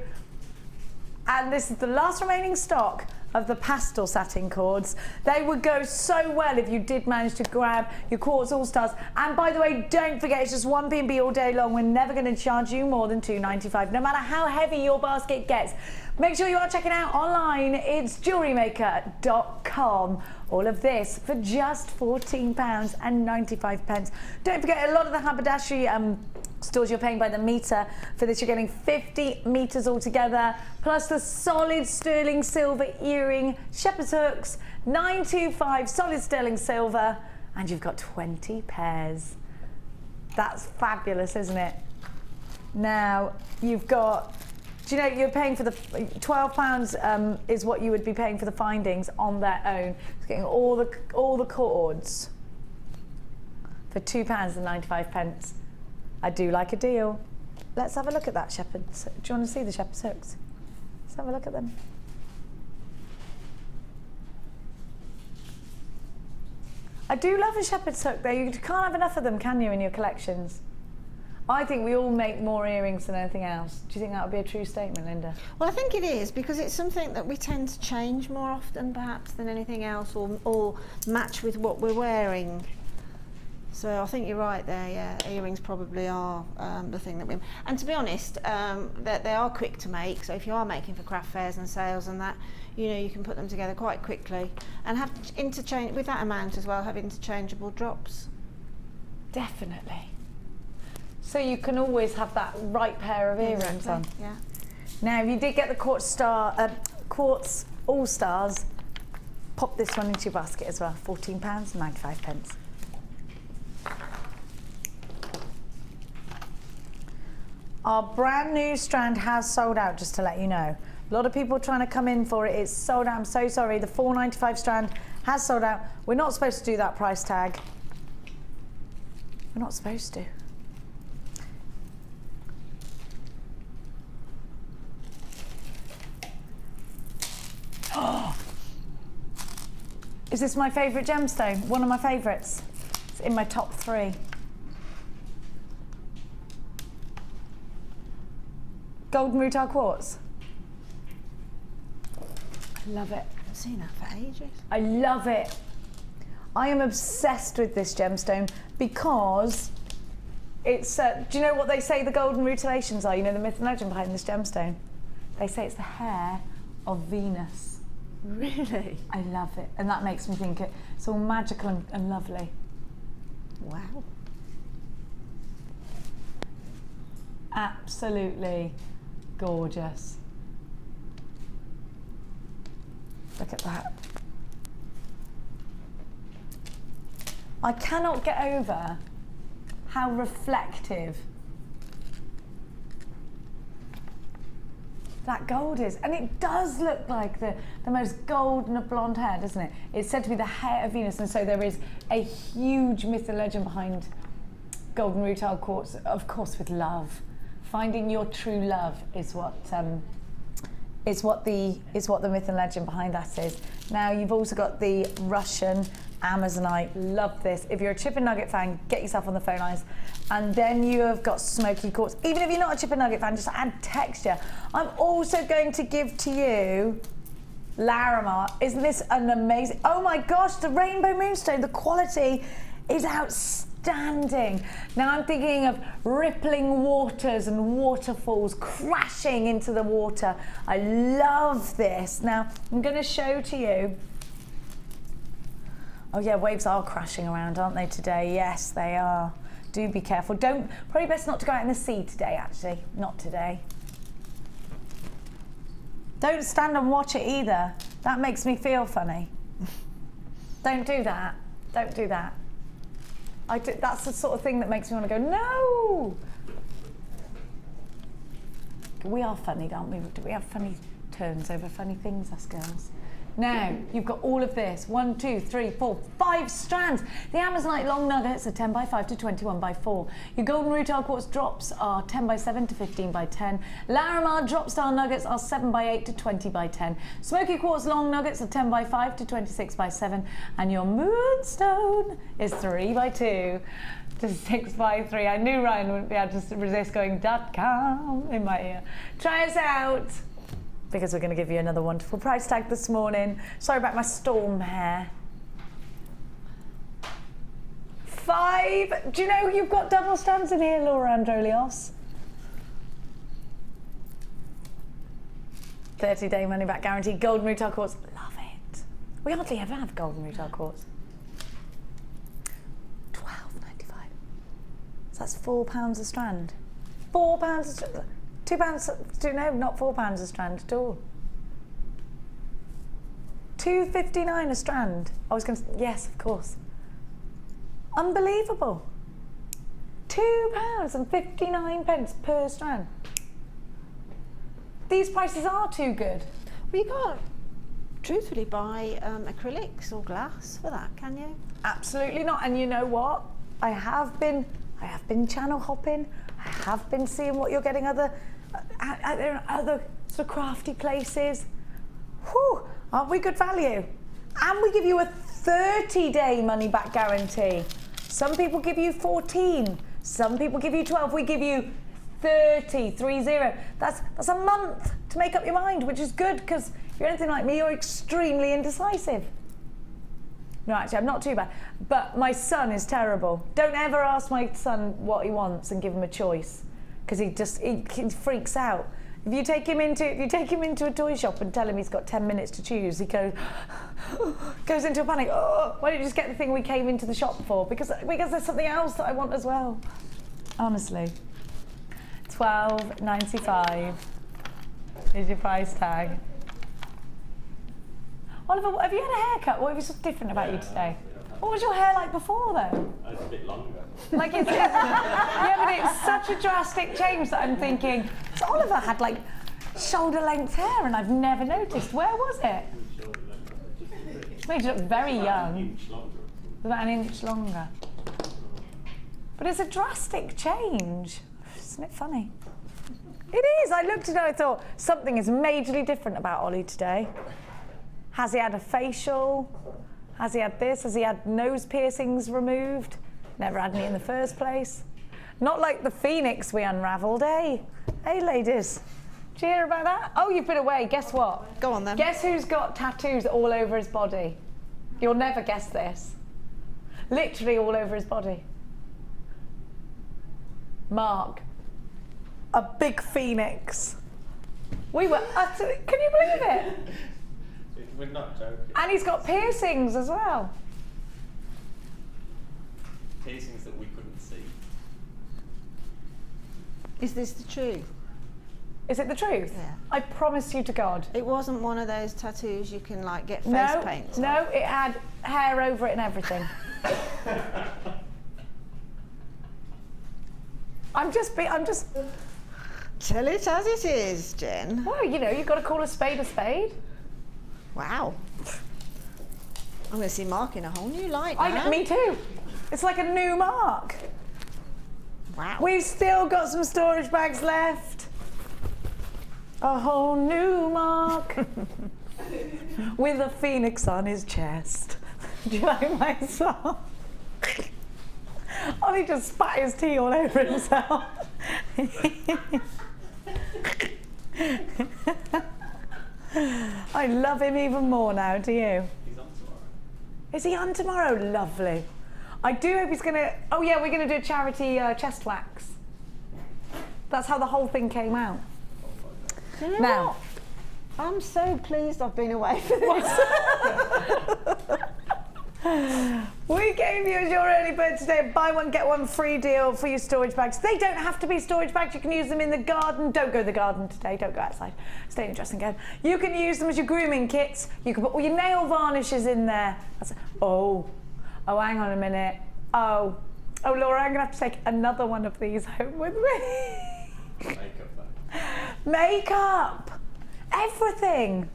And this is the last remaining stock of the pastel satin cords. They would go so well if you did manage to grab your Quartz All-Stars. And by the way, don't forget, it's just 1 P&B all day long. We're never going to charge you more than £2.95, no matter how heavy your basket gets. Make sure you are checking out online. It's JewelleryMaker.com. All of this for just £14.95. Don't forget, a lot of the haberdashery stores you're paying by the metre. For this, you're getting 50 metres altogether, plus the solid sterling silver earring, shepherd's hooks, 925 solid sterling silver, and you've got 20 pairs. That's fabulous, isn't it? Now, you've got, do you know, you're paying for the £12 is what you would be paying for the findings on their own. It's getting all the cords for £2.95. I do like a deal. Let's have a look at that shepherd's. Do you want to see the shepherd's hooks? Let's have a look at them. I do love a shepherd's hook though. You can't have enough of them, can you, in your collections? I think we all make more earrings than anything else. Do you think that would be a true statement, Linda? Well, I think it is, because it's something that we tend to change more often perhaps than anything else, or match with what we're wearing. So I think you're right there, yeah. Earrings probably are the thing that we... And to be honest, they are quick to make, so if you are making for craft fairs and sales and that, you know, you can put them together quite quickly and have interchange, with that amount as well, have interchangeable drops. Definitely. So you can always have that right pair of earrings on. Yeah. Now, if you did get the Quartz All-Stars, pop this one into your basket as well, £14.95. Our brand new strand has sold out, just to let you know. A lot of people trying to come in for it. It's sold out. I'm so sorry. The $4.95 strand has sold out. We're not supposed to do that price tag. We're not supposed to. Oh. Is this my favourite gemstone? One of my favourites. It's in my top 3. Golden rutile quartz. I love it. I've seen that for ages. I love it. I am obsessed with this gemstone because it's, do you know what they say the golden rutilations are? You know the myth and legend behind this gemstone? They say it's the hair of Venus. Really? I love it. And that makes me think it's all magical and lovely. Wow. Absolutely gorgeous. Look at that. I cannot get over how reflective that gold is. And it does look like the most golden of blonde hair, doesn't it? It's said to be the hair of Venus, and so there is a huge myth and legend behind golden rutile quartz, of course, with love. Finding your true love is what the myth and legend behind that is. Now, you've also got the Russian Amazonite. Love this. If you're a chip and nugget fan, get yourself on the phone lines. And then you have got smoky quartz. Even if you're not a chip and nugget fan, just add texture. I'm also going to give to you Larimar. Isn't this an amazing... Oh my gosh, the Rainbow Moonstone. The quality is outstanding. outstanding. Now I'm thinking of rippling waters and waterfalls crashing into the water. I love this. Now I'm going to show to you. Oh yeah, waves are crashing around, aren't they today? Yes, they are. Do be careful. Probably best not to go out in the sea today, actually. Not today. Don't stand and watch it either. That makes me feel funny. Don't do that. Don't do that. That's the sort of thing that makes me want to go, no! We are funny, aren't we? Do we have funny turns over funny things, us girls? Now, you've got all of this. 1, 2, 3, 4, 5 strands. The Amazonite long nuggets are 10 by 5 to 21 by 4. Your golden rutile quartz drops are 10 by 7 to 15 by 10. Larimar drop style nuggets are 7 by 8 to 20 by 10. Smoky quartz long nuggets are 10 by 5 to 26 by 7. And your moonstone is 3 by 2 to 6 by 3. I knew Ryan wouldn't be able to resist going .com in my ear. Try us out, because we're going to give you another wonderful price tag this morning. Sorry about my storm hair. 5. Do you know you've got double strands in here, Laura Androlios? 30-day money back guarantee. Golden rutile quartz. Love it. We hardly ever have golden rutile quartz. £12.95. So that's £4 a strand. £4 a strand. £2, no, not £4 a strand at all. £2.59 a strand. I was going to, yes, of course. Unbelievable. £2.59 per strand. These prices are too good. Well, you can't truthfully buy acrylics or glass for that, can you? Absolutely not. And you know what? I have been channel hopping. I have been seeing what you're getting other sort of crafty places. Whew, aren't we good value? And we give you a 30-day money back guarantee. Some people give you 14, some people give you 12. We give you 30. That's a month to make up your mind, which is good, because if you're anything like me, you're extremely indecisive. No, actually, I'm not too bad. But my son is terrible. Don't ever ask my son what he wants and give him a choice, because he freaks out. If you take him into a toy shop and tell him he's got 10 minutes to choose, he goes into a panic. Oh, why don't you just get the thing we came into the shop for? Because there's something else that I want as well. Honestly. £12.95 is your price tag. Oliver, have you had a haircut? What was different about you today? What was your hair like before, though? It's a bit longer. Like yeah, but it's such a drastic change that I'm thinking, so Oliver had like shoulder-length hair, and I've never noticed. Where was it? It made you look very young. About an inch longer. But it's a drastic change. Isn't it funny? It is. I looked at it and I thought, something is majorly different about Ollie today. Has he had a facial? Has he had this? Has he had nose piercings removed? Never had any in the first place. Not like the phoenix we unravelled, eh? Hey, ladies. Did you hear about that? Oh, you've been away. Guess what? Go on, then. Guess who's got tattoos all over his body? You'll never guess this. Literally all over his body. Mark. A big phoenix. We were utterly... Can you believe it? We're not joking. And he's got piercings as well. Piercings that we couldn't see. Is this the truth? Is it the truth? Yeah. I promise you to God. It wasn't one of those tattoos you can like get face paint. No, it had hair over it and everything. I'm just. Tell it as it is, Jen. Well, you know, you've got to call a spade a spade. Wow. I'm going to see Mark in a whole new light now. Me too. It's like a new Mark. Wow. We've still got some storage bags left. A whole new Mark. With a phoenix on his chest. Do you like my song? Ollie just spat his tea all over himself. I love him even more now, do you? He's on tomorrow. Is he on tomorrow? Lovely. I do hope he's going to... Oh, yeah, we're going to do a charity chest wax. That's how the whole thing came out. Do you know Now... what? I'm so pleased I've been away for this. We gave you as your early bird today a buy one get one free deal for your storage bags. They don't have to be storage bags. You can use them in the garden. Don't go to the garden today. Don't go outside. Stay in your dressing gown. You can use them as your grooming kits. You can put all your nail varnishes in there. Oh, hang on a minute. Oh, Laura, I'm gonna have to take another one of these home with me. Makeup. Everything.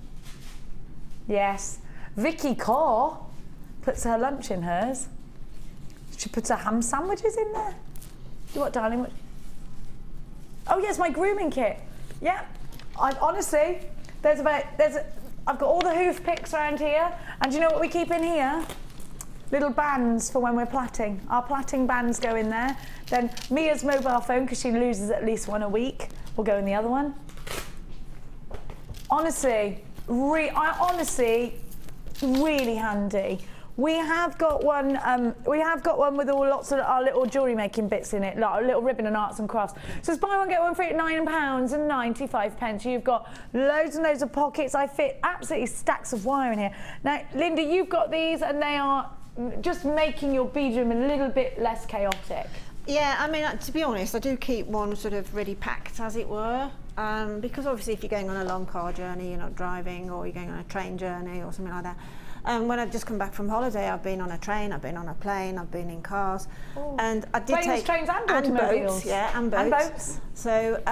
Yes. Vicky Carr puts her lunch in hers. She puts her ham sandwiches in there. What, darling? What? Oh yes, my grooming kit. Yeah. Honestly, I've got all the hoof picks around here, and do you know what we keep in here? Little bands for when we're plaiting. Our plaiting bands go in there. Then Mia's mobile phone, because she loses at least one a week, will go in the other one. Honestly, really handy. We have got one. With lots of our little jewellery making bits in it, like a little ribbon and arts and crafts. So it's buy one get one free at £9.95. You've got loads and loads of pockets. I fit absolutely stacks of wire in here. Now, Linda, you've got these, and they are just making your beadroom a little bit less chaotic. Yeah, I mean, to be honest, I do keep one sort of ready packed, as it were. Because obviously if you're going on a long car journey, you're not driving, or you're going on a train journey or something like that. When I've just come back from holiday, I've been on a train, I've been on a plane, I've been in cars. Oh. And I did take... trains and automobiles. Boats, yeah, and boats. And boats. So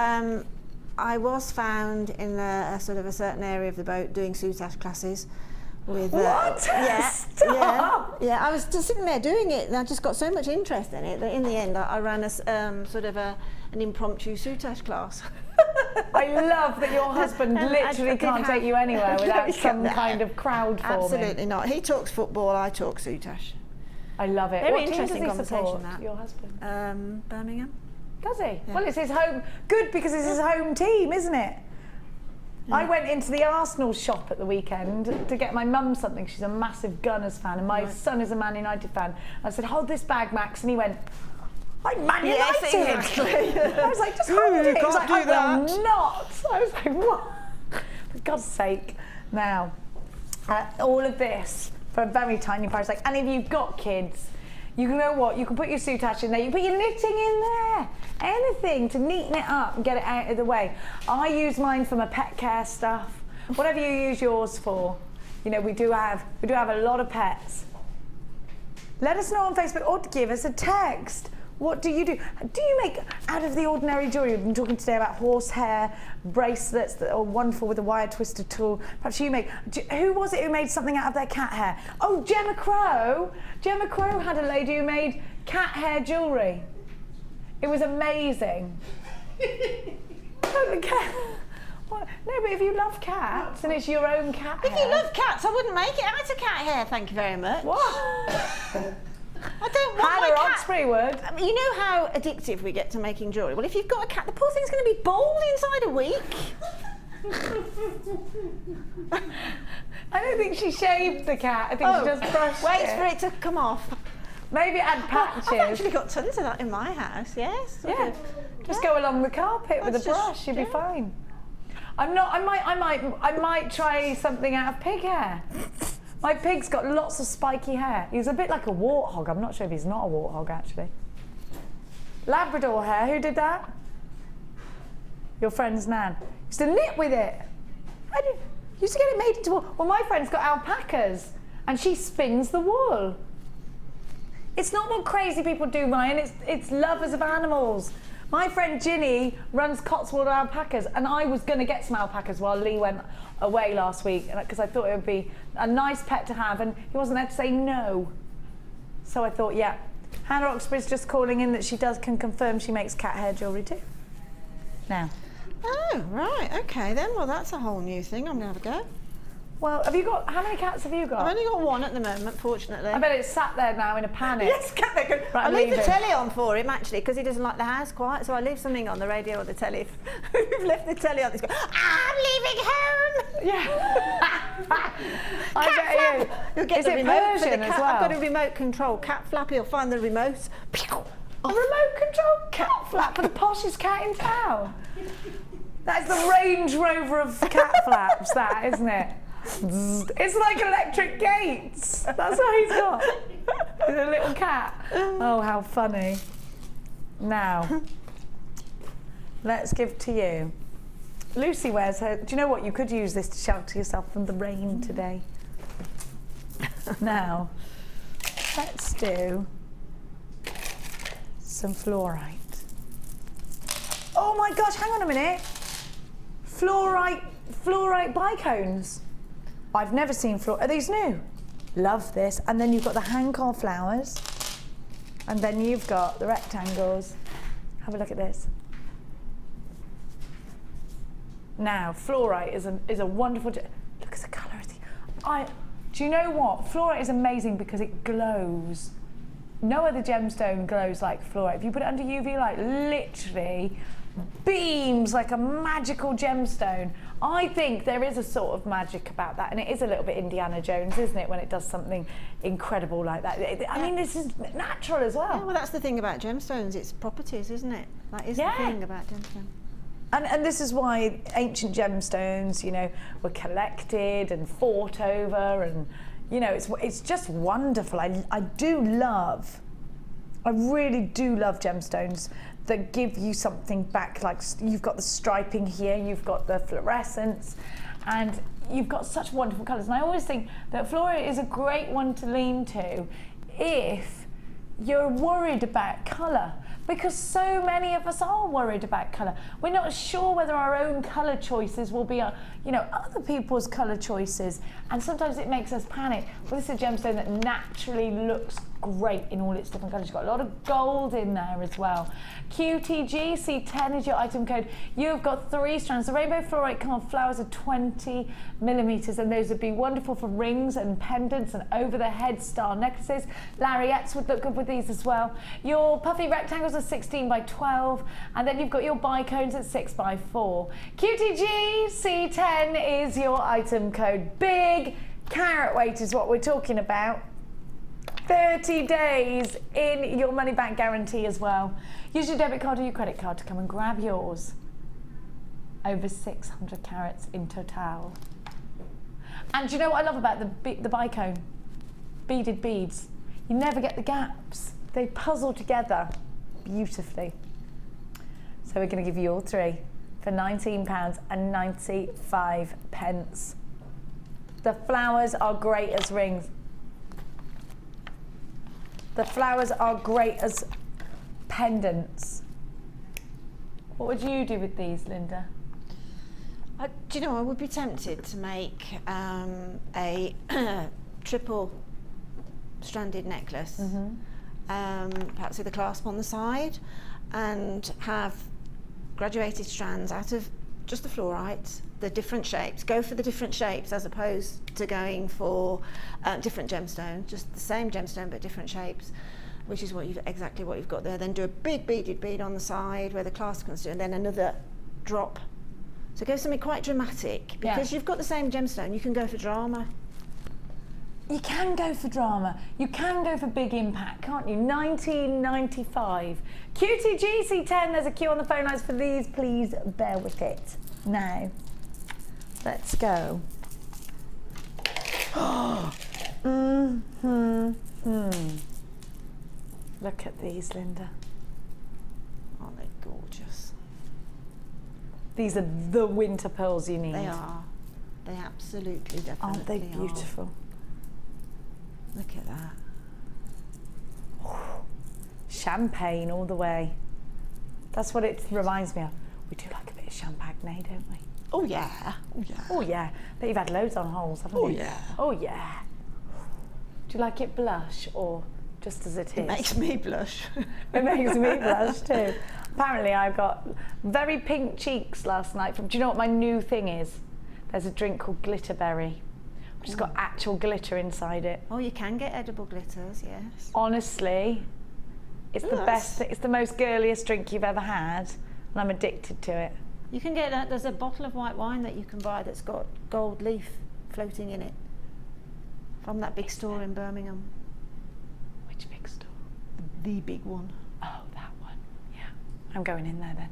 I was found in a sort of a certain area of the boat doing soutache classes. With, what? Yeah. I was just sitting there doing it, and I just got so much interest in it that in the end I ran a sort of an impromptu soutache class. I love that your husband literally can't take you anywhere without some kind of crowd forming. Absolutely not. He talks football, I talk soutache. I love it. Very What interesting team does he conversation, support, that. your husband? Birmingham. Does he? Yeah. Well, it's his home. Good, because it's his home team, isn't it? Yeah. I went into the Arsenal shop at the weekend to get my mum something. She's a massive Gunners fan, and my son is a Man United fan. I said, hold this bag, Max, and he went, I'm Man United! Yes, exactly. I was like, just hold it. He was like, do I will that. not. I was like, what? For God's sake. Now, all of this for a very tiny price. Like, and if you've got kids, you know what? You can put your soutache in there. You put your knitting in there. Anything to neaten it up and get it out of the way. I use mine for my pet care stuff. Whatever you use yours for. You know, we do have a lot of pets. Let us know on Facebook or give us a text. What do you do? Do you make out of the ordinary jewellery? We've been talking today about horsehair bracelets that are wonderful with a wire twister tool. Perhaps you make... Who was it who made something out of their cat hair? Oh, Gemma Crow. Gemma Crow had a lady who made cat hair jewellery. It was amazing. What? No, but if you love cats and it's your own cat hair... If you love cats, I wouldn't make it out of cat hair, thank you very much. What? I don't want Hannah my cat. Oxbury would. I mean, you know how addictive we get to making jewellery? Well, if you've got a cat, the poor thing's going to be bald inside a week. I don't think she shaved the cat. I think she just brushed Waits for it to come off. Maybe add patches. I've actually got tons of that in my house, yes. Yeah. Just go along the carpet with a That's just- brush, you'll be yeah. fine. I might try something out of pig hair. My pig's got lots of spiky hair. He's a bit like a warthog. I'm not sure if he's not a warthog, actually. Labrador hair, who did that? Your friend's Nan. Used to knit with it. Used to get it made into wool. Well, my friend's got alpacas, and she spins the wool. It's not what crazy people do, Ryan. It's lovers of animals. My friend Ginny runs Cotswold alpacas, and I was going to get some alpacas while Lee went away last week, because I thought it would be a nice pet to have, and he wasn't there to say no. So I thought, yeah. Hannah Oxbury's just calling in that she can confirm she makes cat hair jewellery too. Now. Oh, right, okay then. Well, that's a whole new thing. I'm going to have a go. Well, how many cats have you got? I've only got one at the moment, fortunately. I bet it's sat there now in a panic. Yes, right, I leave the leave it. telly on for him, actually, because he doesn't like the house quiet, so I leave something on the radio or the telly. We've left the telly on, he's going, I'm leaving home. Yeah. I Cat bet you. flap. You'll get Is the it remote for the Persian cat. as well? I've got a remote control cat flap. He'll find the remote. A remote control cat flap for the poshest cat in town. That's the Range Rover of cat flaps, that, isn't it? It's like electric gates. That's what he's got. With a little cat. Oh, how funny. Now, let's give to you. Lucy wears her. Do you know what? You could use this to shelter yourself from the rain today. Now, let's do some fluorite. Oh my gosh, hang on a minute. Fluorite bicones. I've never seen are these new? Love this. And then you've got the hand-carved flowers. And then you've got the rectangles. Have a look at this. Now, fluorite is a wonderful, look at the colour of the, do you know what? Fluorite is amazing because it glows. No other gemstone glows like fluorite. If you put it under UV light, literally beams like a magical gemstone. I think there is a sort of magic about that, and it is a little bit Indiana Jones, isn't it, when it does something incredible like that. I mean, this is natural as well. Yeah, well, that's the thing about gemstones. It's properties, isn't it? That is the thing about gemstones. And this is why ancient gemstones, you know, were collected and fought over, and you know, it's just wonderful. I really do love gemstones that give you something back. Like you've got the striping here, you've got the fluorescence, and you've got such wonderful colours. And I always think that fluorite is a great one to lean to if you're worried about colour, because so many of us are worried about colour. We're not sure whether our own colour choices will be, you know, other people's colour choices, and sometimes it makes us panic. Well, this is a gemstone that naturally looks great in all its different colours. You've got a lot of gold in there as well. QTG C10 is your item code. You've got 3 strands. The rainbow fluorite carved flowers are 20 millimeters, and those would be wonderful for rings and pendants and over the head star necklaces. Lariats would look good with these as well. Your puffy rectangles are 16 by 12, and then you've got your bicones at 6 by 4. QTG C10 is your item code. Big carat weight is what we're talking about. 30 days in your money back guarantee as well. Use your debit card or your credit card to come and grab yours. Over 600 carats in total. And do you know what I love about the bicone? Beaded beads. You never get the gaps. They puzzle together beautifully. So we're going to give you all 3 for £19.95. The flowers are great as rings. The flowers are great as pendants. What would you do with these, Linda? Do you know, I would be tempted to make a triple stranded necklace, perhaps with a clasp on the side, and have graduated strands out of just the fluorite, the different shapes. Go for the different shapes as opposed to going for different gemstones, just the same gemstone but different shapes, which is exactly what you've got there. Then do a big beaded bead on the side where the clasp comes through, and then another drop. So go something quite dramatic, because you've got the same gemstone. You can go for drama. You can go for drama. You can go for big impact, can't you? £19.95. QTGC10, there's a queue on the phone lines for these. Please bear with it. Now, let's go. Look at these, Linda. Aren't they gorgeous? These are the winter pearls you need. They are. They absolutely, definitely Aren't they beautiful? Look at that. Champagne all the way. That's what it reminds me of. We do like a bit of champagne, don't we? Oh yeah. Oh yeah. Oh yeah. But you've had loads on holes, haven't you? Oh yeah. Oh yeah. Do you like it blush or just as it is? It makes me blush. It makes me blush too. Apparently I got very pink cheeks last night from, do you know what my new thing is? There's a drink called Glitterberry, which has got actual glitter inside it. Oh, you can get edible glitters, yes. Honestly, it's the best, it's the most girliest drink you've ever had, and I'm addicted to it. You can get there's a bottle of white wine that you can buy that's got gold leaf floating in it from that big store in Birmingham. Which big store? The big one. Oh, that one. Yeah. I'm going in there then.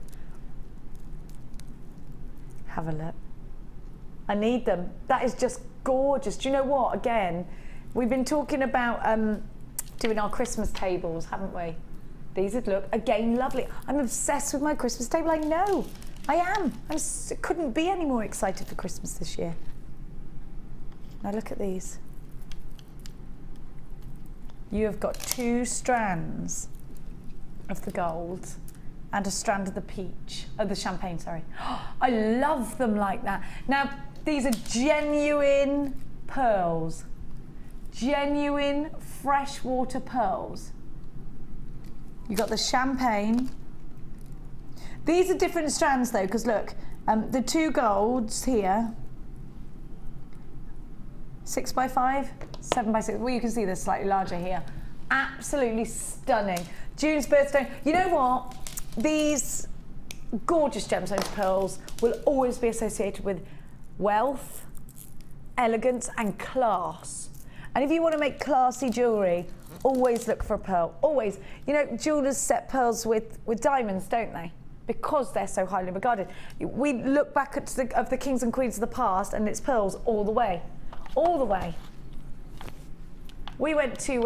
Have a look. I need them. That is just gorgeous. Do you know what? Again, we've been talking about doing our Christmas tables, haven't we? These would look, again, lovely. I'm obsessed with my Christmas table. I know. I am. I couldn't be any more excited for Christmas this year. Now look at these. You have got 2 strands of the gold and a strand of the peach, the champagne, sorry. I love them like that. Now, these are genuine pearls. Genuine freshwater pearls. You got the champagne. These are different strands though, because look, the 2 golds here, 6x5, 7x6. Well, you can see they're slightly larger here. Absolutely stunning. June's birthstone. You know what? These gorgeous gemstones pearls will always be associated with wealth, elegance, and class. And if you want to make classy jewellery, always look for a pearl. Always. You know, jewellers set pearls with diamonds, don't they? Because they're so highly regarded. We look back at the kings and queens of the past, and it's pearls all the way. All the way. We went to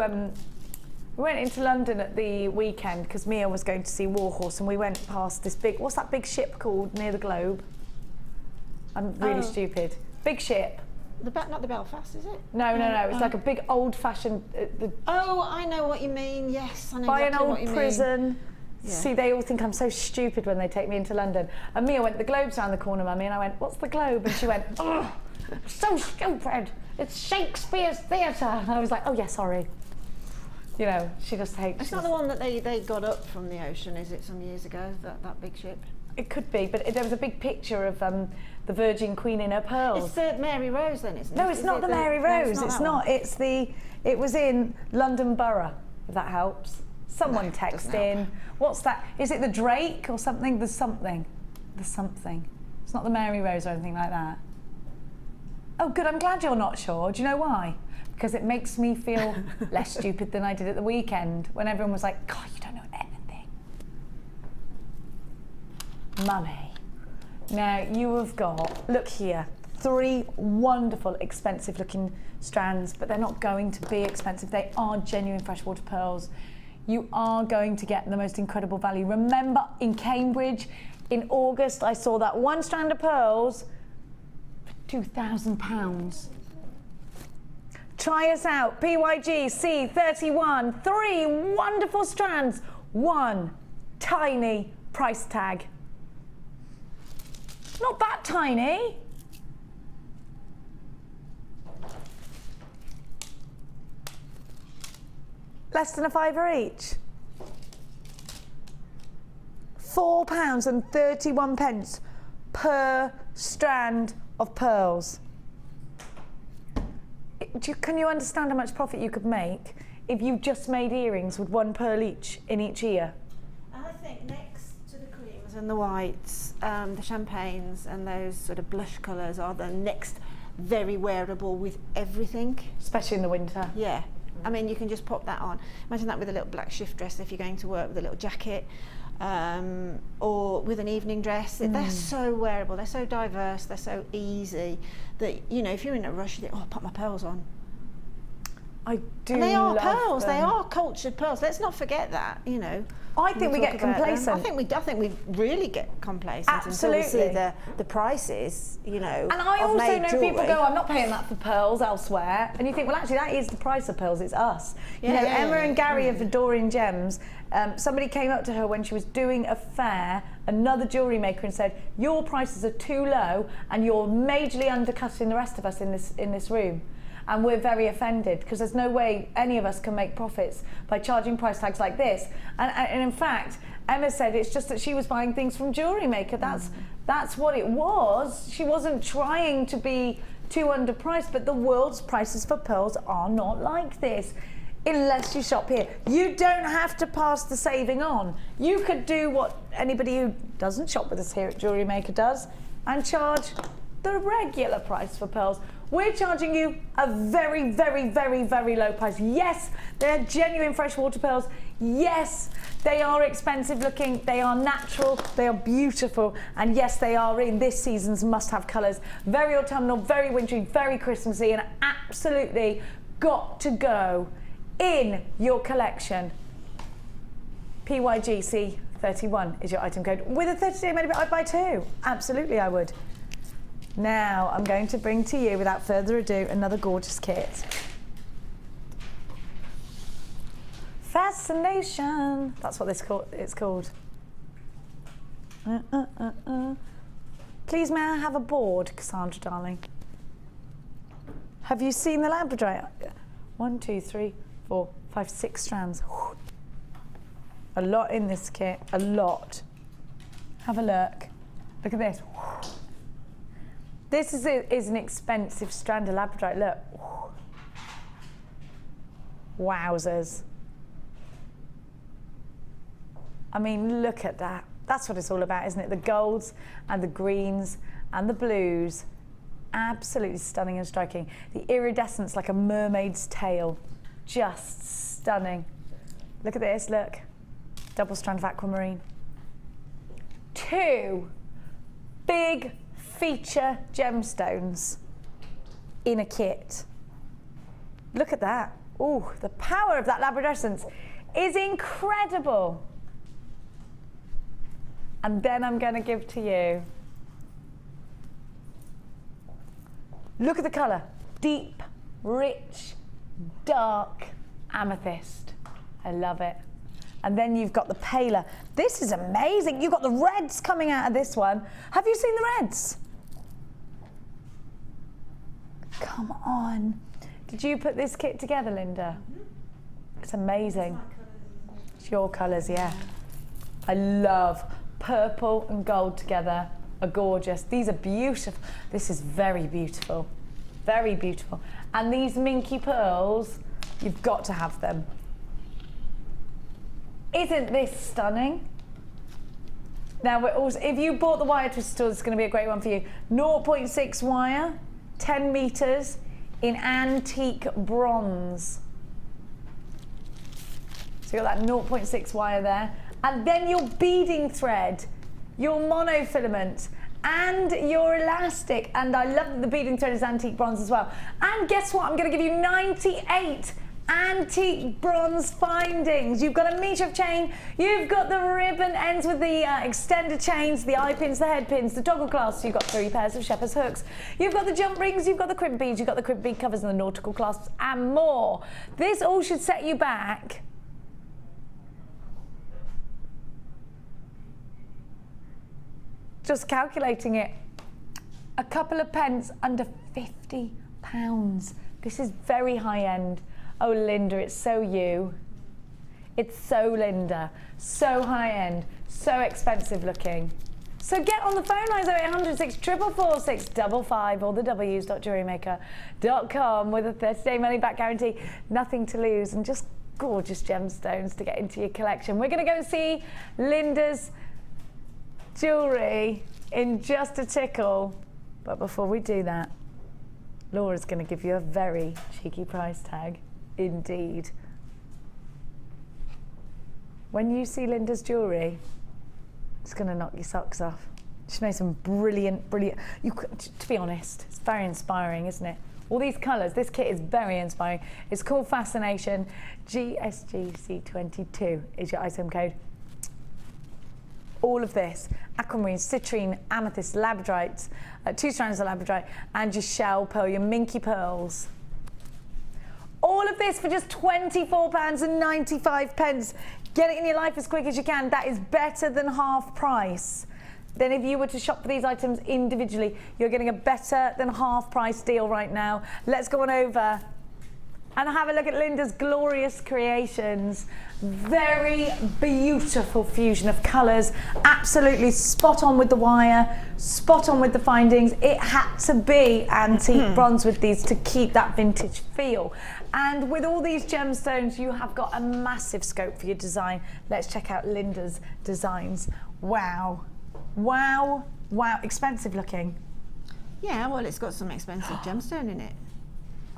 we went into London at the weekend because Mia was going to see Warhorse, and we went past this big, what's that big ship called near the Globe? I'm really stupid. Big ship. Not the Belfast, is it? No. It's like a big old-fashioned. Oh, I know what you mean. Yes, I know by exactly an what you old prison. mean. Yeah. See, they all think I'm so stupid when they take me into London. And Mia went, the Globe's around the corner, Mummy, and I went, what's the Globe? And she went, oh, so stupid. It's Shakespeare's theatre. And I was like, oh yeah, sorry. You know, she just hates. It's not the one that they got up from the ocean, is it? Some years ago, that big ship. It could be, but there was a big picture of the Virgin Queen in her pearls. It's the Mary Rose, then, isn't it? No, it's not the Mary Rose. No, it's not. It's the. It was in London Borough. If that helps. Someone text in. What's that? Is it the Drake or something? There's something. There's something. It's not the Mary Rose or anything like that. Oh, good. I'm glad you're not sure. Do you know why? Because it makes me feel less stupid than I did at the weekend when everyone was like, God, you don't know anything. Mummy. Now you have got, look here, 3 wonderful, expensive looking strands, but they're not going to be expensive. They are genuine freshwater pearls. You are going to get the most incredible value. Remember in Cambridge, in August, I saw that 1 strand of pearls for £2,000. Try us out, PYG C31, 3 wonderful strands, 1 tiny price tag. Not that tiny. Less than a £5 each. £4.31 per strand of pearls. Can you understand how much profit you could make if you just made earrings with 1 pearl each in each ear? I think next to the creams and the whites, the champagnes and those sort of blush colours are the next very wearable with everything. Especially in the winter. Yeah. I mean, you can just pop that on. Imagine that with a little black shift dress if you're going to work with a little jacket, or with an evening dress. They're so wearable, they're so diverse, they're so easy that, you know, if you're in a rush, you think, oh, I'll pop my pearls on. I do. And they are love pearls. them. They are cultured pearls. Let's not forget that. You know. I think we get complacent. I think we really get complacent. Absolutely. Until we see the prices. You know. And I of also know jewellery. people go, I'm not paying that for pearls elsewhere, and you think, well, actually, that is the price of pearls. It's us. Yeah, you know, yeah, Emma yeah. and Gary of Adoring Gems. Somebody came up to her when she was doing a fair, another jewellery maker, and said, your prices are too low, and you're majorly undercutting the rest of us in this room. And we're very offended because there's no way any of us can make profits by charging price tags like this. And in fact, Emma said it's just that she was buying things from Jewellery Maker. That's what it was. She wasn't trying to be too underpriced, but the world's prices for pearls are not like this. unless you shop here. You don't have to pass the saving on. You could do what anybody who doesn't shop with us here at Jewellery Maker does and charge the regular price for pearls. We're charging you a very, very, very, very low price. Yes, they're genuine freshwater pearls. Yes, they are expensive looking. They are natural. They are beautiful. And yes, they are in this season's must-have colours. Very autumnal, very wintry, very Christmassy, and absolutely got to go in your collection. PYGC31 is your item code. With a 30-day money back, I'd buy two. Absolutely, I would. Now, I'm going to bring to you, without further ado, another gorgeous kit. Fascination. That's what it's called. Please, may I have a board, Cassandra, darling? Have you seen the Labradorite? 1, 2, 3, 4, 5, 6 strands. A lot in this kit, a lot. Have a look. Look at this. This is an expensive strand of Labradorite, look. Wowzers. I mean, look at that. That's what it's all about, isn't it? The golds and the greens and the blues. Absolutely stunning and striking. The iridescence like a mermaid's tail. Just stunning. Look at this, look. Double strand of aquamarine. 2 big feature gemstones in a kit. Look at that. Oh, the power of that labradorescence is incredible. And then I'm going to give to you. Look at the colour. Deep, rich, dark amethyst. I love it. And then you've got the paler. This is amazing. You've got the reds coming out of this one. Have you seen the reds? Come on. Did you put this kit together, Linda? It's amazing. It's your colours, yeah. I love purple and gold together. Are gorgeous. These are beautiful. This is very beautiful. Very beautiful. And these minky pearls, you've got to have them. Isn't this stunning? Now, we're also, if you bought the wire twister tool, this is going to be a great one for you. 0.6 wire, 10 metres in antique bronze. So you've got that 0.6 wire there. And then your beading thread, your monofilament, and your elastic. And I love that the beading thread is antique bronze as well. And guess what? I'm going to give you 98 antique bronze findings. You've got a metre of chain, you've got the ribbon ends with the extender chains, the eye pins, the head pins, the toggle clasps, you've got 3 pairs of shepherd's hooks, you've got the jump rings, you've got the crimp beads, you've got the crimp bead covers and the nautical clasps and more. This all should set you back just calculating it, a couple of pence under £50. This is very high end. Oh, Linda, it's so you. It's so Linda. So high end, so expensive looking. So get on the phone lines 0800 644 655 or the w's.jewellerymaker.com with a 30-day money-back guarantee. Nothing to lose and just gorgeous gemstones to get into your collection. We're going to go and see Linda's jewellery in just a tickle. But before we do that, Laura's going to give you a very cheeky price tag. Indeed. When you see Linda's jewellery, it's going to knock your socks off. She's made some brilliant, to be honest, it's very inspiring, isn't it? All these colours, this kit is very inspiring. It's called Fascination. GSGC22 is your item code. All of this, aquamarine, citrine, amethyst, labradorites, 2 strands of labradorite, and your shell pearl, your minky pearls. All of this for just £24.95. Get it in your life as quick as you can. That is better than half price. Then if you were to shop for these items individually, you're getting a better than half price deal right now. Let's go on over And have a look at Linda's glorious creations. Very beautiful fusion of colours. Absolutely spot on with the wire, spot on with the findings. It had to be antique bronze with these to keep that vintage feel. And with all these gemstones, you have got a massive scope for your design. Let's check out Linda's designs. Wow. Wow. Wow. Expensive looking. Yeah, well, it's got some expensive gemstone in it.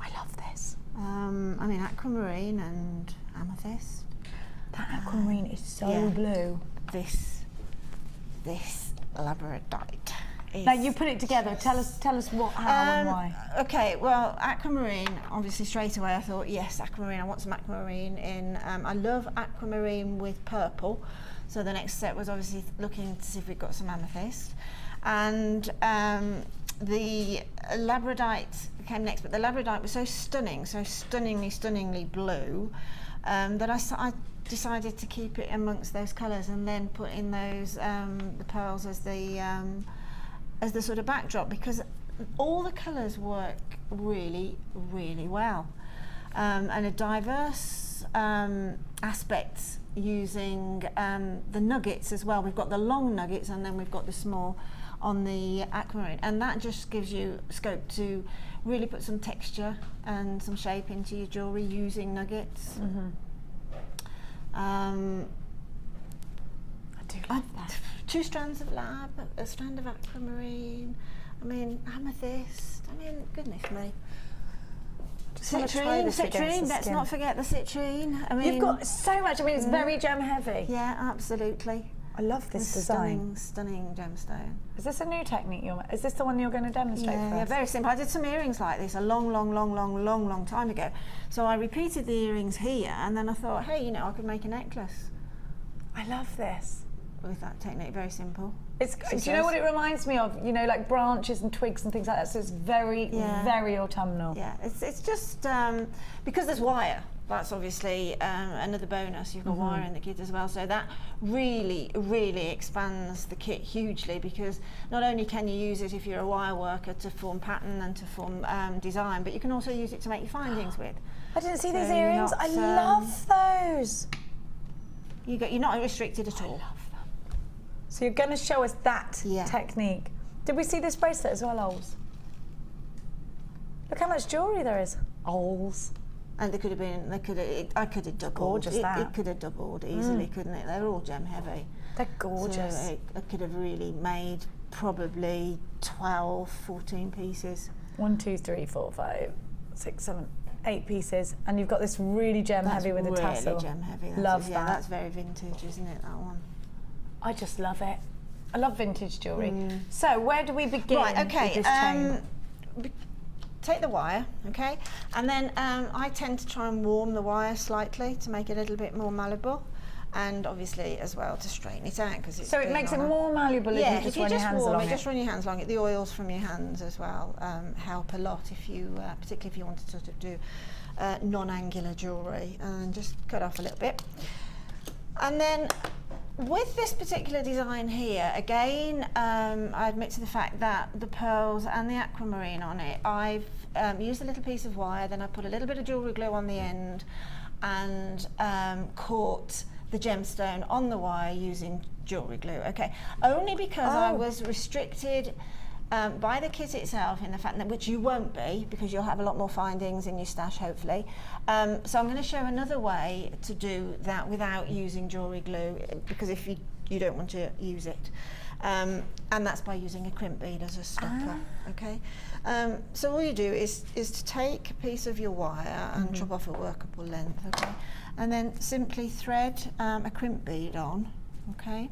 I love this. I mean, aquamarine and amethyst. That aquamarine is so blue. This labradorite. Now you put it together. Tell us what, how, and why. Okay, well, aquamarine. Obviously, straight away I thought, yes, aquamarine. I want some aquamarine in. I love aquamarine with purple. So the next step was obviously looking to see if we got some amethyst, and the labradorite came next. But the labradorite was so stunning, so stunningly blue, that I decided to keep it amongst those colours and then put in those the pearls as the sort of backdrop, because all the colours work really well, and a diverse aspects using the nuggets as well. We've got the long nuggets and then we've got the small on the aquamarine, and that just gives you scope to really put some texture and some shape into your jewellery using nuggets. I do love that. 2 strands of lab, a strand of aquamarine, I mean amethyst, I mean goodness me. Citrine, let's not forget the citrine. I mean, you've got so much, I mean it's very gem heavy. Yeah, absolutely. I love this design. Stunning gemstone. Is this a new technique is this the one you're going to demonstrate for us? Yeah, very simple. I did some earrings like this a long time ago. So I repeated the earrings here, and then I thought, hey, you know, I could make a necklace. I love this. With that technique, very simple. It's, do you know what it reminds me of? You know, like branches and twigs and things like that. So it's very autumnal. Yeah, it's just because there's wire. That's obviously another bonus. You've got wire in the kit as well, so that really expands the kit hugely, because not only can you use it if you're a wire worker to form pattern and to form design, but you can also use it to make your findings with. I didn't see these earrings. I love those. You're not restricted at all. So you're going to show us that technique. Did we see this bracelet as well, Oles? Look how much jewellery there is. Oles. And they could have been, I could have doubled. Gorgeous, that. It could have doubled easily, couldn't it? They're all gem heavy. They're gorgeous. So I could have really made probably 12, 14 pieces. 1, 2, 3, 4, 5, 6, 7, 8 pieces. And you've got this really gem heavy with a tassel. Really gem heavy. Love that. Yeah, that's very vintage, isn't it, that one? I just love it. I love vintage jewellery. So where do we begin with this chain? Take the wire, okay, and then I tend to try and warm the wire slightly to make it a little bit more malleable, and obviously as well to straighten it out, because so it makes it more malleable if you just run your hands along it. Just run your hands along it. The oils from your hands as well help a lot if you, particularly if you want to sort of do non-angular jewellery, and just cut off a little bit, and then. With this particular design here, again, I admit to the fact that the pearls and the aquamarine on it, I've used a little piece of wire, then I put a little bit of jewellery glue on the end and caught the gemstone on the wire using jewellery glue. Okay, only because I was restricted by the kit itself, in the fact that, which you won't be, because you'll have a lot more findings in your stash hopefully. So I'm going to show another way to do that without using jewellery glue, because if you don't want to use it, and that's by using a crimp bead as a stopper. Okay, so all you do is to take a piece of your wire and chop off a workable length, okay, and then simply thread a crimp bead on, okay.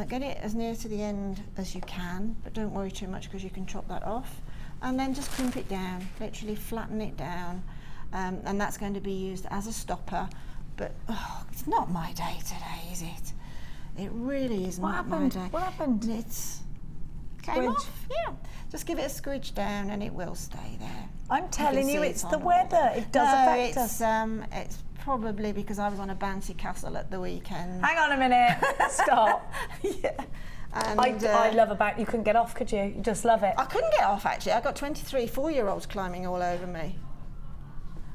Get it as near to the end as you can, but don't worry too much because you can chop that off, and then just crimp it down, literally flatten it down, and that's going to be used as a stopper. But it's not my day today, is it? It really is not my day. What happened? It's came off. Yeah, just give it a squidge down and it will stay there. I'm telling you, it's the weather. It does affect us. It's probably because I was on a bouncy castle at the weekend. Hang on a minute. Stop. Yeah. And I love a back. You couldn't get off, could you? You just love it. I couldn't get off, actually. I got 23 4-year-olds climbing all over me.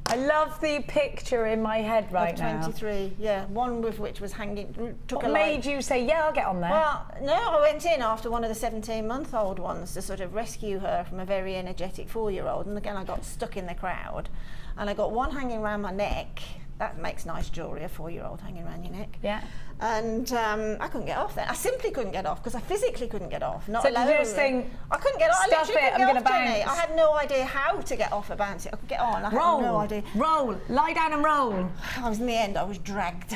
I love the picture in my head right of now. 23, yeah. One with which was hanging. Took What a made you say, yeah, I'll get on there? Well, no, I went in after one of the 17-month-old ones to sort of rescue her from a very energetic 4-year-old. And again, I got stuck in the crowd. And I got one hanging around my neck. That makes nice jewellery, a 4-year-old hanging around your neck. Yeah. And I couldn't get off then. I simply couldn't get off because I physically couldn't get off. Not So alone. did you just think, I couldn't get off. I stuff literally it, couldn't I'm get gonna off, Jenny. bounce. I had no idea how to get off a bounce. I could get on. I had no idea. Roll, lie down and roll. I was in the end. I was dragged.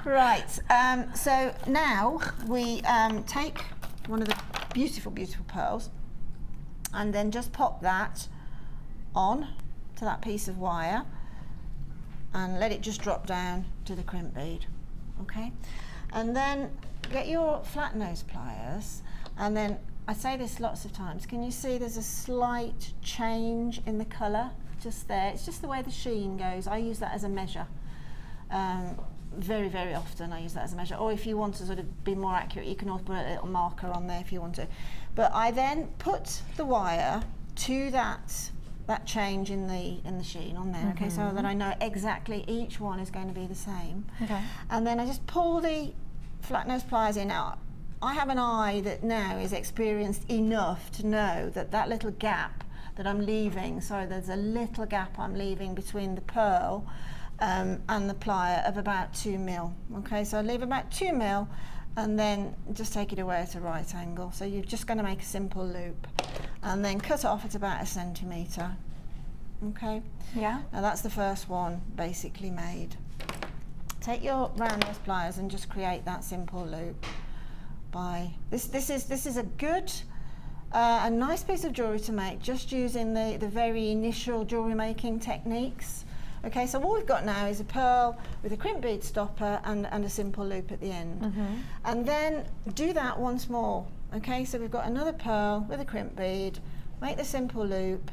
Right. So now we take one of the beautiful, beautiful pearls, and then just pop that on to that piece of wire, and let it just drop down to the crimp bead. Okay, and then get your flat nose pliers, and then I say this lots of times. Can you see there's a slight change in the colour just there? It's just the way the sheen goes. I use that as a measure. Very, very often I use that as a measure. Or if you want to sort of be more accurate, you can also put a little marker on there if you want to. But I then put the wire to that change in the sheen on there, okay, so that I know exactly each one is going to be the same. Okay. And then I just pull the flat nose pliers in. Now, I have an eye that now is experienced enough to know that that little gap that I'm leaving, so there's a little gap I'm leaving between the pearl and the plier of about 2 mil. Okay, so I leave about 2 mil and then just take it away at a right angle. So you're just going to make a simple loop and then cut off at about 1 centimetre. Okay? Yeah. Now that's the first one basically made. Take your round nose pliers and just create that simple loop. By this is a good a nice piece of jewellery to make just using the very initial jewellery making techniques. Okay, so all we've got now is a pearl with a crimp bead stopper and a simple loop at the end. And then do that once more. Okay, so we've got another pearl with a crimp bead, make the simple loop,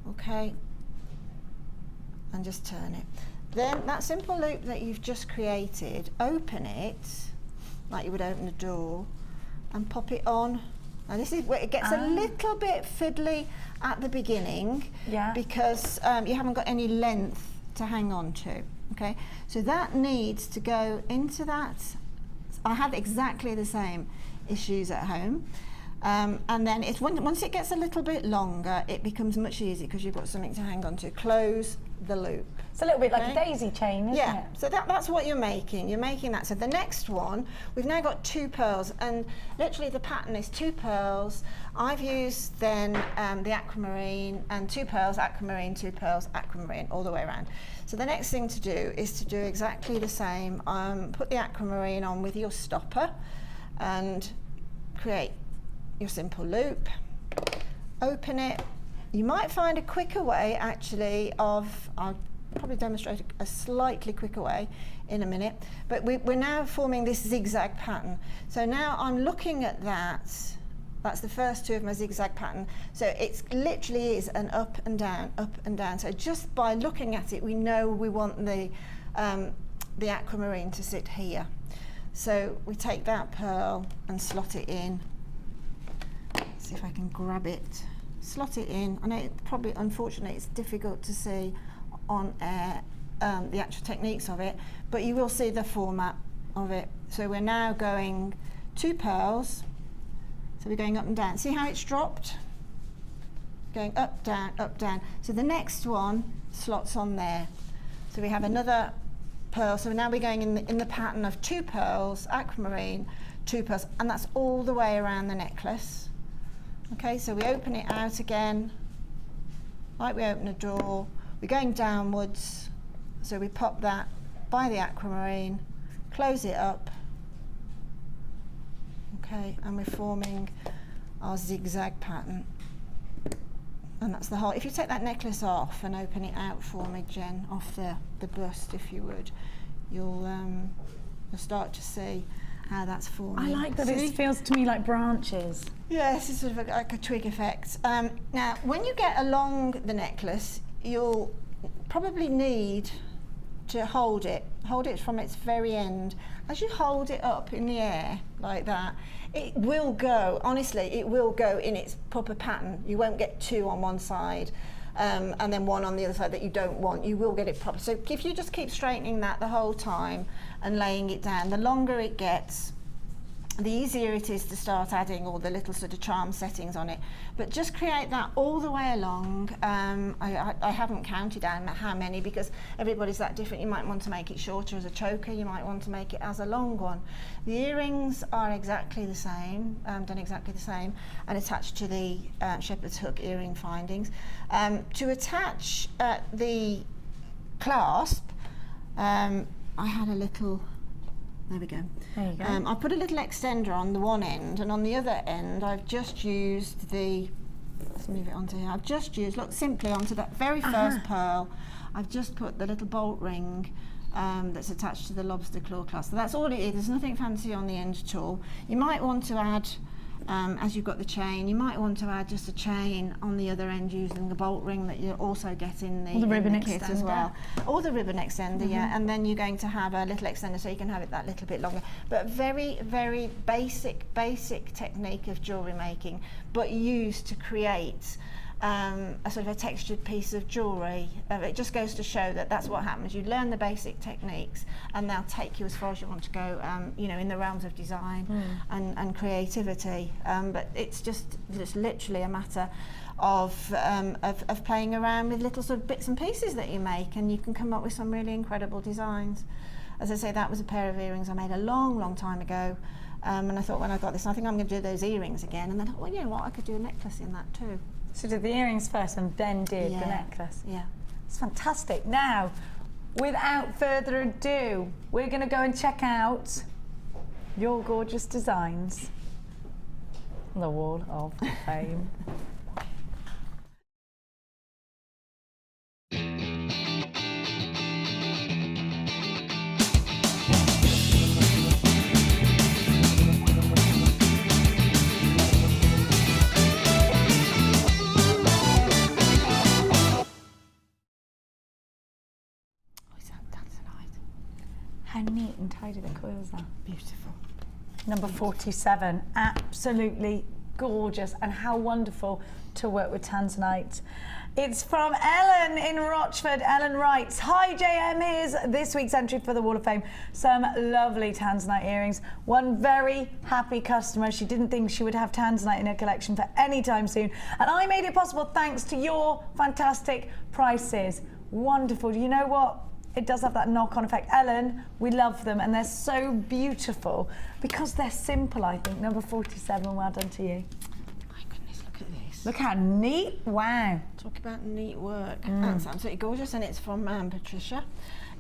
okay, and just turn it. Then that simple loop that you've just created, open it like you would open a door and pop it on. Now this is where it gets a little bit fiddly at the beginning, because you haven't got any length to hang on to. Okay, so that needs to go into that. I had exactly the same issues at home, and then once it gets a little bit longer, it becomes much easier because you've got something to hang on to. Close the loop. It's a little bit like a daisy chain, isn't it? So that's what you're making. You're making that. So the next one, we've now got 2 pearls, and literally the pattern is 2 pearls. I've used then the aquamarine, and 2 pearls, aquamarine, 2 pearls, aquamarine, all the way around. So the next thing to do is to do exactly the same. Put the aquamarine on with your stopper and create your simple loop. Open it. You might find a quicker way actually of, I'll probably demonstrate a slightly quicker way in a minute, but we're now forming this zigzag pattern. So now I'm looking at that. That's the first 2 of my zigzag pattern. So it literally is an up and down, up and down. So just by looking at it, we know we want the aquamarine to sit here. So we take that pearl and slot it in. Let's see if I can grab it. Slot it in. I know probably, unfortunately, it's difficult to see on air the actual techniques of it, but you will see the format of it. So we're now going 2 pearls. So we're going up and down. See how it's dropped? Going up, down, up, down. So the next one slots on there. So we have another pearl. So now we're going in the pattern of 2 pearls, aquamarine, 2 pearls, and that's all the way around the necklace. Okay, so we open it out again, like we open a door. We're going downwards, so we pop that by the aquamarine, close it up. Okay, and we're forming our zigzag pattern. And that's the whole. If you take that necklace off and open it out for me, Jen, off the bust, if you would, you'll start to see how that's forming. I like that. It feels to me like branches. Yes, it's sort of like a twig effect. Now, when you get along the necklace, you'll probably need to hold it from its very end. As you hold it up in the air like that, it will go, honestly, it will go in its proper pattern. You won't get 2 on one side and then one on the other side that you don't want, you will get it proper. So if you just keep straightening that the whole time and laying it down, the longer it gets, the easier it is to start adding all the little sort of charm settings on it. But just create that all the way along. I haven't counted down how many because everybody's that different. You might want to make it shorter as a choker, you might want to make it as a long one. The earrings are exactly the same, done exactly the same, and attached to the shepherd's hook earring findings. To attach the clasp, I had a little, there we go. There you go. I put a little extender on the one end, and on the other end I've just used the, let's move it onto here, I've just used, look, simply onto that very first pearl, I've just put the little bolt ring that's attached to the lobster claw clasp. So that's all it is, there's nothing fancy on the end at all. You might want to add, as you've got the chain, you might want to add just a chain on the other end using the bolt ring that you also get in the ribbon kit extender as well. Or the ribbon extender, yeah, and then you're going to have a little extender so you can have it that little bit longer. But very, very basic technique of jewellery making, but used to create a sort of a textured piece of jewellery. It just goes to show that that's what happens. You learn the basic techniques and they'll take you as far as you want to go, you know, in the realms of design and creativity. But it's just literally a matter of playing around with little sort of bits and pieces that you make, and you can come up with some really incredible designs. As I say, that was a pair of earrings I made a long time ago. And I thought when I got this, I think I'm going to do those earrings again. And then I thought, well, you know what, I could do a necklace in that too. So did the earrings first and then did the necklace? Yeah. It's fantastic. Now, without further ado, we're going to go and check out your gorgeous designs on the Wall of Fame. How neat and tidy the coils are. Beautiful. Number 47, absolutely gorgeous, and how wonderful to work with Tanzanite. It's from Ellen in Rochford. Ellen writes, hi JM, here's this week's entry for the Wall of Fame. Some lovely Tanzanite earrings. One very happy customer. She didn't think she would have Tanzanite in her collection for any time soon, and I made it possible thanks to your fantastic prices. Wonderful. You know what? It does have that knock-on effect. Ellen, we love them, and they're so beautiful because they're simple, I think. Number 47, well done to you. My goodness, look at this. Look how neat, wow. Talk about neat work. That's absolutely gorgeous, and it's from Patricia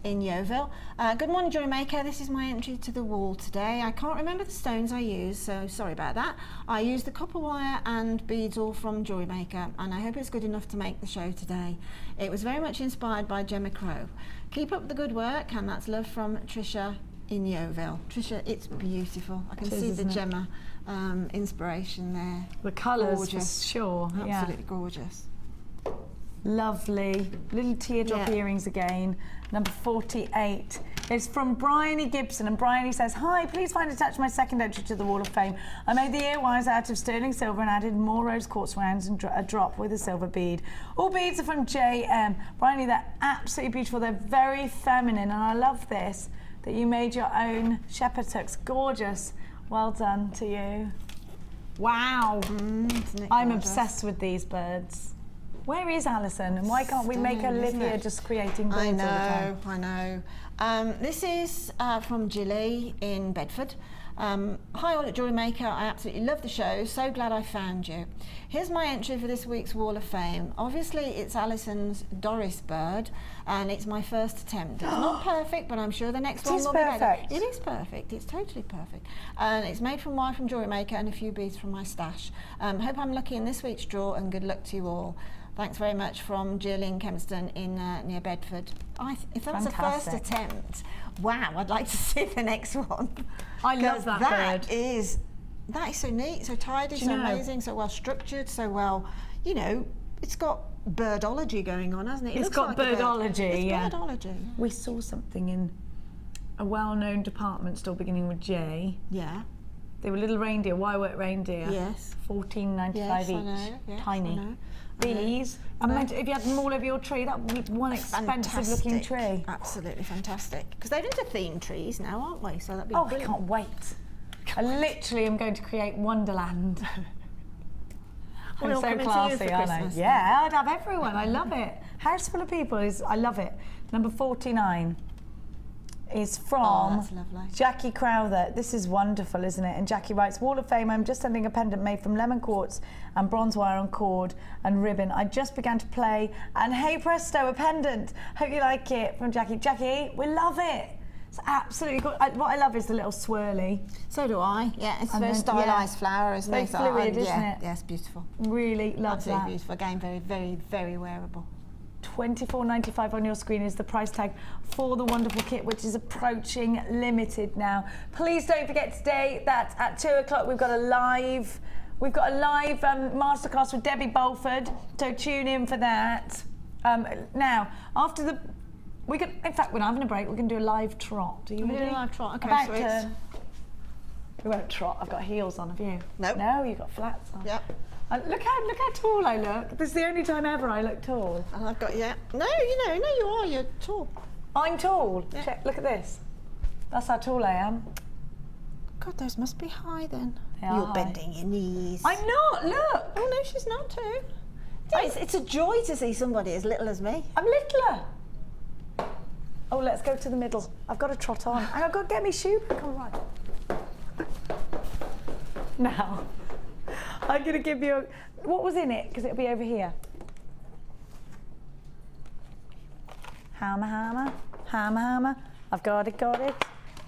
in Yeovil. Good morning, Jewellery Maker. This is my entry to the wall today. I can't remember the stones I used, so sorry about that. I used the copper wire and beads all from Jewellery Maker, and I hope it's good enough to make the show today. It was very much inspired by Gemma Crow. Keep up the good work, and that's love from Tricia in Yeovil. Tricia, it's beautiful. I can see the Gemma inspiration there. The colours, gorgeous. for sure. Absolutely gorgeous. Lovely. Little teardrop earrings again. Number 48. It's from Bryony Gibson, and Bryony says, hi, please find attached my second entry to the Wall of Fame. I made the ear wires out of sterling silver and added more rose quartz rounds and a drop with a silver bead. All beads are from JM. Bryony, they're absolutely beautiful. They're very feminine, and I love this, that you made your own shepherd's hooks. Gorgeous. Well done to you. Wow. I'm obsessed with these birds. Where is Alison, and why can't we make her live here just creating birds all the time? I know. This is from Gilly in Bedford. Hi all at Jewellery Maker, I absolutely love the show, so glad I found you. Here's my entry for this week's Wall of Fame. Obviously it's Alison's Doris bird, and it's my first attempt. It's not perfect, but I'm sure the next one will be better. It is perfect, it's totally perfect. And it's made from wire from Jewellery Maker and a few beads from my stash. Hope I'm lucky in this week's draw, and good luck to you all. Thanks very much from Jill in Kempston in near Bedford. If that's a first attempt, wow, I'd like to see the next one. I love that bird. That is so neat, so tidy, so amazing, so well structured, so well, you know, it's got birdology going on, hasn't it? It's got birdology, yeah. Birdology. We saw something in a well-known department store beginning with J. Yeah. They were little reindeer, wirework reindeer. Yes. $14.95 Yes, each. I know. Yes, Tiny. I know. These, if you had them all over your tree, that would be one expensive looking tree. Absolutely fantastic. Because they're into themed trees now, aren't we? So that'd be Oh, brilliant. I can't wait. I literally am going to create Wonderland. I'm We're all so coming to you classy, for aren't I? Christmas. Yeah, I'd have everyone. I love it. House full of people I love it. Number 49 is from that's lovely. Jackie Crowther. This is wonderful, isn't it? And Jackie writes, Wall of Fame, I'm just sending a pendant made from lemon quartz and bronze wire on cord and ribbon. I just began to play and hey presto, a pendant. Hope you like it. From Jackie. Jackie, we love it. It's absolutely good. What I love is the little swirly. So do I. Yeah, it's a And very then, stylised flower, isn't very it? fluid, isn't yeah, it? Yes, beautiful. Really love Absolutely that. beautiful. Again, very, very, very wearable. $24.95 on your screen is the price tag for the wonderful kit, which is approaching limited now. Please don't forget today that at 2 o'clock we've got a live masterclass with Debbie Bolford, so tune in for that. Now, after the, in fact, we're not having a break, we're going to do a live trot. Are you We're ready? doing a live trot, okay, About sweet. turn. We won't trot, I've got heels on, have you? Nope. No, you've got flats on. Yep. Look how tall I look. This is the only time ever I look tall. And I've got, yeah. No, you are, you're tall. I'm tall. Yeah. Check, look at this. That's how tall I am. God, those must be high then. They are You're high. bending your knees. I'm not, look. Oh no, she's not too. It's a joy to see somebody as little as me. I'm littler. Oh, let's go to the middle. I've got to trot on. And I've got to get me shoe back on right. Now, I'm going to give you what was in it, because it'll be over here. Hammer, hammer, hammer, hammer. I've got it.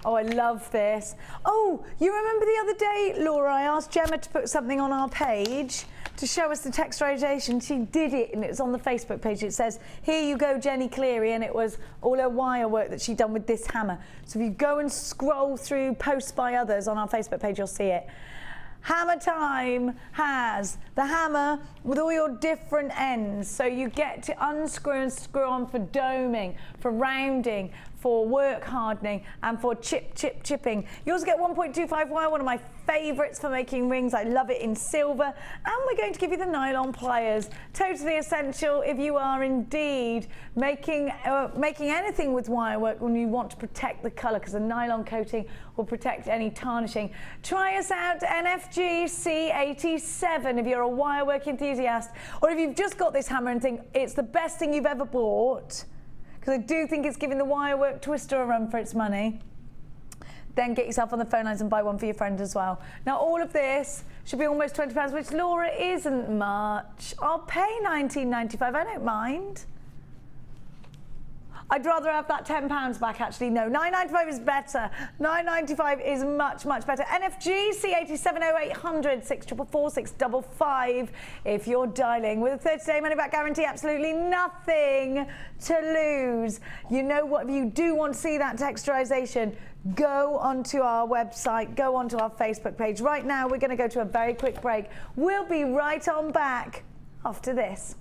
Oh, I love this. Oh, you remember the other day, Laura, I asked Gemma to put something on our page to show us the texturization. She did it, and it's on the Facebook page. It says, here you go, Jenny Cleary, and it was all her wire work that she'd done with this hammer. So if you go and scroll through posts by others on our Facebook page, you'll see it. Hammer Time has the hammer with all your different ends. So you get to unscrew and screw on for doming, for rounding, for work hardening, and for chipping. You also get 1.25 wire, one of my favourites for making rings. I love it in silver. And we're going to give you the nylon pliers. Totally essential if you are indeed making anything with wire work when you want to protect the colour, because the nylon coating will protect any tarnishing. Try us out, NFG C87, if you're a wire work enthusiast, or if you've just got this hammer and think it's the best thing you've ever bought, because I do think it's giving the wire work twister a run for its money. Then get yourself on the phone lines and buy one for your friend as well. Now, all of this should be almost £20, which, Laura, isn't much. I'll pay £19.95, I don't mind. I'd rather have that £10 back, actually. No, £9.95 is better. £9.95 is much, much better. NFG C870800 644 655 if you're dialing. With a 30-day money-back guarantee, absolutely nothing to lose. You know what? If you do want to see that texturization, go onto our website, go onto our Facebook page. Right now, we're going to go to a very quick break. We'll be right on back after this.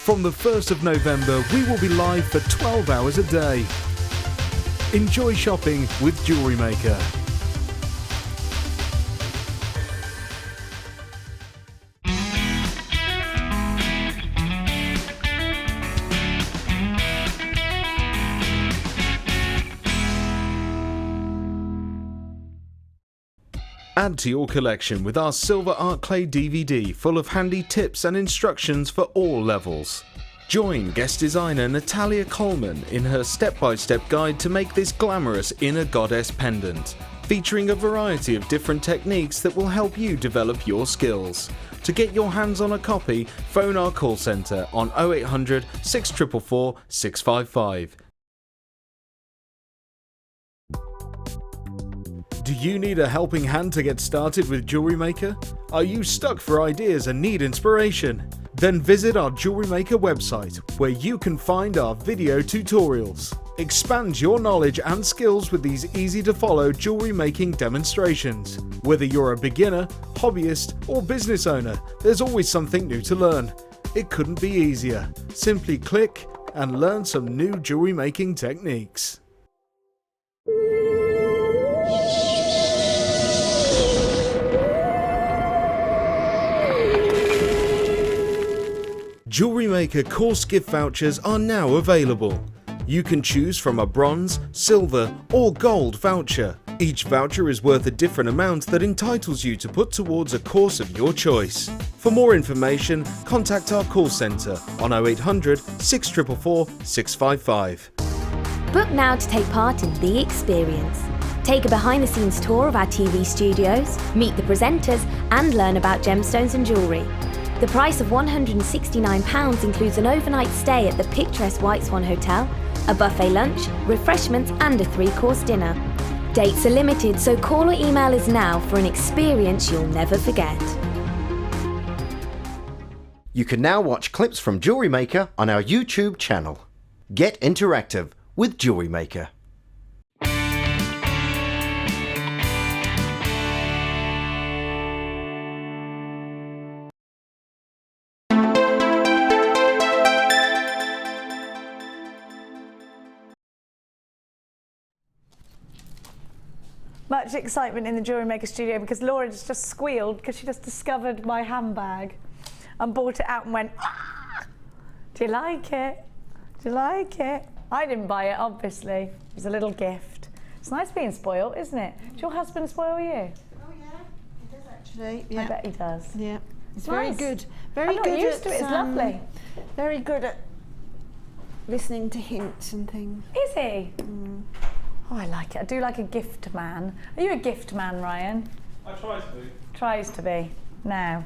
From the 1st of November, we will be live for 12 hours a day. Enjoy shopping with Jewellery Maker. Add to your collection with our Silver Art Clay DVD full of handy tips and instructions for all levels. Join guest designer Natalia Coleman in her step-by-step guide to make this glamorous inner goddess pendant, featuring a variety of different techniques that will help you develop your skills. To get your hands on a copy, phone our call centre on 0800 644 655. Do you need a helping hand to get started with Jewellery Maker? Are you stuck for ideas and need inspiration? Then visit our Jewellery Maker website, where you can find our video tutorials. Expand your knowledge and skills with these easy-to-follow jewellery making demonstrations. Whether you're a beginner, hobbyist or business owner, there's always something new to learn. It couldn't be easier. Simply click and learn some new jewellery making techniques. Jewellery Maker course gift vouchers are now available. You can choose from a bronze, silver or gold voucher. Each voucher is worth a different amount that entitles you to put towards a course of your choice. For more information, contact our call centre on 0800 644 655. Book now to take part in The Experience. Take a behind-the-scenes tour of our TV studios, meet the presenters and learn about gemstones and jewellery. The price of £169 includes an overnight stay at the picturesque White Swan Hotel, a buffet lunch, refreshments and a 3-course dinner. Dates are limited, so call or email us now for an experience you'll never forget. You can now watch clips from Jewellery Maker on our YouTube channel. Get interactive with Jewellery Maker. Much excitement in the Jewellery Maker studio because Laura just squealed because she just discovered my handbag and brought it out and went, "Ah! Do you like it? Do you like it?" I didn't buy it, obviously. It was a little gift. It's nice being spoiled, isn't it? Does your husband spoil you? Oh yeah, he does actually. Yeah. I bet he does. Yeah, it's Nice. very good. Very I'm not good. used to it. It's lovely. Very good at listening to hints and things. Is he? Oh, I like it. I do like a gift man. Are you a gift man, Ryan? I try to be. Tries to be. Now,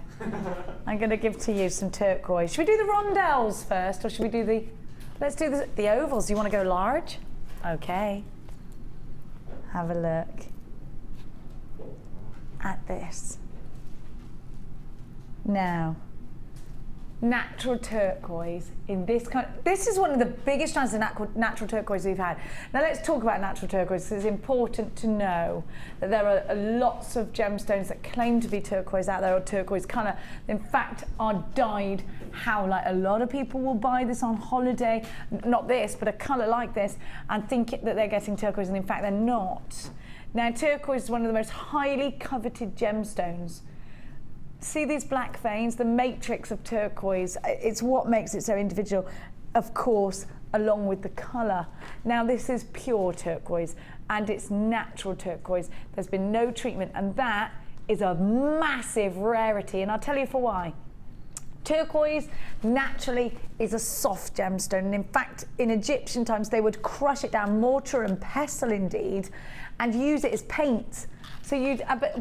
I'm going to give to you some turquoise. Should we do the rondelles first, or should we do the... Let's do the ovals. Do you want to go large? Okay. Have a look at this. Now, natural turquoise in this kind. This is one of the biggest strands of natural turquoise we've had. Now let's talk about natural turquoise. It's important to know that there are lots of gemstones that claim to be turquoise out there, or turquoise colour. In fact, are dyed howlite. A lot of people will buy this on holiday, not this, but a colour like this, and think that they're getting turquoise, and in fact they're not. Now, turquoise is one of the most highly coveted gemstones. See these black veins, the matrix of turquoise, it's what makes it so individual, of course, along with the colour. Now this is pure turquoise and it's natural turquoise. There's been no treatment, and that is a massive rarity, and I'll tell you for why. Turquoise naturally is a soft gemstone, and in fact in Egyptian times they would crush it down, mortar and pestle indeed, and use it as paint. So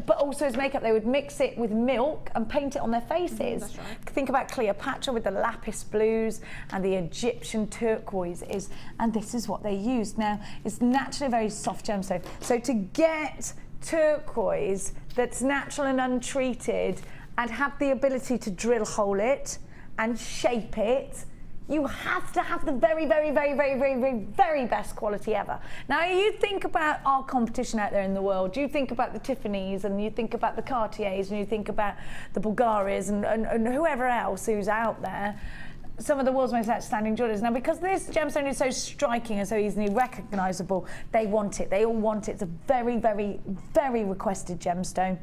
but also as makeup. They would mix it with milk and paint it on their faces. That's right. Think about Cleopatra with the lapis blues, and the Egyptian turquoise is, and this is what they used. Now, it's naturally a very soft gemstone. So to get turquoise that's natural and untreated and have the ability to drill hole it and shape it, you have to have the very, very, very, very, very, very, very best quality ever. Now, you think about our competition out there in the world. You think about the Tiffany's, and you think about the Cartiers, and you think about the Bulgaris, and whoever else who's out there. Some of the world's most outstanding jewelers. Now, because this gemstone is so striking and so easily recognisable, they want it. They all want it. It's a very, very, very requested gemstone.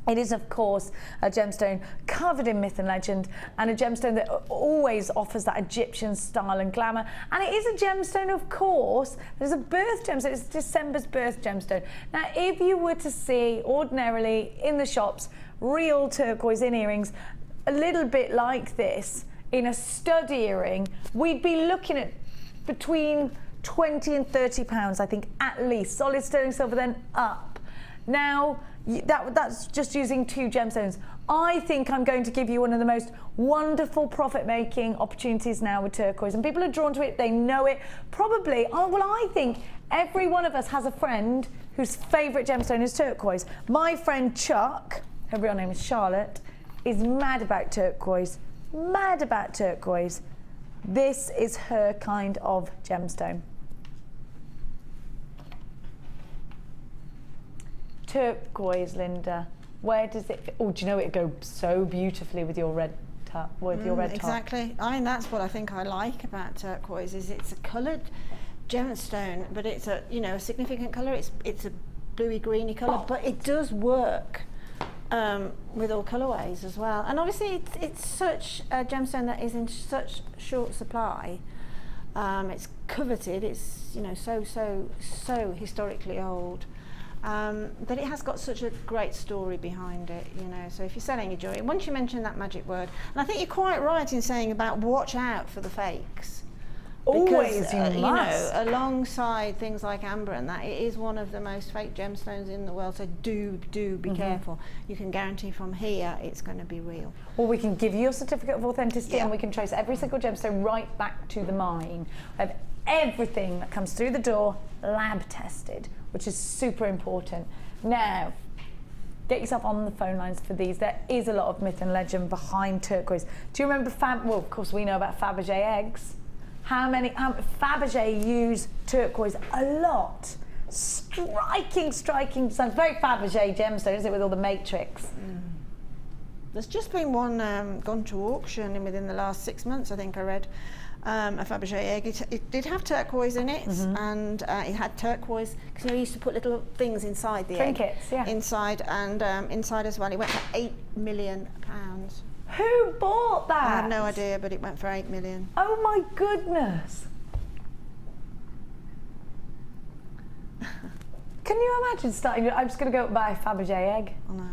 It is, of course, a gemstone covered in myth and legend, and a gemstone that always offers that Egyptian style and glamour. And it is a gemstone, of course, there's a birth gemstone. It's December's birth gemstone. Now, if you were to see ordinarily in the shops real turquoise in earrings, a little bit like this, in a stud earring, we'd be looking at between £20 and £30, I think, at least. Solid sterling silver, then up. Now, that's just using 2 gemstones. I think I'm going to give you one of the most wonderful profit-making opportunities now with turquoise, and people are drawn to it, they know it. Probably, well, I think every one of us has a friend whose favourite gemstone is turquoise. My friend Chuck, her real name is Charlotte, is mad about turquoise. Mad about turquoise. This is her kind of gemstone. turquoise, Linda, where does it fit? Oh, do you know it go so beautifully with your red top, Exactly. I mean, that's what I think I like about turquoise, is it's a coloured gemstone, but it's a, you know, a significant colour. It's a bluey greeny colour, but it does work with all colourways as well. And obviously it's such a gemstone that is in such short supply. It's coveted, it's, you know, so historically old, that it has got such a great story behind it, you know. So if you're selling your jewellery, once you mention that magic word, and I think you're quite right in saying about watch out for the fakes. Always, Because, you know, must. alongside things like amber and that, it is one of the most faked gemstones in the world, so do be careful. You can guarantee from here it's going to be real. Well, we can give you a certificate of authenticity, Yeah. and we can trace every single gemstone right back to the mine. We have everything that comes through the door lab tested, which is super important. Now, get yourself on the phone lines for these. There is a lot of myth and legend behind turquoise. Do you remember well, of course we know about Fabergé eggs. Fabergé use turquoise a lot. Striking designs. Very Fabergé gemstone, isn't it, with all the matrix? There's just been one gone to auction within the last 6 months, I think I read. A Fabergé egg. It did have turquoise in it, and it had turquoise, because you know, you used to put little things inside the Trinkets, egg. yeah. Inside, and inside as well. It went for £8 million. Who bought that? I have no idea, but it went for 8 million. Oh my goodness. Can you imagine starting? I'm just going to go buy a Fabergé egg. I know.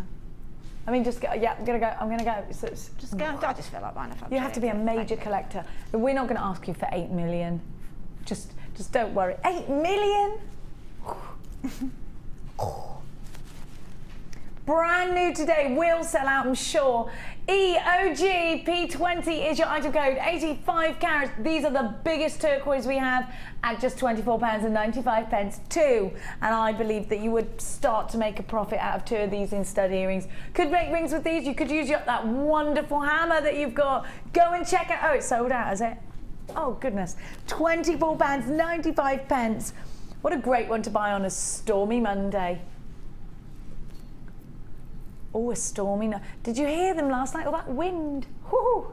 I mean, just go, yeah, I'm going to go. So Just go. I just feel like buying a Fabergé. you have to be a egg. major collector. We're not going to ask you for 8 million. Just don't worry. 8 million? Brand new today, will sell out, I'm sure. EOG P20 is your item code, 85 carats. These are the biggest turquoise we have at just £24.95 two. And I believe that you would start to make a profit out of 2 of these in stud earrings. Could make rings with these. You could use that wonderful hammer that you've got. Go and check it. Oh, it's sold out, is it? Oh, goodness. £24.95. What a great one to buy on a stormy Monday. Oh, a stormy night. Did you hear them last night? All that wind. Whoo!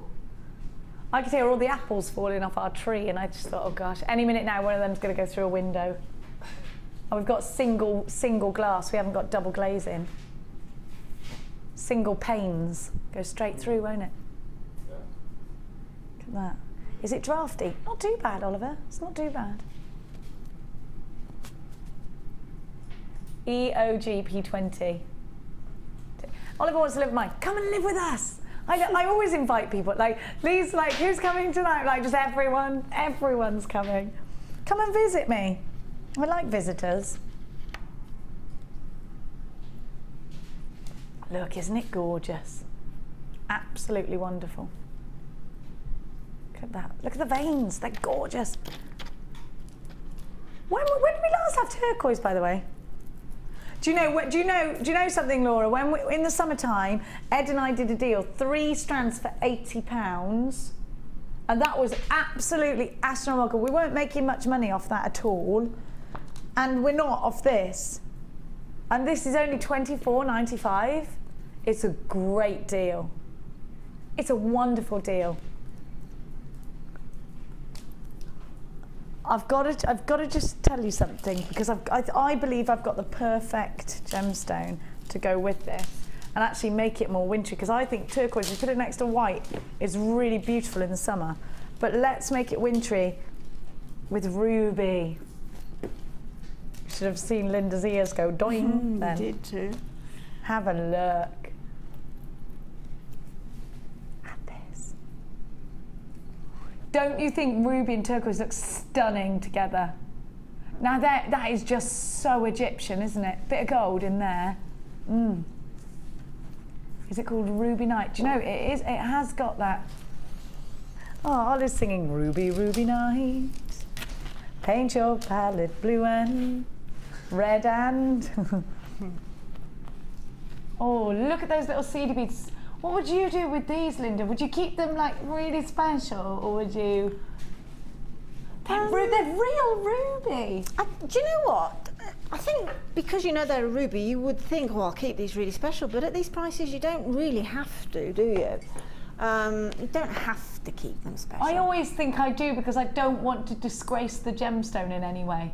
I could hear all the apples falling off our tree, and I just thought, oh gosh, any minute now one of them's going to go through a window. And we've got single glass. We haven't got double glazing. Single panes. Go straight through, won't it? Yeah. Look at that. Is it drafty? Not too bad, Oliver. It's not too bad. EOG P20. Oliver wants to live with mine. Come and live with us. I always invite people. Like, Lee's like, who's coming tonight? Like, just everyone. Everyone's coming. Come and visit me. I like visitors. Look, isn't it gorgeous? Absolutely wonderful. Look at that. Look at the veins. They're gorgeous. When did we last have turquoise, by the way? Do you know something, Laura? When in the summertime, Ed and I did a deal, 3 strands for £80, and that was absolutely astronomical. We weren't making much money off that at all, and we're not off this. And this is only £24.95. It's a great deal. It's a wonderful deal. I've got to just tell you something, because I believe I've got the perfect gemstone to go with this and actually make it more wintry, because I think turquoise, you put it next to white, is really beautiful in the summer. But let's make it wintry with ruby. You should have seen Linda's ears go doing then. You did too. Have a look. Don't you think ruby and turquoise look stunning together? Now that is just so Egyptian, isn't it? Bit of gold in there. Is it called Ruby Night? Do you know, it is. It has got that. Oh, Olive's singing Ruby, Ruby Night. Paint your palette blue and red and... Oh, look at those little seedy beads. What would you do with these, Linda? Would you keep them like really special, or would you? They're real ruby. Do you know what? I think because you know they're a ruby, you would think, oh, I'll keep these really special, but at these prices you don't really have to, do you? You don't have to keep them special. I always think I do because I don't want to disgrace the gemstone in any way.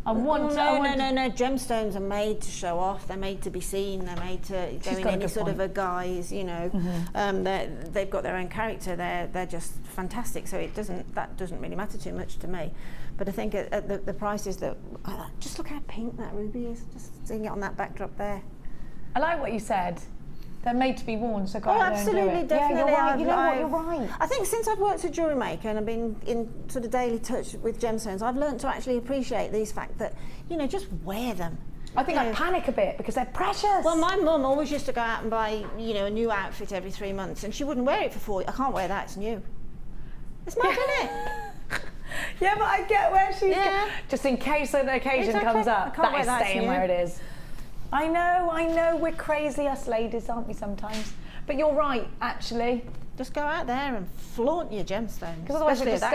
No, gemstones are made to show off, they're made to be seen, they're made to go in any sort of a guise, you know. They've got their own character, they're just fantastic, so that doesn't really matter too much to me. But I think at the prices that, just look how pink that ruby is, just seeing it on that backdrop there. I like what you said. They're made to be worn, so go out there and do absolutely, it. definitely. Yeah, you're right. You're right. I think since I've worked at Jewellery Maker and I've been in sort of daily touch with gemstones, I've learned to actually appreciate these fact that, you know, just wear them. I think I panic a bit because they're precious. Well, my mum always used to go out and buy, you know, a new outfit every 3 months, and she wouldn't wear it for 4 years. I can't wear that, it's new. It's mad, isn't it? Yeah, but I get where she's going. Just in case an occasion comes up, that is staying where it is. I know, we're crazy, us ladies, aren't we, sometimes? But you're right, actually. Just go out there and flaunt your gemstones. Because otherwise it just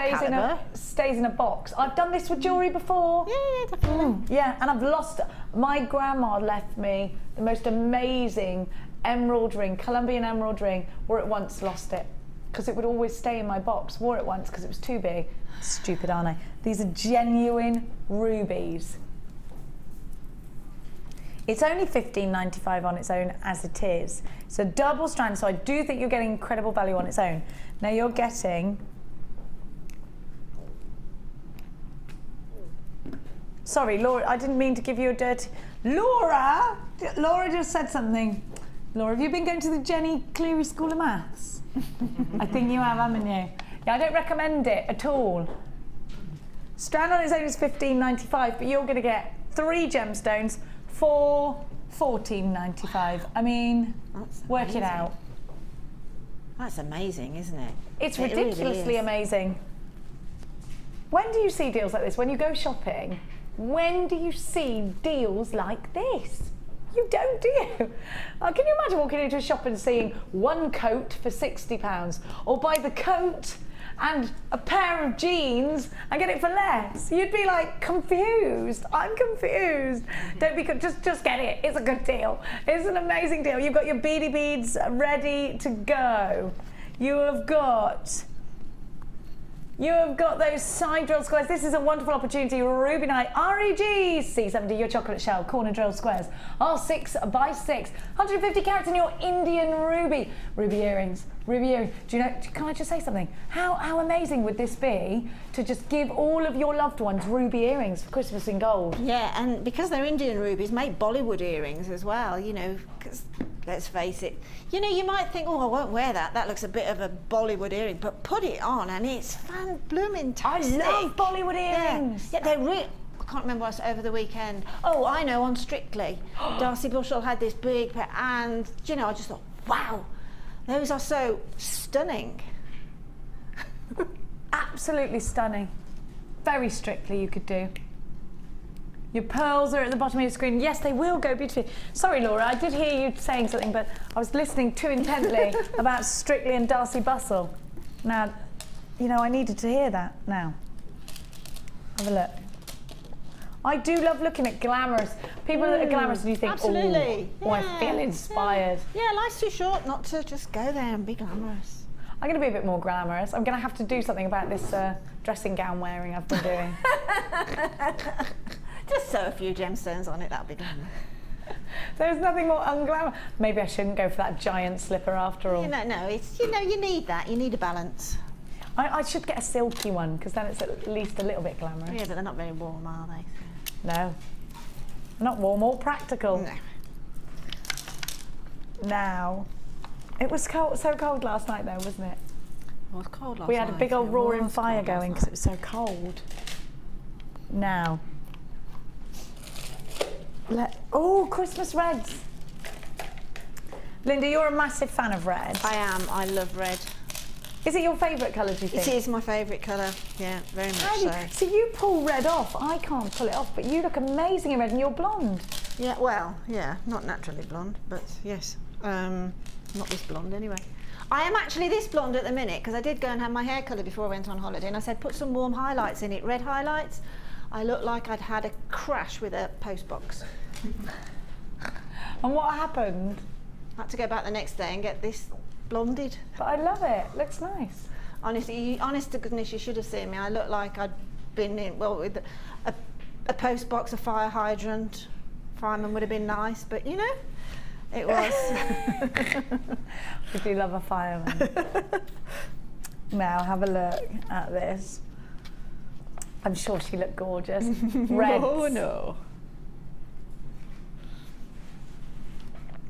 stays in a box. I've done this with jewellery before. Yeah, definitely. Yeah, and I've lost it. My grandma left me the most amazing emerald ring, Colombian emerald ring, wore it once, lost it. Because it would always stay in my box. Wore it once because it was too big. Stupid, aren't I? These are genuine rubies. It's only $15.95 on its own as it is. It's a double strand, so I do think you're getting incredible value on its own. Now you're getting... Sorry, Laura, I didn't mean to give you a dirty... Laura just said something. Laura, have you been going to the Jenny Cleary School of Maths? I think you have, haven't you? Yeah, I don't recommend it at all. Strand on its own is $15.95, but you're going to get 3 gemstones for $14.95. I mean, work it out. That's amazing, isn't it? It's ridiculously really amazing. When do you see deals like this? When you go shopping, when do you see deals like this? You don't, do you? Can you imagine walking into a shop and seeing one coat for £60, or buy the coat and a pair of jeans and get it for less? You'd be like confused. I'm confused. Don't be just get it. It's a good deal. It's an amazing deal. You've got your beady beads ready to go. You have got those side drill squares. This is a wonderful opportunity. Ruby Night, REG, C70, your chocolate shell, corner drill squares, R6 by 6, 150 carats in your Indian ruby. Ruby earrings. Do you know, can I just say something? How amazing would this be to just give all of your loved ones ruby earrings for Christmas in gold? Yeah, and because they're Indian rubies, make Bollywood earrings as well, you know, because let's face it, you know, you might think, oh, I won't wear that. That looks a bit of a Bollywood earring, but put it on and it's fan-blooming-tastic. I love Bollywood earrings. Yeah, they're real. I can't remember what over the weekend. Oh, I know, on Strictly, Darcy Bushell had this big pair, and, you know, I just thought, wow, those are so stunning. Absolutely stunning. Very Strictly you could do. Your pearls are at the bottom of your screen. Yes, they will go beautifully. Sorry, Laura, I did hear you saying something, but I was listening too intently about Strictly and Darcy Bushell. Now, you know, I needed to hear that now. Have a look. I do love looking at glamorous. People that are glamorous and you think, absolutely. Oh, I feel inspired. Yeah, life's too short not to just go there and be glamorous. I'm going to be a bit more glamorous. I'm going to have to do something about this dressing gown wearing I've been doing. Just sew a few gemstones on it, that'll be glamorous. There's nothing more unglamorous. Maybe I shouldn't go for that giant slipper after all. You know, no, it's, you know, you need that. You need a balance. I should get a silky one, because then it's at least a little bit glamorous. Yeah, but they're not very warm, are they? No. Not warm or practical. No. Now, it was cold, so cold last night though, wasn't it? It was cold last night. We had a big old roaring fire going because it was so cold. Now, oh, Christmas reds. Linda, you're a massive fan of red. I am. I love red. Is it your favourite colour, do you think? It is my favourite colour, yeah, very much so. So you pull red off. I can't pull it off, but you look amazing in red and you're blonde. Yeah, well, yeah, not naturally blonde, but yes. Not this blonde anyway. I am actually this blonde at the minute because I did go and have my hair coloured before I went on holiday, and I said put some warm highlights in it, red highlights. I looked like I'd had a crash with a post box. And what happened? I had to go back the next day and get this blonded. But I love it. Looks nice. Honestly, honest to goodness, you should have seen me. I looked like I'd been in, well, with a post box, a fire hydrant. Fireman would have been nice, but you know, it was. We do love a fireman. Now have a look at this. I'm sure she looked gorgeous. Reds. Oh no.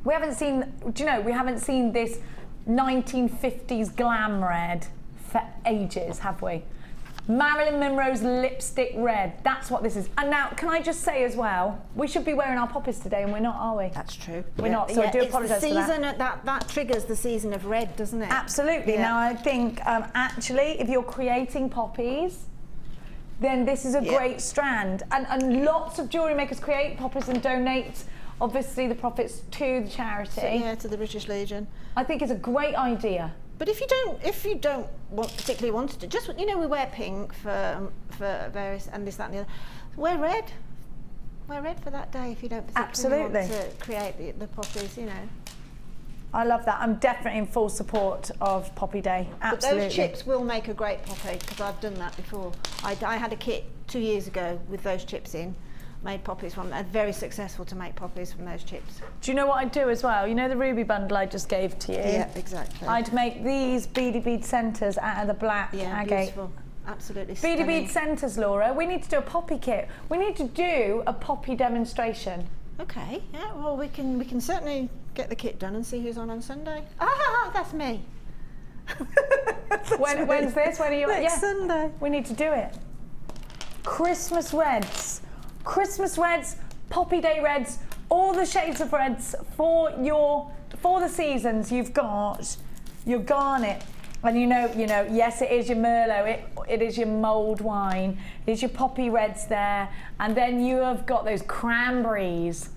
We haven't seen, do you know, we haven't seen this 1950s glam red for ages, have we? Marilyn Monroe's lipstick red, that's what this is. And now, can I just say as well, we should be wearing our poppies today and we're not, are we? That's true. We're not, so I do apologise for that. That triggers the season of red, doesn't it? Absolutely. Yeah. Now I think actually, if you're creating poppies, then this is a great strand. And lots of jewellery makers create poppies and donate, obviously, the profits to the charity. So, yeah, to the British Legion. I think it's a great idea. But if you don't particularly want to, just, you know, we wear pink for various, and this, that and the other. Wear red. Wear red for that day if you don't particularly want to create the poppies, you know. I love that. I'm definitely in full support of Poppy Day. Absolutely. But those chips will make a great poppy, because I've done that before. I had a kit 2 years ago with those chips in, made poppies from them. Very successful to make poppies from those chips. Do you know what I'd do as well? You know the ruby bundle I just gave to you? Yeah, exactly. I'd make these beady bead centres out of the black agate. Beautiful. Absolutely Beady stunning. bead centres, Laura. We need to do a poppy kit. We need to do a poppy demonstration. Okay, yeah, well we can certainly get the kit done and see who's on Sunday. Ah, that's me. When's this? When are you? Next Sunday. We need to do it. Christmas reds, Poppy Day reds, all the shades of reds for the seasons. You've got your garnet, and you know, yes, it is your Merlot, it is your mulled wine, it is your poppy reds there, and then you have got those cranberries.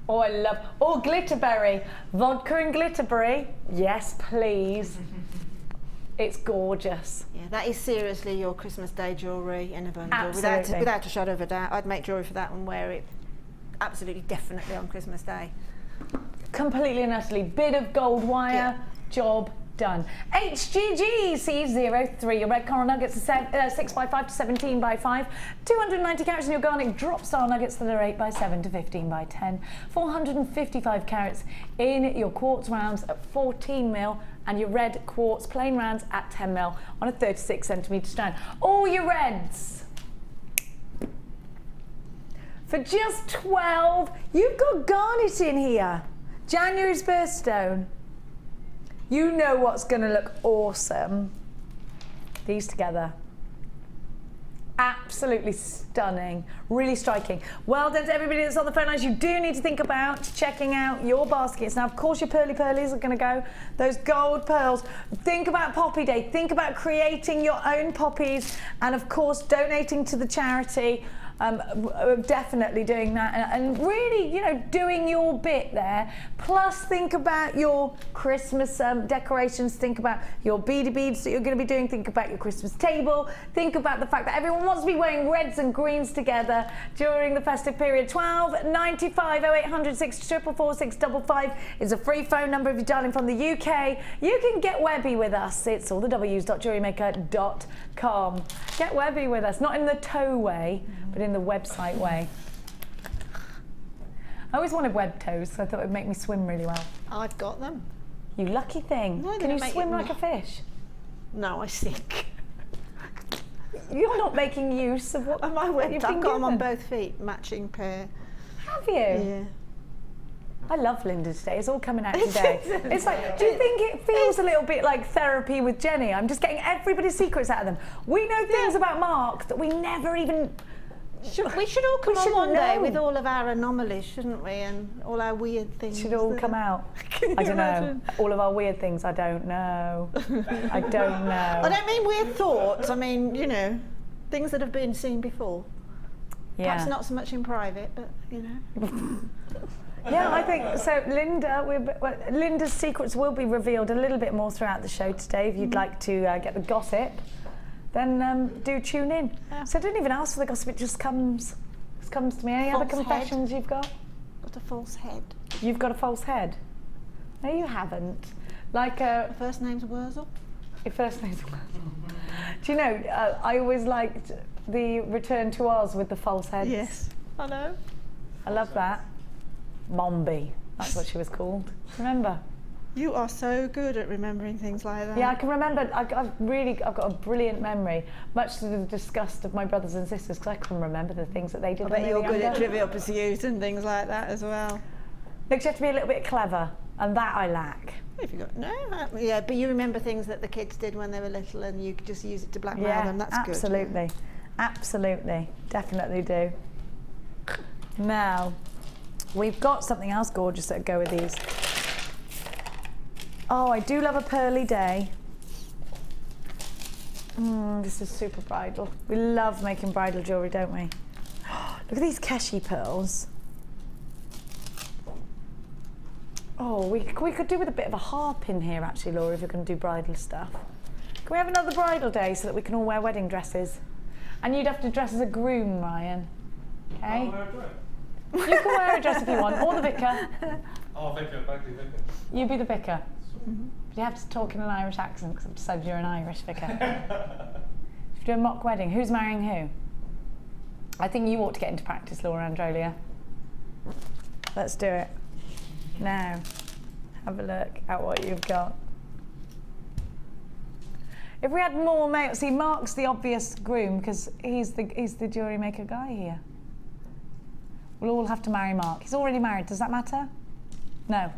Oh, I love, glitterberry, vodka and glitterberry. Yes, please. It's gorgeous. Yeah, that is seriously your Christmas Day jewellery in a bundle. Absolutely. Without a shadow of a doubt. I'd make jewellery for that and wear it absolutely definitely on Christmas Day. Completely and utterly. Bit of gold wire, job done. HGG C03, your red coral nuggets are 6x5 to 17x5. 290 carats in your garnet drop star nuggets that are 8x7 to 15x10. 455 carats in your quartz rounds at 14mm, and your red quartz plain rounds at 10mm on a 36cm strand. All your reds for just 12. You've got garnet in here. January's birthstone. You know what's going to look awesome. These together. Absolutely stunning, really striking. Well done to everybody that's on the phone lines. You do need to think about checking out your baskets. Now, of course, your pearlies are going to go. Those gold pearls. Think about Poppy Day. Think about creating your own poppies, and of course, donating to the charity. Definitely doing that, and really, doing your bit there. Plus, think about your Christmas decorations. Think about your beady beads that you're going to be doing. Think about your Christmas table. Think about the fact that everyone wants to be wearing reds and greens together during the festive period. 1295 0800 644 655 is a free phone number if you're dialing from the UK. You can get webby with us. It's all the W's.jewellerymaker.com. Get webby with us, not in the toe way, but in the website way. I always wanted web toes, so I thought it would make me swim really well. I've got them. You lucky thing. No, can you swim like a fish? No, I sink. You're not making use of what Am I wet? you've I've been got them on given. both feet, matching pair. Have you? Yeah. I love Linda today. It's all coming out today. It's like, do you think it feels a little bit like therapy with Jenny? I'm just getting everybody's secrets out of them. We know things about Mark that we never even... We should all come on one day know. with all of our anomalies, shouldn't we? And all our weird things. Should all come out. I don't know. All of our weird things, I don't know. I don't know. I don't mean weird thoughts. I mean, things that have been seen before. Yeah. Perhaps not so much in private, but Yeah, I think so. Linda's secrets will be revealed a little bit more throughout the show today. If you'd like to get the gossip, then do tune in. Yeah. So I don't even ask for the gossip, it just comes to me. Any other False confessions you've got? Got a false head. You've got a false head? No, you haven't. Like My first name's Wurzel. your first name's Do you know, I always liked the Return to Oz with the false heads. Yes, I know. I love that. Mombi, that's what she was called. Remember? You are so good at remembering things like that. Yeah, I can remember. I've got a brilliant memory, much to the disgust of my brothers and sisters, because I can remember the things that they did. I when bet they you're were good at younger. Trivial Pursuit and things like that as well. Look, you have to be a little bit clever, and that I lack. If you got yeah, but you remember things that the kids did when they were little, and you could just use it to blackmail them. That's good. Absolutely, absolutely, definitely do. Now, we've got something else gorgeous that would go with these. Oh, I do love a pearly day. This is super bridal. We love making bridal jewellery, don't we? Look at these Keshi pearls. Oh, we could do with a bit of a harp in here, actually, Laura, if you're going to do bridal stuff. Can we have another bridal day so that we can all wear wedding dresses? And you'd have to dress as a groom, Ryan. Okay? You can wear a dress if you want, or the vicar. Oh, vicar, back to vicar. You be the vicar. But you have to talk in an Irish accent, because I've said you're an Irish vicar. If you do a mock wedding, who's marrying who? I think you ought to get into practice, Laura Androlia. Let's do it. Now, have a look at what you've got. If we had more male, see, Mark's the obvious groom because he's the jewellery maker guy here. We'll all have to marry Mark. He's already married. Does that matter? No.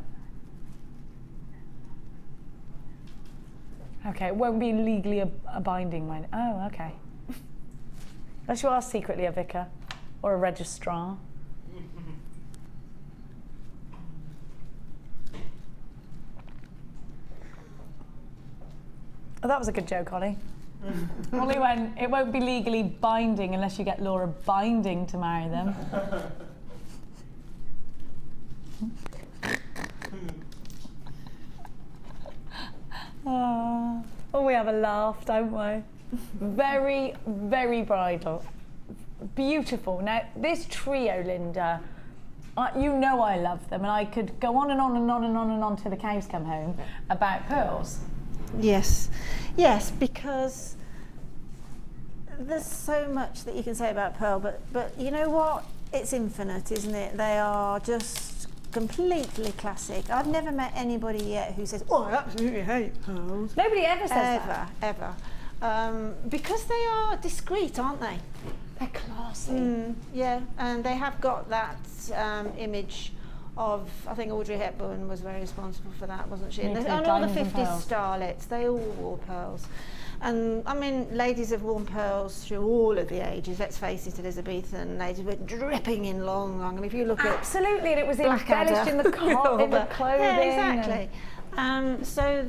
Okay, it won't be legally a binding when. Oh, okay. Unless you are secretly a vicar or a registrar. Oh, that was a good joke, Holly. Holly went, it won't be legally binding unless you get Laura binding to marry them. Oh, we have a laugh, don't we? Very, very bridal. Beautiful. Now, this trio, Linda, you know I love them, and I could go on and on and on and on and on till the cows come home about pearls. Yes, yes, because there's so much that you can say about pearl, but you know what? It's infinite, isn't it? They are just completely classic. I've never met anybody yet who says, "Oh, I absolutely hate pearls." Nobody ever says that. Ever. Because they are discreet, aren't they? They're classy. Yeah, and they have got that image of, I think Audrey Hepburn was very responsible for that, wasn't she? And all the 50s starlets, they all wore pearls. And I mean, ladies have worn pearls through all of the ages. Let's face it, Elizabethan ladies were dripping in long. And if you look absolutely, and it was Blackadder, embellished in the clothing. Yeah, exactly. So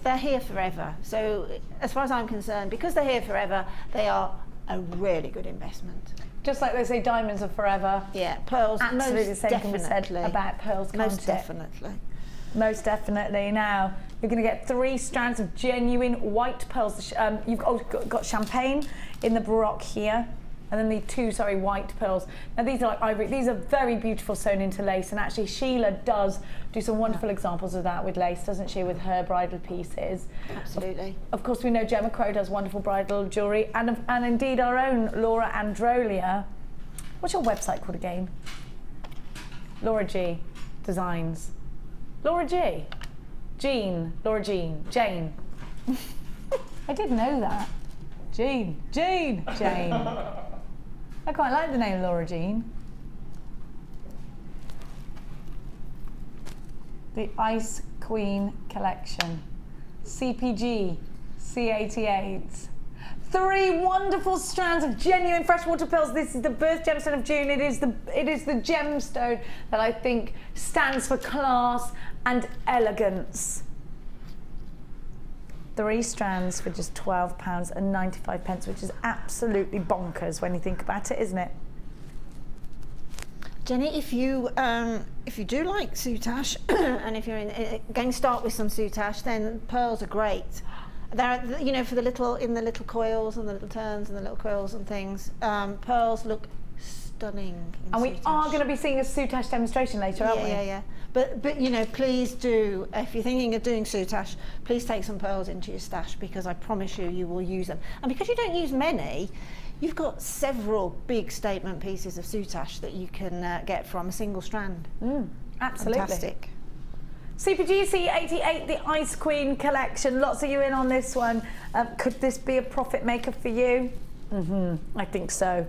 they're here forever. So as far as I'm concerned, because they're here forever, they are a really good investment. Just like they say diamonds are forever. Yeah, pearls. Absolutely the same definitely. can be said about pearls, can't Most it? definitely. Most definitely. Now, you're going to get 3 strands of genuine white pearls. You've got champagne in the baroque here, and then the 2, white pearls. Now, these are like ivory. These are very beautiful sewn into lace, and actually Sheila does do some wonderful examples of that with lace, doesn't she, with her bridal pieces. Absolutely. Of course, we know Gemma Crow does wonderful bridal jewellery, and indeed our own Laura Androlia. What's your website called again? Laura G Designs. Laura G. Jean. Laura Jean. Jane. I did know that. Jean. Jane. Jane. I quite like the name Laura Jean. The Ice Queen Collection. CPG. C88. 3 wonderful strands of genuine freshwater pearls. This is the birth gemstone of June. It is the gemstone that I think stands for class and elegance. 3 strands for just £12.95, which is absolutely bonkers when you think about it, isn't it? Jenny, if you do like soutache, and if you're going to start with some soutache, then pearls are great. They're, you know, for the little coils and the little turns and the little coils and things. Pearls look stunning. And we are going to be seeing a soutache demonstration later, aren't we? Yeah. But you know, please do, if you're thinking of doing soutache, please take some pearls into your stash, because I promise you will use them. And because you don't use many, you've got several big statement pieces of soutache that you can get from a single strand. Absolutely. Fantastic. CPGC 88, the Ice Queen collection. Lots of you in on this one. Could this be a profit maker for you? I think so.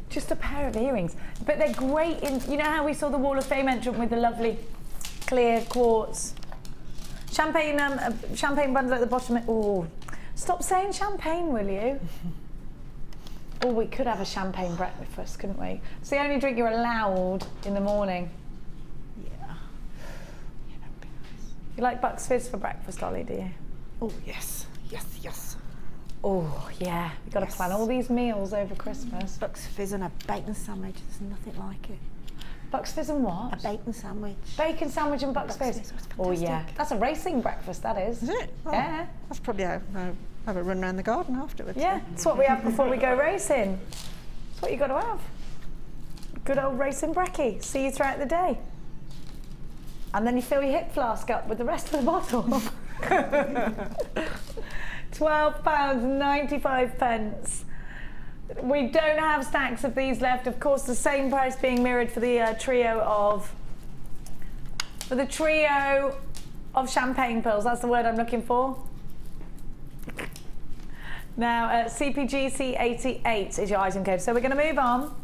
Just a pair of earrings, but they're great in, you know how we saw the Wall of Fame entrant with the lovely clear quartz champagne champagne bundle at the bottom. Oh, stop saying champagne, will you? Oh, we could have a champagne breakfast, couldn't we? It's the only drink you're allowed in the morning. Yeah, that'd be nice. You like Bucks Fizz for breakfast, Ollie, do you? Oh yes. Oh yeah, you've got to plan all these meals over Christmas. Bucks Fizz and a bacon sandwich, there's nothing like it. Bucks Fizz and what? A bacon sandwich. Bacon sandwich and Bucks Fizz. Oh yeah, that's a racing breakfast, that is. Is it? Oh, Yeah. That's probably have a run around the garden afterwards. Yeah, it's what we have before we go racing. It's what you got to have. Good old racing brekkie. See you throughout the day. And then you fill your hip flask up with the rest of the bottle. £12.95. We don't have stacks of these left. Of course, the same price being mirrored for the trio of champagne pearls. That's the word I'm looking for. Now, CPGC 88 is your item code. So we're going to move on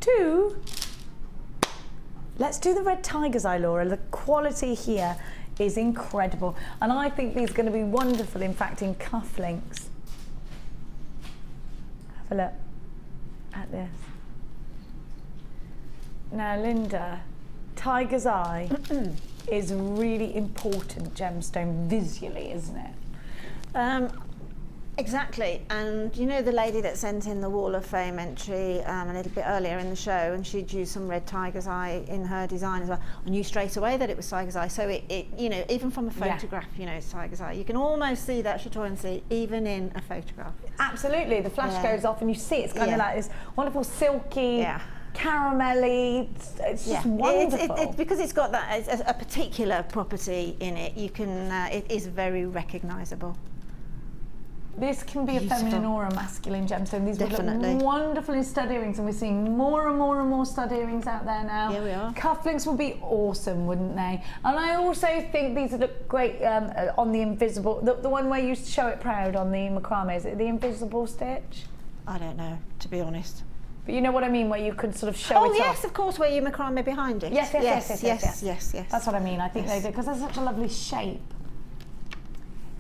to, let's do the red tiger's eye, Laura. The quality here is incredible. And I think these are going to be wonderful, in fact, in cufflinks. Have a look at this. Now, Linda, tiger's eye is a really important gemstone visually, isn't it? Exactly, and you know the lady that sent in the Wall of Fame entry a little bit earlier in the show, and she'd used some red tiger's eye in her design as well. I knew straight away that it was tiger's eye, so it you know, even from a photograph, you know, it's tiger's eye. You can almost see that chatoyancy even in a photograph. Absolutely, the flash goes off and you see it's kind of like this wonderful silky, caramelly, it's just wonderful. It's because it's got that a particular property in it. You can, it is very recognisable. This can be a feminine or a masculine gemstone. These would look wonderful in stud earrings, and we're seeing more and more and more stud earrings out there now. Yeah, we are. Cufflinks would be awesome, wouldn't they? And I also think these would look great on the invisible, the one where you show it proud on the macrame. Is it the invisible stitch? I don't know, to be honest. But you know what I mean, where you could sort of show it off. Oh yes, of course, where you macrame behind it. Yes. Yes. That's what I mean. I think they do, because they're such a lovely shape.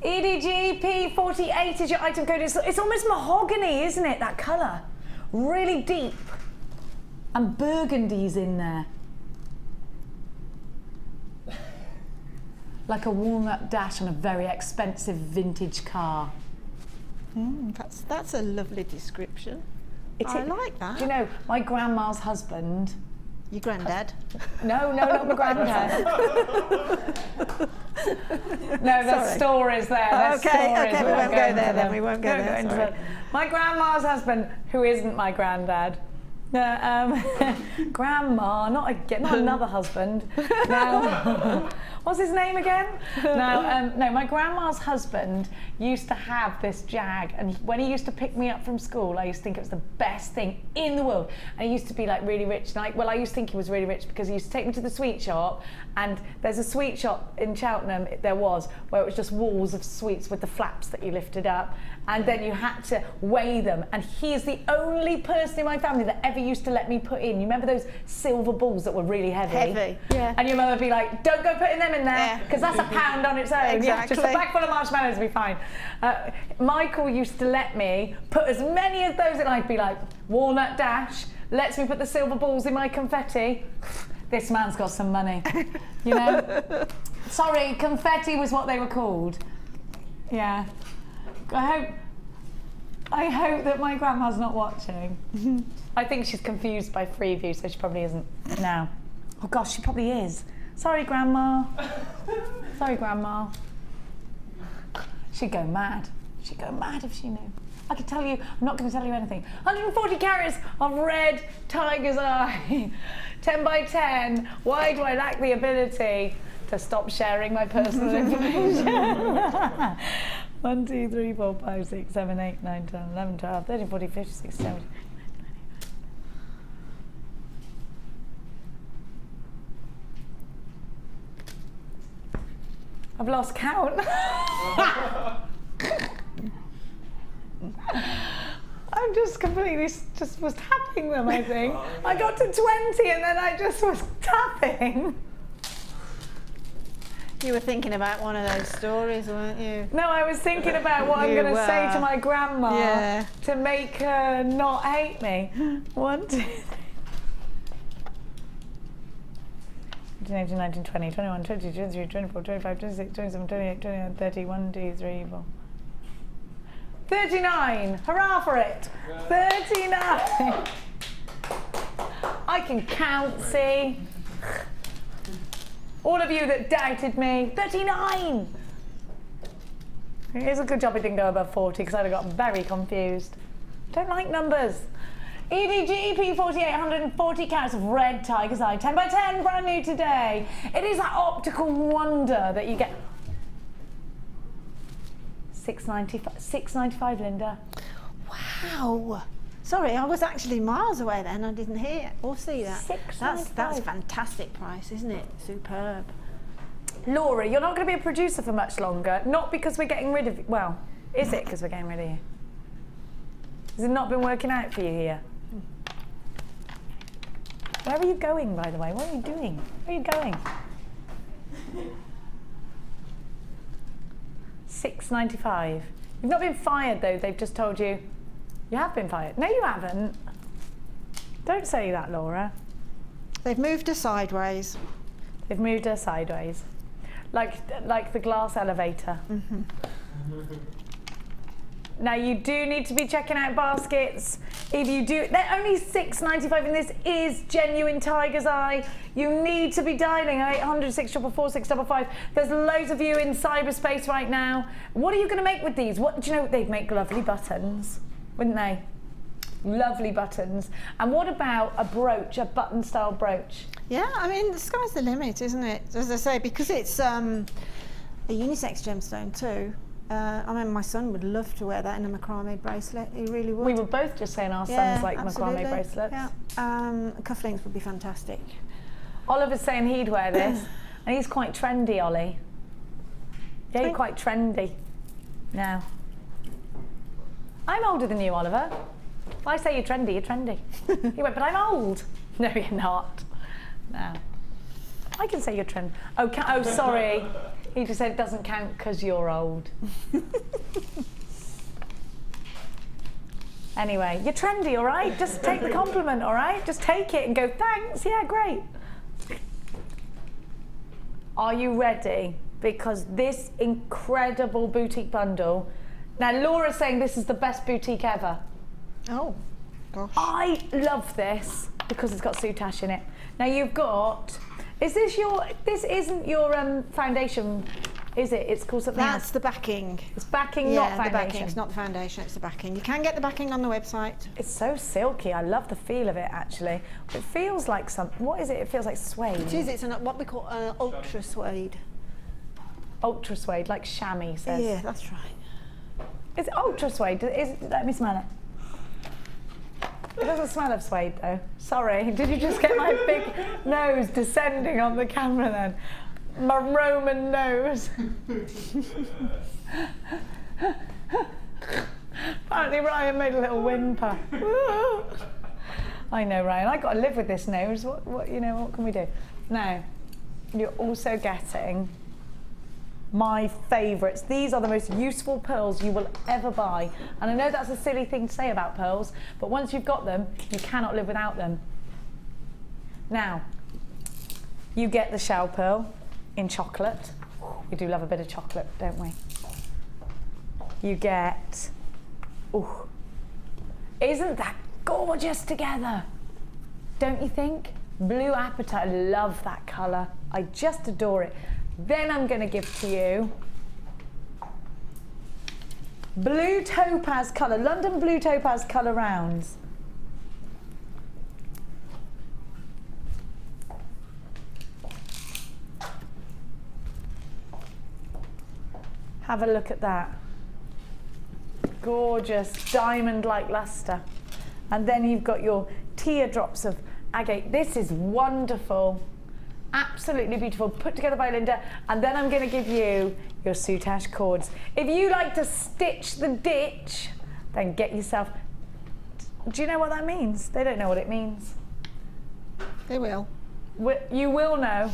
EDGP48 is your item code. It's almost mahogany, isn't it, that colour? Really deep. And burgundy's in there. Like a walnut dash on a very expensive vintage car. That's a lovely description. I like that. Do you know, my grandma's husband... Your granddad? No, not my granddad. No, there's stories there. Okay, we won't go there then. We won't go there. My grandma's husband, who isn't my granddad. Grandma, not another husband. Now, what's his name again? No, my grandma's husband used to have this Jag, and when he used to pick me up from school, I used to think it was the best thing in the world. And he used to be like really rich. And I used to think he was really rich because he used to take me to the sweet shop, and there's a sweet shop in Cheltenham, where it was just walls of sweets with the flaps that you lifted up, and then you had to weigh them. And he is the only person in my family that ever used to let me put in. You remember those silver balls that were really heavy? Yeah. And your mum would be like, don't go putting them in there, because that's a pound on its own. Exactly. Yeah, just a bag full of marshmallows will be fine. Michael used to let me put as many of those in. I'd be like, walnut dash, lets me put the silver balls in my confetti. This man's got some money, you know? Sorry, confetti was what they were called. Yeah. I hope that my grandma's not watching. I think she's confused by Freeview, so she probably isn't now. Oh gosh, she probably is. Sorry, Grandma. Sorry, Grandma. She'd go mad. She'd go mad if she knew. I could tell you, I'm not going to tell you anything. 140 carats of red tiger's eye. 10 by 10. Why do I lack the ability to stop sharing my personal information? 1, 2, 3, 4, 5, 6, 7, 8, 9, 10, 11, 12, 13, 14, 15, 16, 17. I've lost count. I'm just completely just was tapping them, I think. I got to 20 and then I just was tapping. You were thinking about one of those stories, weren't you? No, I was thinking about what I'm going to say to my grandma to make her not hate me. 1, 2, 3. 18, 19, 20, 21, 22, 23, 24, 25, 26, 27, 28, 29, 30, 1, 2, 3, 4. 39! Hurrah for it! 39! I can count, see? All of you that doubted me, 39! It's a good job it didn't go above 40 because I'd have got very confused. Don't like numbers. EDG P4840 carats of red tiger's eye, 10 by 10, brand new today. It is that optical wonder that you get. $6.95, Linda. Wow. Sorry, I was actually miles away then. I didn't hear or see that. That's a fantastic price, isn't it? Superb. Laura, you're not going to be a producer for much longer. Not because we're getting rid of you. Well, is it because we're getting rid of you? Has it not been working out for you here? Where are you going, by the way? What are you doing? Where are you going? $6.95. You've not been fired, though. They've just told you. You have been fired. No, you haven't. Don't say that, Laura. They've moved her sideways. They've moved her sideways. Like the glass elevator. Mm-hmm. Now, you do need to be checking out baskets. If you do, they're only $6.95 and this is genuine tiger's eye. You need to be dialing 800 644 655. There's loads of you in cyberspace right now. What are you going to make with these? Do you know, they'd make lovely buttons, wouldn't they? Lovely buttons. And what about a brooch, a button style brooch? Yeah, I mean, the sky's the limit, isn't it? As I say, because it's a unisex gemstone too. I mean, my son would love to wear that in a macrame bracelet. He really would. We were both just saying our sons like macrame bracelets. Yeah. Cufflinks would be fantastic. Oliver's saying he'd wear this, and he's quite trendy, Ollie. Yeah, you're quite trendy now. I'm older than you, Oliver. If I say you're trendy, you're trendy. He went, but I'm old. No, you're not. No. I can say you're trendy. Oh, sorry. He just said it doesn't count because you're old. Anyway, you're trendy, all right? Just take the compliment, all right? Just take it and go, thanks, yeah, great. Are you ready? Because this incredible boutique bundle, now Laura's saying this is the best boutique ever. Oh, gosh. I love this because it's got soutache in it. Now you've got, this isn't your foundation, is it? It's called something else. That's the backing. It's backing, not foundation. The backing. It's not the foundation, it's the backing. You can get the backing on the website. It's so silky. I love the feel of it, actually. It feels like what is it? It feels like suede. It is. It's what we call ultra suede. Ultra suede, like chamois says. Yeah, that's right. It's ultra suede. Let me smell it. It doesn't smell of suede, though. Sorry. Did you just get my big nose descending on the camera then? My Roman nose. Apparently Ryan made a little whimper. I know, Ryan. I've got to live with this nose. What can we do? Now, you're also getting my favourites. These are the most useful pearls you will ever buy. And I know that's a silly thing to say about pearls, but once you've got them, you cannot live without them. Now, you get the shell pearl in chocolate. We do love a bit of chocolate, don't we? You get, isn't that gorgeous together? Don't you think? Blue apatite, I love that colour. I just adore it. Then I'm going to give to you blue topaz colour, London blue topaz colour rounds. Have a look at that. Gorgeous, diamond-like luster. And then you've got your teardrops of agate. This is wonderful. Absolutely beautiful, put together by Linda. And then I'm going to give you your soutache cords. If you like to stitch the ditch, then get yourself... Do you know what that means? They don't know what it means. They will. You will know.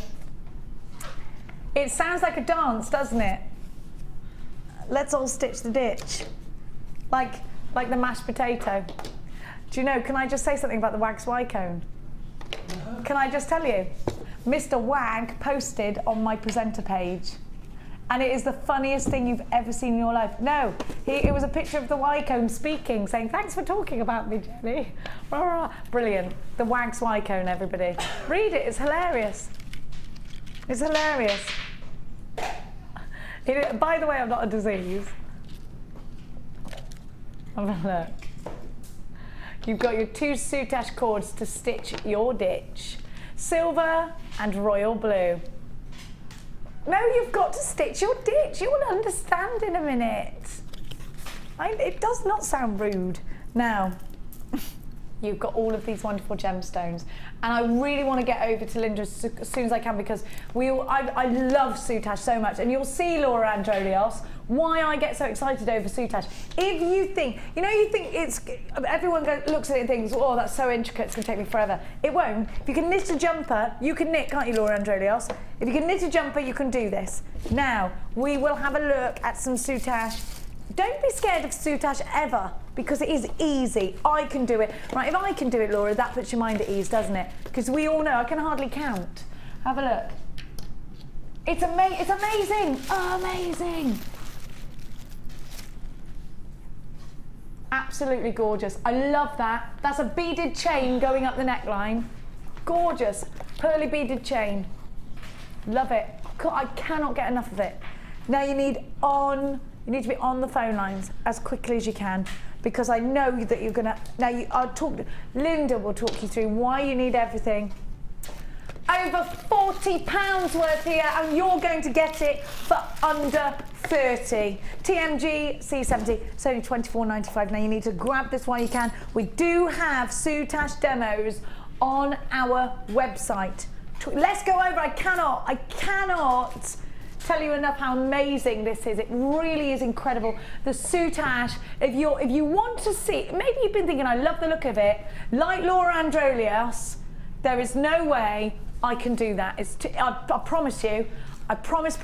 It sounds like a dance, doesn't it? Let's all stitch the ditch. Like the mashed potato. Do you know, can I just say something about the wax Y-cone? Can I just tell you? Mr. Wag posted on my presenter page, and it is the funniest thing you've ever seen in your life. No, it was a picture of the Y-cone speaking, saying, thanks for talking about me, Jenny. Brilliant. The Wags Y-cone, everybody. Read it, it's hilarious. It's hilarious. By the way, I'm not a disease. Have a look. You've got your 2 soutache cords to stitch your ditch. Silver and royal blue. No, you've got to stitch your ditch. You will understand in a minute. It does not sound rude. Now, you've got all of these wonderful gemstones. And I really want to get over to Linda as soon as I can, because I love soutache so much. And you'll see, Laura Androlios, why I get so excited over soutache. If you think, you think it's, everyone looks at it and thinks, oh, that's so intricate, it's going to take me forever. It won't. If you can knit a jumper, you can knit, can't you, Laura Androlios? If you can knit a jumper, you can do this. Now, we will have a look at some soutache. Don't be scared of soutache ever, because it is easy. I can do it. Right, if I can do it, Laura, that puts your mind at ease, doesn't it? Because we all know, I can hardly count. Have a look. It's amazing. Amazing. Absolutely gorgeous. I love that. That's a beaded chain going up the neckline. Gorgeous. Pearly beaded chain. Love it. I cannot get enough of it. Now you need to be on the phone lines as quickly as you can, because I know that you're gonna. Linda will talk you through why you need everything. Over £40 worth here, and you're going to get it for under 30. TMG C70, it's only £24.95. Now you need to grab this while you can. We do have soutache demos on our website. Let's go over. I cannot tell you enough how amazing this is. It really is incredible. The soutache, if you want to see, maybe you've been thinking, I love the look of it, like Laura Androlios, there is no way I can do that. I promise you, I promise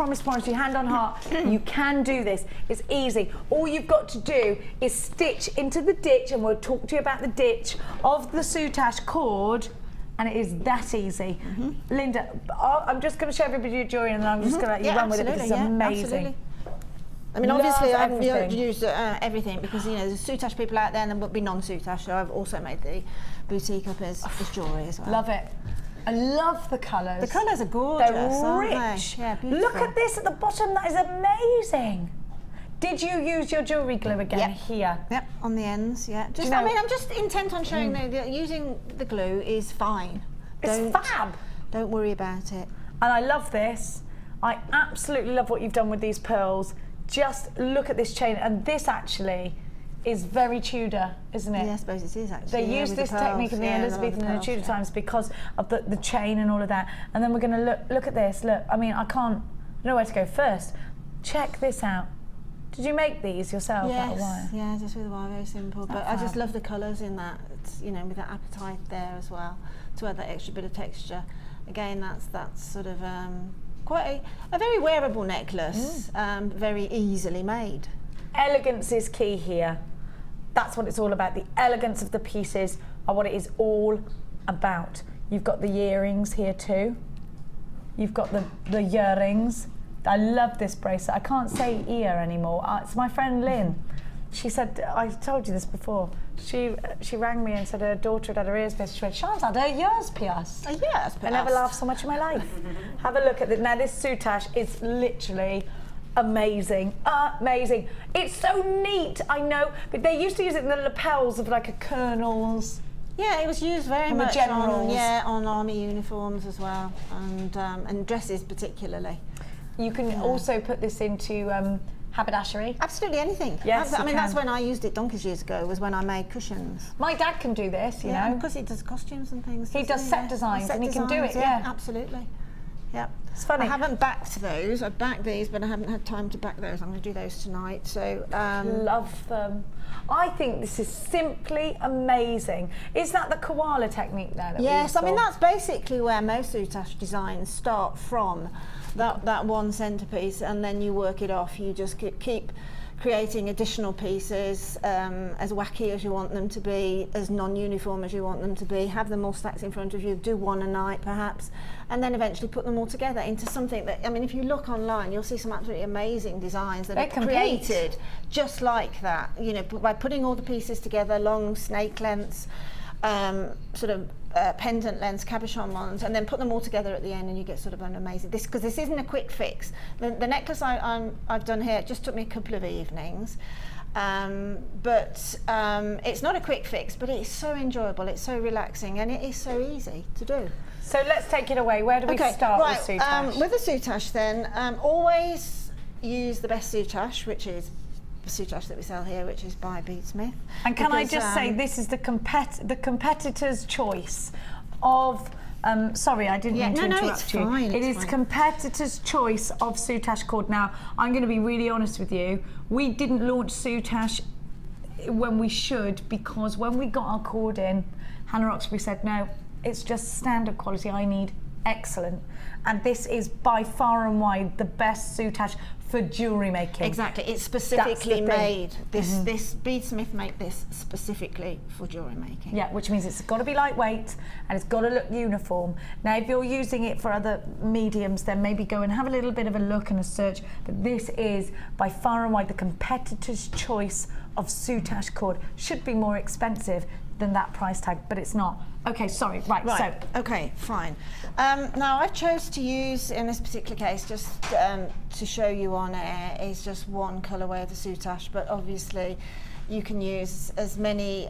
you, hand on heart, you can do this. It's easy. All you've got to do is stitch into the ditch, and we'll talk to you about the ditch of the soutache cord, and it is that easy. Linda, I'm just going to show everybody your jewellery, and then I'm just going to let you run with it, because it's amazing. Absolutely. I mean, obviously, I've used everything, because there's soutache people out there, and there will be non-soutache. So I've also made the boutique up as jewellery as well. Love it. I love the colours. The colours are gorgeous. They're rich. Yeah, beautiful. Look at this at the bottom. That is amazing. Did you use your jewellery glue again here? Yep, on the ends, yeah. I'm just intent on showing that using the glue is fine. It's fab. Don't worry about it. And I love this. I absolutely love what you've done with these pearls. Just look at this chain, and this actually is very Tudor, isn't it? Yeah, I suppose it is actually. They used this technique in the Elizabethan and the Tudor times because of the chain and all of that. And then we're going to look at this. Look, I mean, I don't know where to go first. Check this out. Did you make these yourself out of wire? Yeah, just with wire, very simple. But I just love the colours in that. It's, with that appetite there as well, to add that extra bit of texture. Again, that's sort of quite a very wearable necklace, very easily made. Elegance is key here. That's what it's all about. The elegance of the pieces are what it is all about. You've got the earrings here too. You've got the earrings. I love this bracelet. I can't say ear anymore. It's my friend Lynn. she said, I told you this before, she rang me and said her daughter had her ears pierced. She went, Sean's had her ears pierced. Yes, pierced. I never laughed so much in my life. Have a look at it. Now this soutache is literally amazing, amazing. It's so neat, I know, but they used to use it in the lapels of like a colonel's. Yeah, it was used very And the much generals. on army uniforms as well, and dresses particularly. You can also put this into haberdashery. Absolutely anything. Yes, I mean, that's can. when I used it donkeys years ago, was when I made cushions. My dad can do this, you know. Because he does costumes and things. He does set designs and he can do it, yeah. Absolutely. Yeah. It's funny. I haven't backed those. I've backed these, but I haven't had time to back those. I'm going to do those tonight. So love them. I think this is simply amazing. Is that the koala technique there? Yes, I mean that's basically where most soutache designs start from. That one centerpiece, and then you work it off. You just keep creating additional pieces as wacky as you want them to be, as non-uniform as you want them to be. Have them all stacked in front of you. Do one a night perhaps, and then eventually put them all together into something that, I mean, if you look online, you'll see some absolutely amazing designs that are created just like that. You know, by putting all the pieces together, long snake lengths, sort of pendant lengths, cabochon ones, and then put them all together at the end, and you get sort of an amazing. Because this isn't a quick fix. The necklace I've done here, it just took me a couple of evenings, but it's not a quick fix. But it's so enjoyable, it's so relaxing, and it is so easy to do. So let's take it away. Where do we start with soutache? With the soutache, then always use the best soutache, which is the soutache that we sell here, which is by Beadsmith. And can I just say, this is the competitor's choice of. Sorry, I didn't mean to interrupt you. Fine, it is competitor's choice of soutache cord. Now, I'm going to be really honest with you. We didn't launch soutache when we should, because when we got our cord in, Hannah Roxbury said, no, it's just standard quality. I need excellent. And this is by far and wide the best soutache for jewellery making. Exactly, it's specifically made. This Beadsmith make this specifically for jewellery making. Yeah, which means it's got to be lightweight and it's got to look uniform. Now, if you're using it for other mediums, then maybe go and have a little bit of a look and a search. But this is by far and wide the competitor's choice of soutache cord. Should be more expensive than that price tag, but it's not. Okay, sorry, right. So. Okay, fine. Now I chose to use, in this particular case, just to show you on air, is just one colourway of the soutache, but obviously you can use as many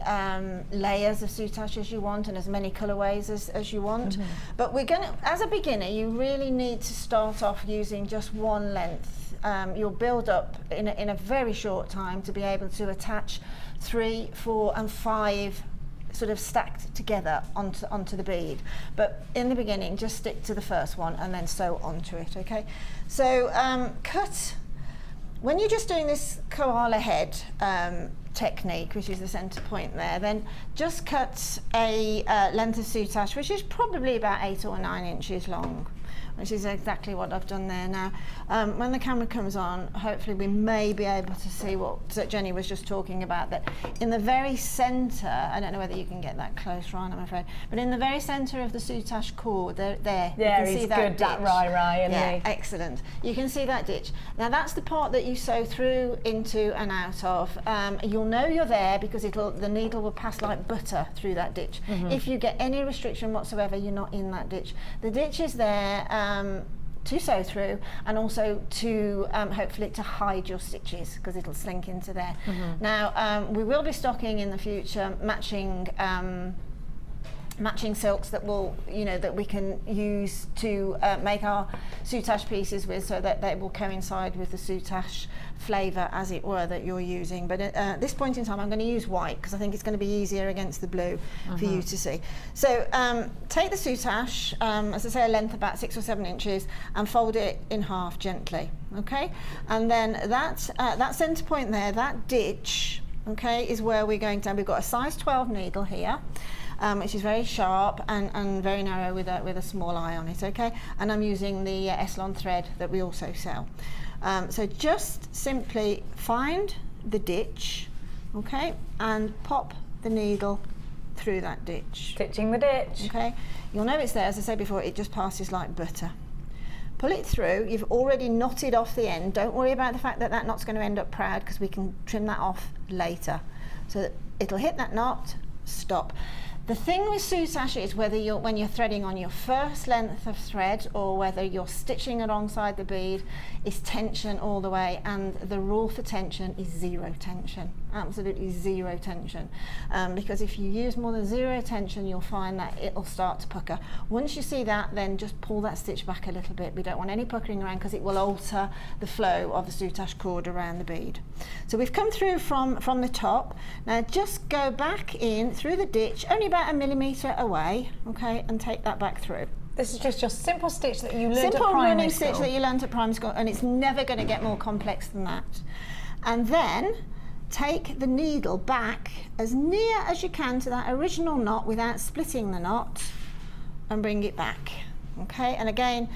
layers of soutache as you want and as many colourways as you want. Mm-hmm. But we're going to, as a beginner, you really need to start off using just one length. You'll build up in a very short time to be able to attach 3, 4 and 5 sort of stacked together onto the bead. But in the beginning, just stick to the first one and then sew onto it, okay? So cut, when you're just doing this koala head technique, which is the center point there, then just cut a length of soutache, which is probably about 8 or 9 inches long, which is exactly what I've done there. Now, when the camera comes on, hopefully we may be able to see what Jenny was just talking about, that in the very center, I don't know whether you can get that close, Ryan, I'm afraid, but in the very center of the soutache cord, there you can see that good, ditch. that Rye, isn't he? Excellent. You can see that ditch. Now that's the part that you sew through, into and out of. You'll know you're there because the needle will pass like butter through that ditch. Mm-hmm. If you get any restriction whatsoever, you're not in that ditch. The ditch is there to sew through, and also to hopefully to hide your stitches, because it'll slink into there. Mm-hmm. Now we will be stocking in the future matching silks that will, that we can use to make our soutache pieces with, so that they will coincide with the soutache flavour, as it were, that you're using. But at this point in time, I'm going to use white because I think it's going to be easier against the blue for you to see. So take the soutache, as I say, a length about 6 or 7 inches, and fold it in half gently, okay? And then that centre point there, that ditch, okay, is where we're going to. We've got a size 12 needle here, which is very sharp and very narrow with a small eye on it, okay? And I'm using the Eslon thread that we also sell. So just simply find the ditch, okay, and pop the needle through that ditch. Stitching the ditch. Okay, you'll know it's there. As I said before, it just passes like butter. pull it through. You've already knotted off the end. Don't worry about the fact that that knot's going to end up proud, because we can trim that off later. So that it'll hit that knot, stop. The thing with soutache is whether when you're threading on your first length of thread or whether you're stitching alongside the bead, is tension all the way, and the rule for tension is zero tension, absolutely zero tension, because if you use more than zero tension, you'll find that it'll start to pucker. Once you see that, then just pull that stitch back a little bit. We don't want any puckering around, because it will alter the flow of the soutache cord around the bead. So we've come through from the top. Now just go back in through the ditch, only about 1 millimetre away, okay, and take that back through. This is just your simple stitch that you learned at Simple primary running school. stitch that you learned at primary school, and it's never going to get more complex than that. And then take the needle back as near as you can to that original knot without splitting the knot, and bring it back. Okay, and again,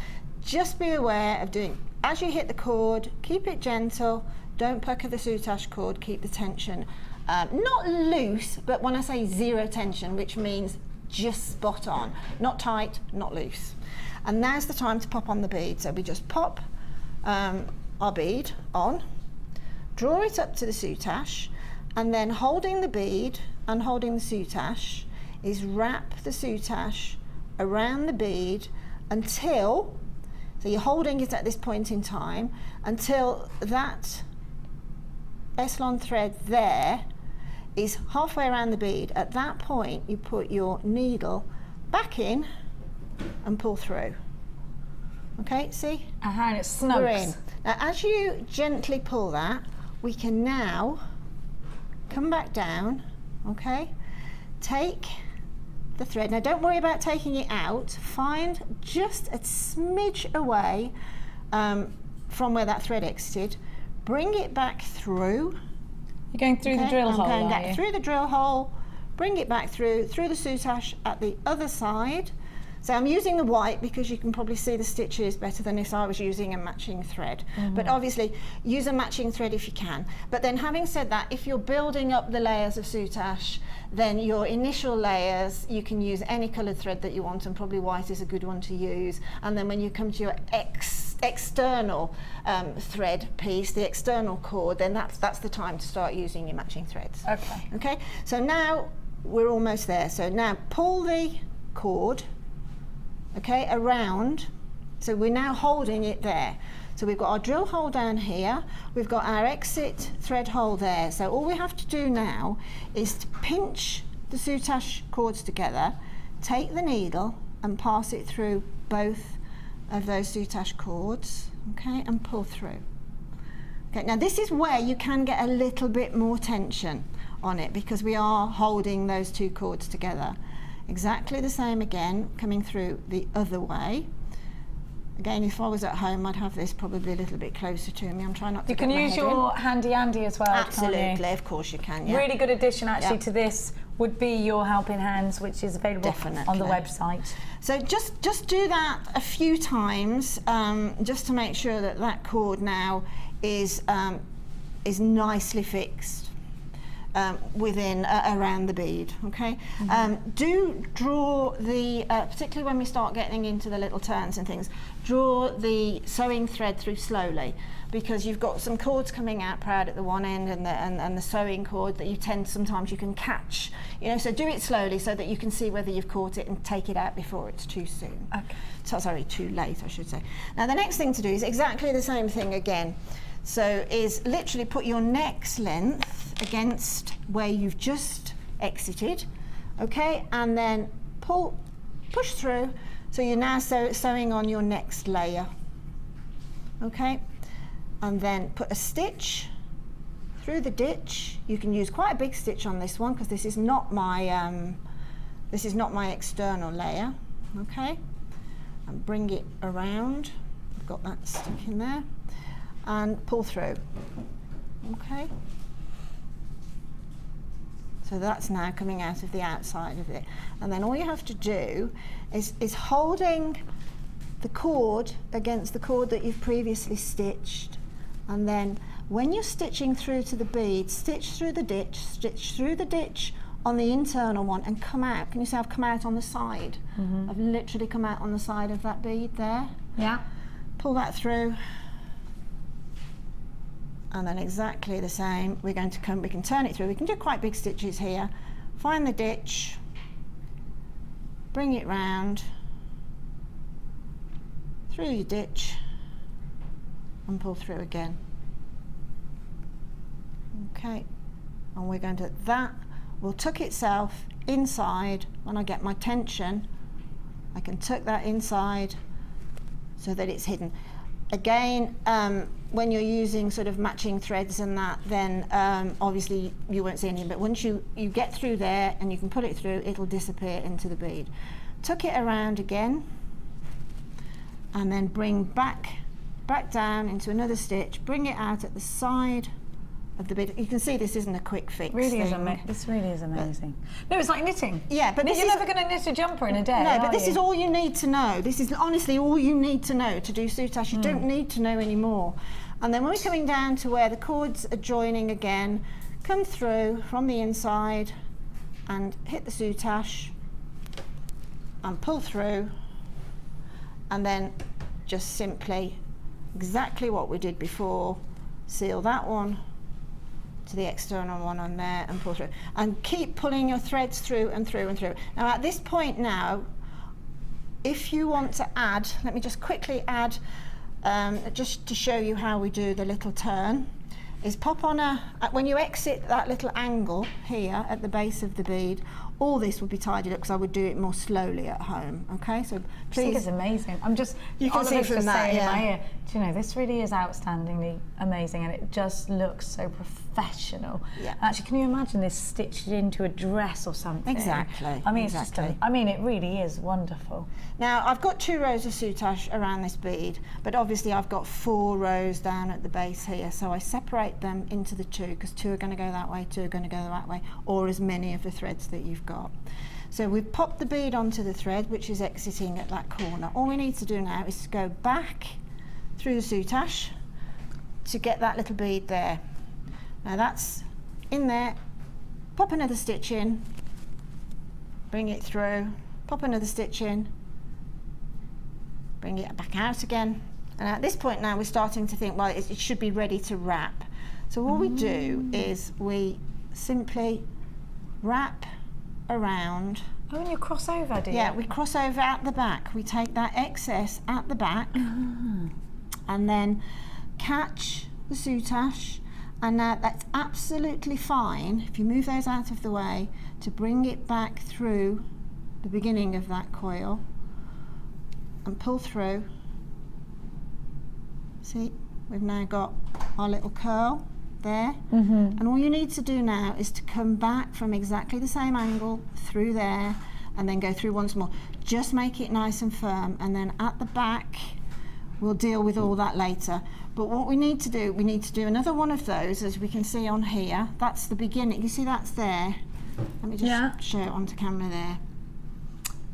just be aware of doing, as you hit the cord, keep it gentle, don't pucker the soutache cord, keep the tension not loose, but when I say zero tension, which means just spot on, not tight, not loose. And now's the time to pop on the bead. So we just pop our bead on, draw it up to the soutache, and then holding the bead and holding the soutache is wrap the soutache around the bead until, so you're holding it at this point in time, until that Eslon thread there is halfway around the bead. At that point, you put your needle back in and pull through. Okay, see? And it We're in. snugs. Now, as you gently pull that, we can now come back down, okay? Take the thread. Now, don't worry about taking it out. Find just a smidge away from where that thread exited. Bring it back through. You're going through the drill hole, I'm going are back you? through the drill hole, bring it back through the soutache at the other side. So I'm using the white because you can probably see the stitches better than if I was using a matching thread. But obviously, use a matching thread if you can. But then having said that, if you're building up the layers of soutache, then your initial layers, you can use any coloured thread that you want, and probably white is a good one to use. And then when you come to your external thread piece, the external cord, then that's the time to start using your matching threads. Okay. Okay, so now we're almost there. So now pull the cord, okay, around. So we're now holding it there. So we've got our drill hole down here, we've got our exit thread hole there. So all we have to do now is to pinch the soutache cords together, take the needle and pass it through both of those soutache cords, okay, and pull through. Okay, now this is where you can get a little bit more tension on it, because we are holding those two cords together. Exactly the same again, coming through the other way. Again, if I was at home, I'd have this probably a little bit closer to me. I'm trying not to You can get my use head your in. handy Andy as well, can't Absolutely, you? of course you can, yeah. Really good addition actually Yeah. to this would be your helping hands, which is available Definitely. on the website. So just do that a few times, just to make sure that that cord now is nicely fixed within around the bead. Okay. Do draw the particularly when we start getting into the little turns and things. Draw the sewing thread through slowly, because you've got some cords coming out proud at the one end and the sewing cord that you tend sometimes you can catch. You know, so do it slowly so that you can see whether you've caught it and take it out before it's too soon. Okay. So, sorry, too late, I should say. Now the next thing to do is exactly the same thing again. So is literally put your next length against where you've just exited, okay, and then push through. So you're now sewing on your next layer, okay, and then put a stitch through the ditch. You can use quite a big stitch on this one because this is not my external layer, okay, and bring it around. I've got that stuck in there, and pull through, okay. So that's now coming out of the outside of it. And then all you have to do is holding the cord against the cord that you've previously stitched. And then when you're stitching through to the bead, stitch through the ditch on the internal one and come out. Can you see I've come out on the side? I've literally come out on the side of that bead there. Yeah. pull that through, and then exactly the same, we're going to come, we can turn it through, we can do quite big stitches here, find the ditch, bring it round, through your ditch, and pull through again. Okay, and we're going to, that will tuck itself inside. When I get my tension, I can tuck that inside so that it's hidden. Again, when you're using sort of matching threads and that, then obviously you won't see anything, but once you get through there and you can pull it through, it'll disappear into the bead. Tuck it around again, and then bring back down into another stitch, bring it out at the side of the bead. You can see this isn't a quick fix. Really is thing. this really is amazing. No, it's like knitting. Yeah, but you're never going to knit a jumper in a day. No, but this is all you need to know. This is honestly all you need to know to do soutache. You don't need to know any more. And then when we're coming down to where the cords are joining again, come through from the inside and hit the soutache and pull through, and then just simply exactly what we did before, seal that one to the external one on there and pull through, and keep pulling your threads through and through and through. Now at this point now, if you want to add, let me just quickly add, just to show you how we do the little turn, is pop on when you exit that little angle here at the base of the bead, all this would be tidied up because I would do it more slowly at home. Okay, so please. I think it's amazing. I'm just, you can see from that, in my ear, do you know, this really is outstandingly amazing, and it just looks so professional. Yeah. Actually, can you imagine this stitched into a dress or something? Exactly. I mean, exactly. it's just, I mean, it really is wonderful. Now, I've got 2 rows of soutache around this bead, but obviously I've got 4 rows down at the base here, so I separate them into the 2, because 2 are going to go that way, 2 are going to go that way, or as many of the threads that you've got. So we've popped the bead onto the thread, which is exiting at that corner. All we need to do now is to go back through the soutache to get that little bead there. Now that's in there, pop another stitch in, bring it through, pop another stitch in, bring it back out again. And at this point now we're starting to think, well, it should be ready to wrap. So all we do is we simply wrap around. Oh, and you cross over, do you? Yeah, we cross over at the back. We take that excess at the back and then catch the soutache, and now that's absolutely fine if you move those out of the way to bring it back through the beginning of that coil and pull through. See, we've now got our little curl there, and all you need to do now is to come back from exactly the same angle through there and then go through once more. Just make it nice and firm, and then at the back we'll deal with all that later. But what we need to do another one of those, as we can see on here. That's the beginning. You see that's there. Let me just show it onto camera there.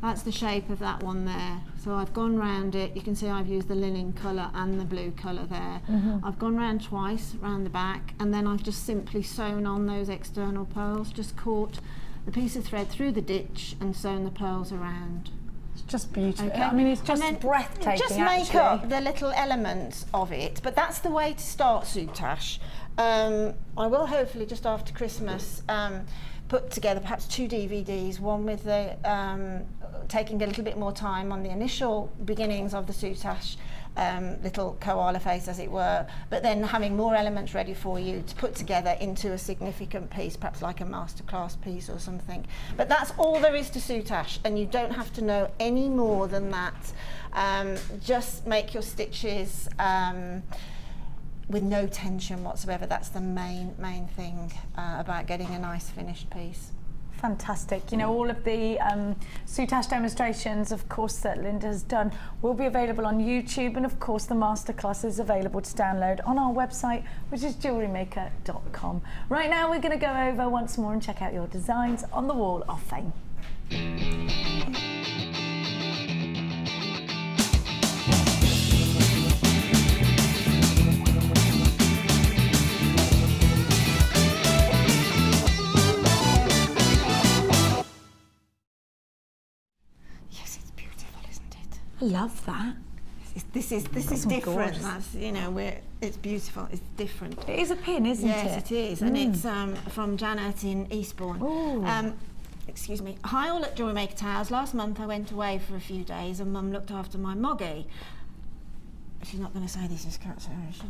That's the shape of that one there. So I've gone round it. You can see I've used the linen colour and the blue colour there. I've gone round twice, round the back, and then I've just simply sewn on those external pearls, just caught the piece of thread through the ditch and sewn the pearls around. It's just beautiful. Okay. I mean, it's just breathtaking. Just make up the little elements of it, but that's the way to start soutache. I will hopefully just after Christmas put together perhaps 2 DVDs, one with the taking a little bit more time on the initial beginnings of the soutache, little koala face as it were, but then having more elements ready for you to put together into a significant piece, perhaps like a masterclass piece or something. But that's all there is to soutache, and you don't have to know any more than that. Just make your stitches with no tension whatsoever. That's the main thing about getting a nice finished piece. Fantastic. You know, all of the soutache demonstrations, of course, that Linda has done will be available on YouTube, and of course the masterclass is available to download on our website, which is JewelleryMaker.com. Right now we're going to go over once more and check out your designs on the wall of fame. Yes, it's beautiful, isn't it? I love that. this is different. gorgeous. That's, you know, it's beautiful. It's different. It is a pin, isn't it? Yes, it is, and it's from Janet in Eastbourne. Excuse me. Hi all at Jewellery Maker Towers. Last month I went away for a few days and Mum looked after my moggy. She's not going to say this is cat's hair, is she?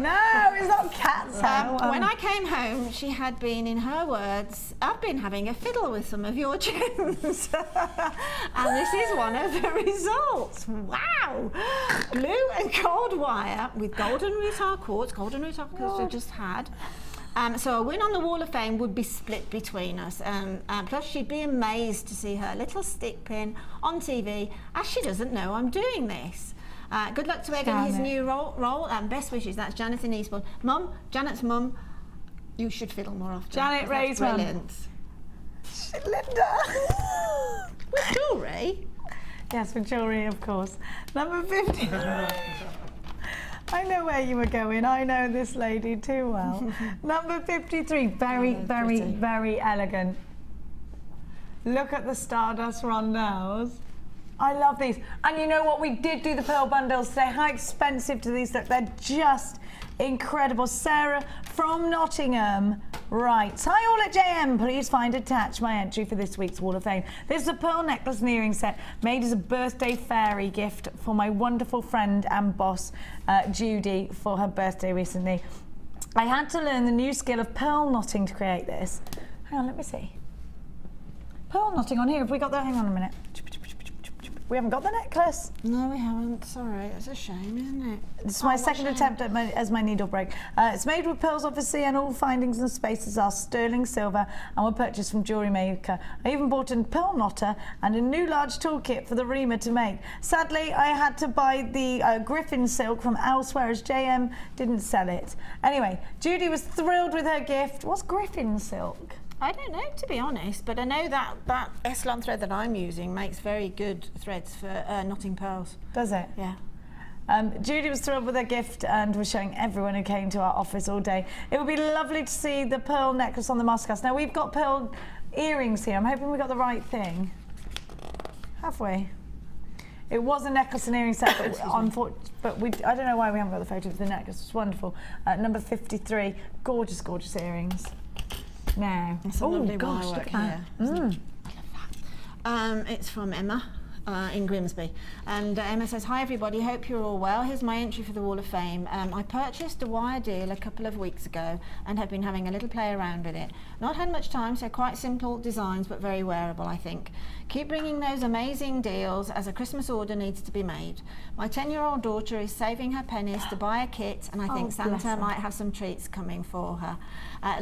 No, it's not cat's hair. When I came home, she had been, in her words, I've been having a fiddle with some of your gems. And this is one of the results. Wow! Blue and gold wire with golden Rutar quartz I just had. So a win on the Wall of Fame would be split between us. Plus she'd be amazed to see her little stick pin on TV, as she doesn't know I'm doing this. Good luck to Egg in his new role, and best wishes. That's Janet in Eastbourne. Mum, Janet's mum, you should fiddle more often. Janet Ray's mum. Brilliant. Linda. With jewellery? Yes, with jewellery, of course. Number 50. I know where you were going. I know this lady too well. Number 53. Very elegant. Look at the Stardust rondelles. I love these. And you know what? We did do the pearl bundles today. How expensive do these look? They're just incredible. Sarah from Nottingham writes, hi all at JM, please find attached my entry for this week's Wall of Fame. This is a pearl necklace and earring set made as a birthday fairy gift for my wonderful friend and boss, Judy, for her birthday recently. I had to learn the new skill of pearl knotting to create this. Hang on, let me see. Pearl knotting on here. Have we got that? Hang on a minute. We haven't got the necklace. No, we haven't. Sorry, it's a shame, isn't it? It's my second attempt at as my needle break. It's made with pearls, obviously, and all findings and spaces are sterling silver and were purchased from Jewellery Maker. I even bought a pearl knotter and a new large toolkit for the reamer to make. Sadly, I had to buy the Griffin silk from elsewhere as JM didn't sell it. Anyway, Judy was thrilled with her gift. What's Griffin silk? I don't know, to be honest, but I know that Eslan thread that I'm using makes very good threads for knotting pearls. Does it? Yeah. Judy was thrilled with her gift and was showing everyone who came to our office all day. It would be lovely to see the pearl necklace on the Muscas. Now, we've got pearl earrings here. I'm hoping we got the right thing. Have we? It was a necklace and earring set, but I don't know why we haven't got the photo of the necklace. It's wonderful. Number 53, gorgeous, gorgeous earrings. Now, oh gosh, look at that. I love that. It's from Emma in Grimsby, and Emma says, hi everybody, hope you're all well. Here's my entry for the Wall of Fame. I purchased a wire deal a couple of weeks ago and have been having a little play around with it. Not had much time, so quite simple designs but very wearable, I think. Keep bringing those amazing deals as a Christmas order needs to be made. My 10-year-old daughter is saving her pennies to buy a kit, and I think Santa might have some treats coming for her.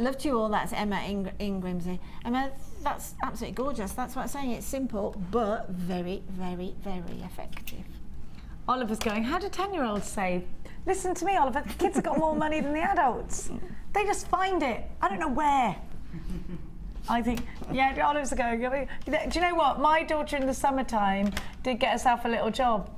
Love to you all. That's Emma in Grimsby. Emma, that's absolutely gorgeous. That's what I'm saying. It's simple but very, very, very effective. Oliver's going, how do 10-year-olds save? Listen to me, Oliver. The kids have got more money than the adults. They just find it. I don't know where. I think, yeah, Oliver's going, do you know what? My daughter in the summertime did get herself a little job.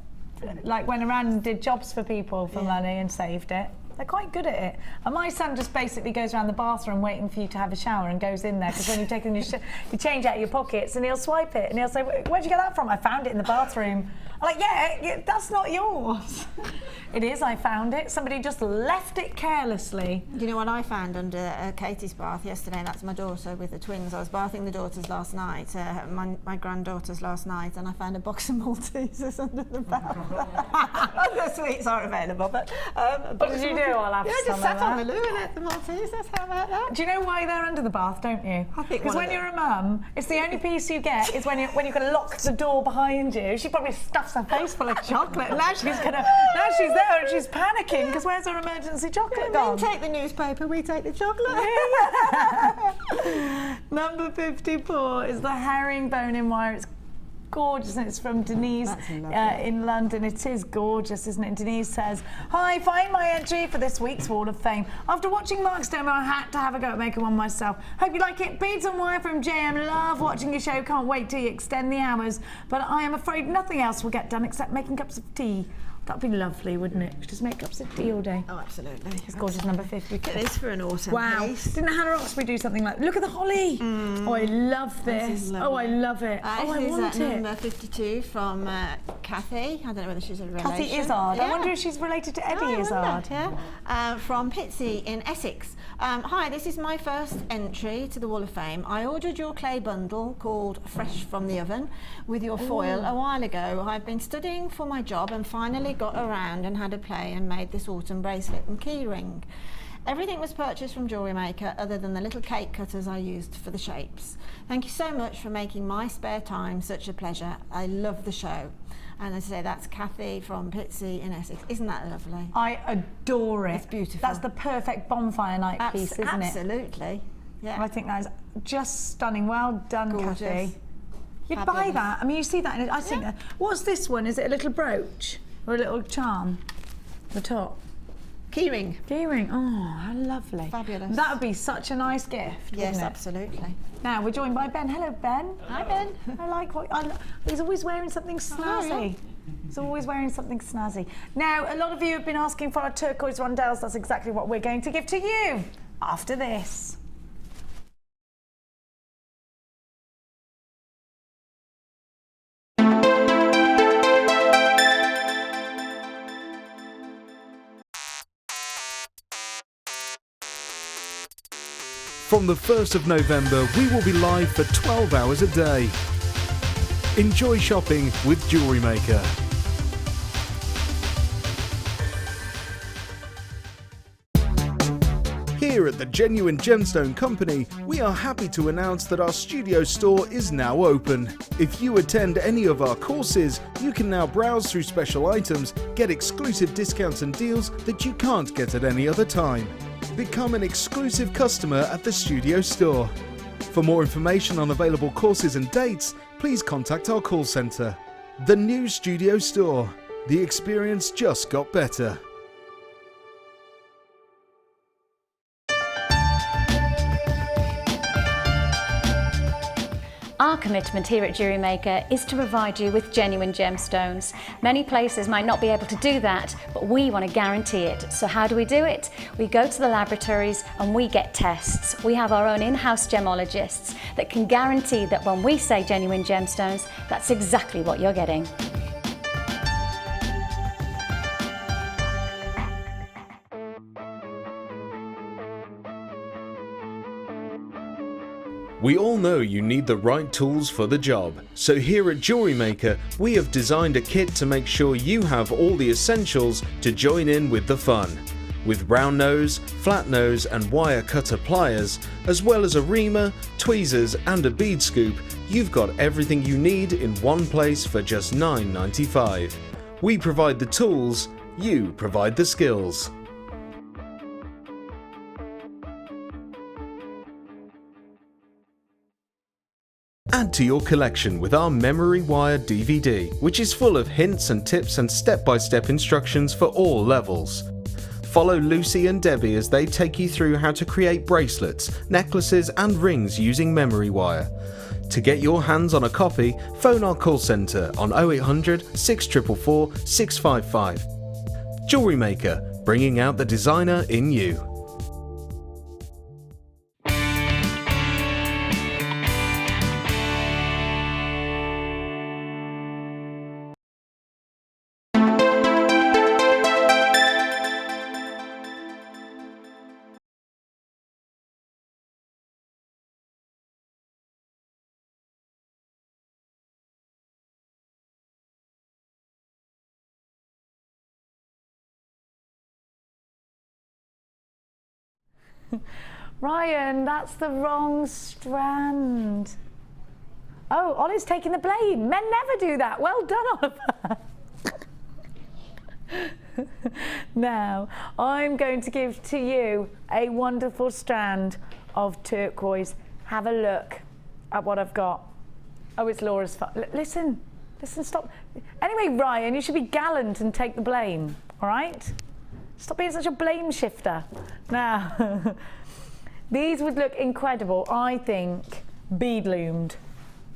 Like went around and did jobs for people for money and saved it. They're quite good at it. And my son just basically goes around the bathroom waiting for you to have a shower and goes in there, because when you've taken your you change out your pockets and he'll swipe it and he'll say, where'd you get that from? I found it in the bathroom. I'm like, yeah, that's not yours. It is, I found it. Somebody just left it carelessly. You know what I found under Katie's bath yesterday? That's my daughter with the twins. I was bathing the daughters last night, my granddaughters last night, and I found a box of Maltesers under the bath. The sweets aren't available, but... what did you do? I'll have some of just sat that. on the loo and ate the Maltesers. How about that? Do you know why they're under the bath, don't you? I think because when you're a mum, it's the only peace you get is when you've got to lock the door behind you. She probably stuffs her face full of chocolate, and now she's there and she's panicking because where's her emergency chocolate gone? You take the newspaper, we take the chocolate. Number 54 is the herringbone in wire. It's gorgeous, and it's from Denise in London. It is gorgeous, isn't it? And Denise says, hi, find my entry for this week's Wall of Fame. After watching Mark's demo, I had to have a go at making one myself. Hope you like it. Beads and wire from JM. Love watching your show. Can't wait till you extend the hours. But I am afraid nothing else will get done except making cups of tea. That'd be lovely, wouldn't it? Just make up tea all day. Oh, absolutely. It's gorgeous, number 50. It is for an autumn Wow. piece. Didn't Hannah Oxbury do something like, look at the holly? Oh, I love this. Oh, I love it. Oh, I want it. Number 52 from Kathy. I don't know whether she's a relation. Kathy Izzard. Yeah. I wonder if she's related to Eddie Izzard. Yeah. From Pitsy in Essex. Hi, this is my first entry to the Wall of Fame. I ordered your clay bundle called Fresh from the Oven with your foil a while ago. I've been studying for my job and finally got around and had a play and made this autumn bracelet and key ring. Everything was purchased from Jewellery Maker other than the little cake cutters I used for the shapes. Thank you so much for making my spare time such a pleasure. I love the show. And as I say, that's Kathy from Pitsy in Essex. Isn't that lovely? I adore it. It's beautiful. That's the perfect bonfire night piece, isn't it? Absolutely. Yeah. I think that is just stunning. Well done, Gorgeous. Kathy. You'd buy Fabulous. that. I mean, you see that in it. I think. What's this one? Is it a little brooch or a little charm? The top. Keyring. Keyring. Oh, how lovely. Fabulous. That would be such a nice gift. Yes, wouldn't it? absolutely. Now we're joined by Ben. Hello, Ben. Hi, Ben. I like what he's always wearing something snazzy. He's always wearing something snazzy. Now, a lot of you have been asking for our turquoise rondelles. That's exactly what we're going to give to you after this. From the 1st of November, we will be live for 12 hours a day. Enjoy shopping with Jewellery Maker. Here at the Genuine Gemstone Company, we are happy to announce that our studio store is now open. If you attend any of our courses, you can now browse through special items, get exclusive discounts and deals that you can't get at any other time. Become an exclusive customer at the studio store. For more information on available courses and dates, please contact our call centre. The new studio store. The experience just got better. Our commitment here at Jewellery Maker is to provide you with genuine gemstones. Many places might not be able to do that, but we want to guarantee it. So how do we do it? We go to the laboratories and we get tests. We have our own in-house gemologists that can guarantee that when we say genuine gemstones, that's exactly what you're getting. We all know you need the right tools for the job, so here at Jewellery Maker we have designed a kit to make sure you have all the essentials to join in with the fun. With round nose, flat nose and wire cutter pliers, as well as a reamer, tweezers and a bead scoop, you've got everything you need in one place for just $9.95. We provide the tools, you provide the skills. Add to your collection with our Memory Wire DVD, which is full of hints and tips and step-by-step instructions for all levels. Follow Lucy and Debbie as they take you through how to create bracelets, necklaces and rings using memory wire. To get your hands on a copy, phone our call centre on 0800 644 655. Jewellery Maker, bringing out the designer in you. Ryan, that's the wrong strand. Oh, Ollie's taking the blame. Men never do that. Well done, Oliver. Now, I'm going to give to you a wonderful strand of turquoise. Have a look at what I've got. Oh, it's Laura's fault. Listen, stop. Anyway, Ryan, you should be gallant and take the blame, all right? Stop being such a blame shifter. Now, these would look incredible, I think, bead loomed.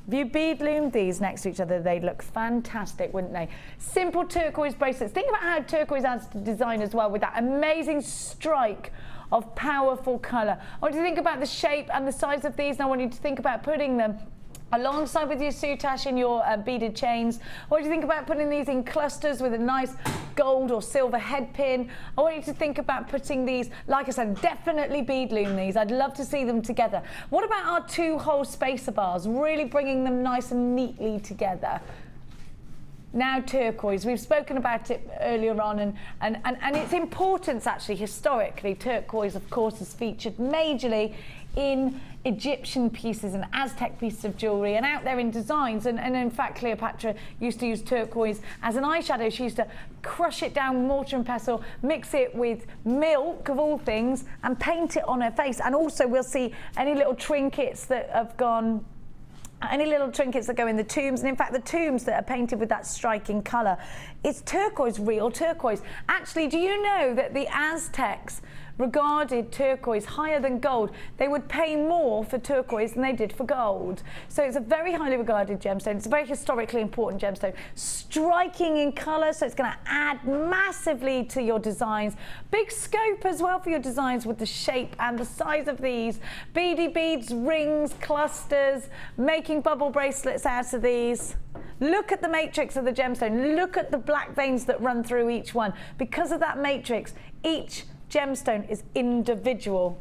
If you bead loomed these next to each other, they'd look fantastic, wouldn't they? Simple turquoise bracelets. Think about how turquoise adds to design as well with that amazing strike of powerful colour. I want you to think about the shape and the size of these, and I want you to think about putting them alongside with your soutache and your beaded chains. I want you to think about putting these in clusters with a nice gold or silver head pin. I want you to think about putting these, like I said, definitely bead loom these. I'd love to see them together. What about our 2-hole spacer bars? Really bringing them nice and neatly together. Now turquoise, we've spoken about it earlier on, and its importance actually historically. Turquoise, of course, is featured majorly in Egyptian pieces and Aztec pieces of jewellery and out there in designs, and in fact Cleopatra used to use turquoise as an eyeshadow. She used to crush it down with mortar and pestle, mix it with milk of all things, and paint it on her face. And also we'll see any little trinkets that have gone, any little trinkets that go in the tombs, and in fact the tombs that are painted with that striking colour. It's turquoise, real turquoise. Actually, do you know that the Aztecs regarded turquoise higher than gold? They would pay more for turquoise than they did for gold. So it's a very highly regarded gemstone. It's a very historically important gemstone. Striking in colour, so it's going to add massively to your designs. Big scope as well for your designs with the shape and the size of these. Beady beads, rings, clusters, making bubble bracelets out of these. Look at the matrix of the gemstone. Look at the black veins that run through each one. Because of that matrix, each gemstone is individual.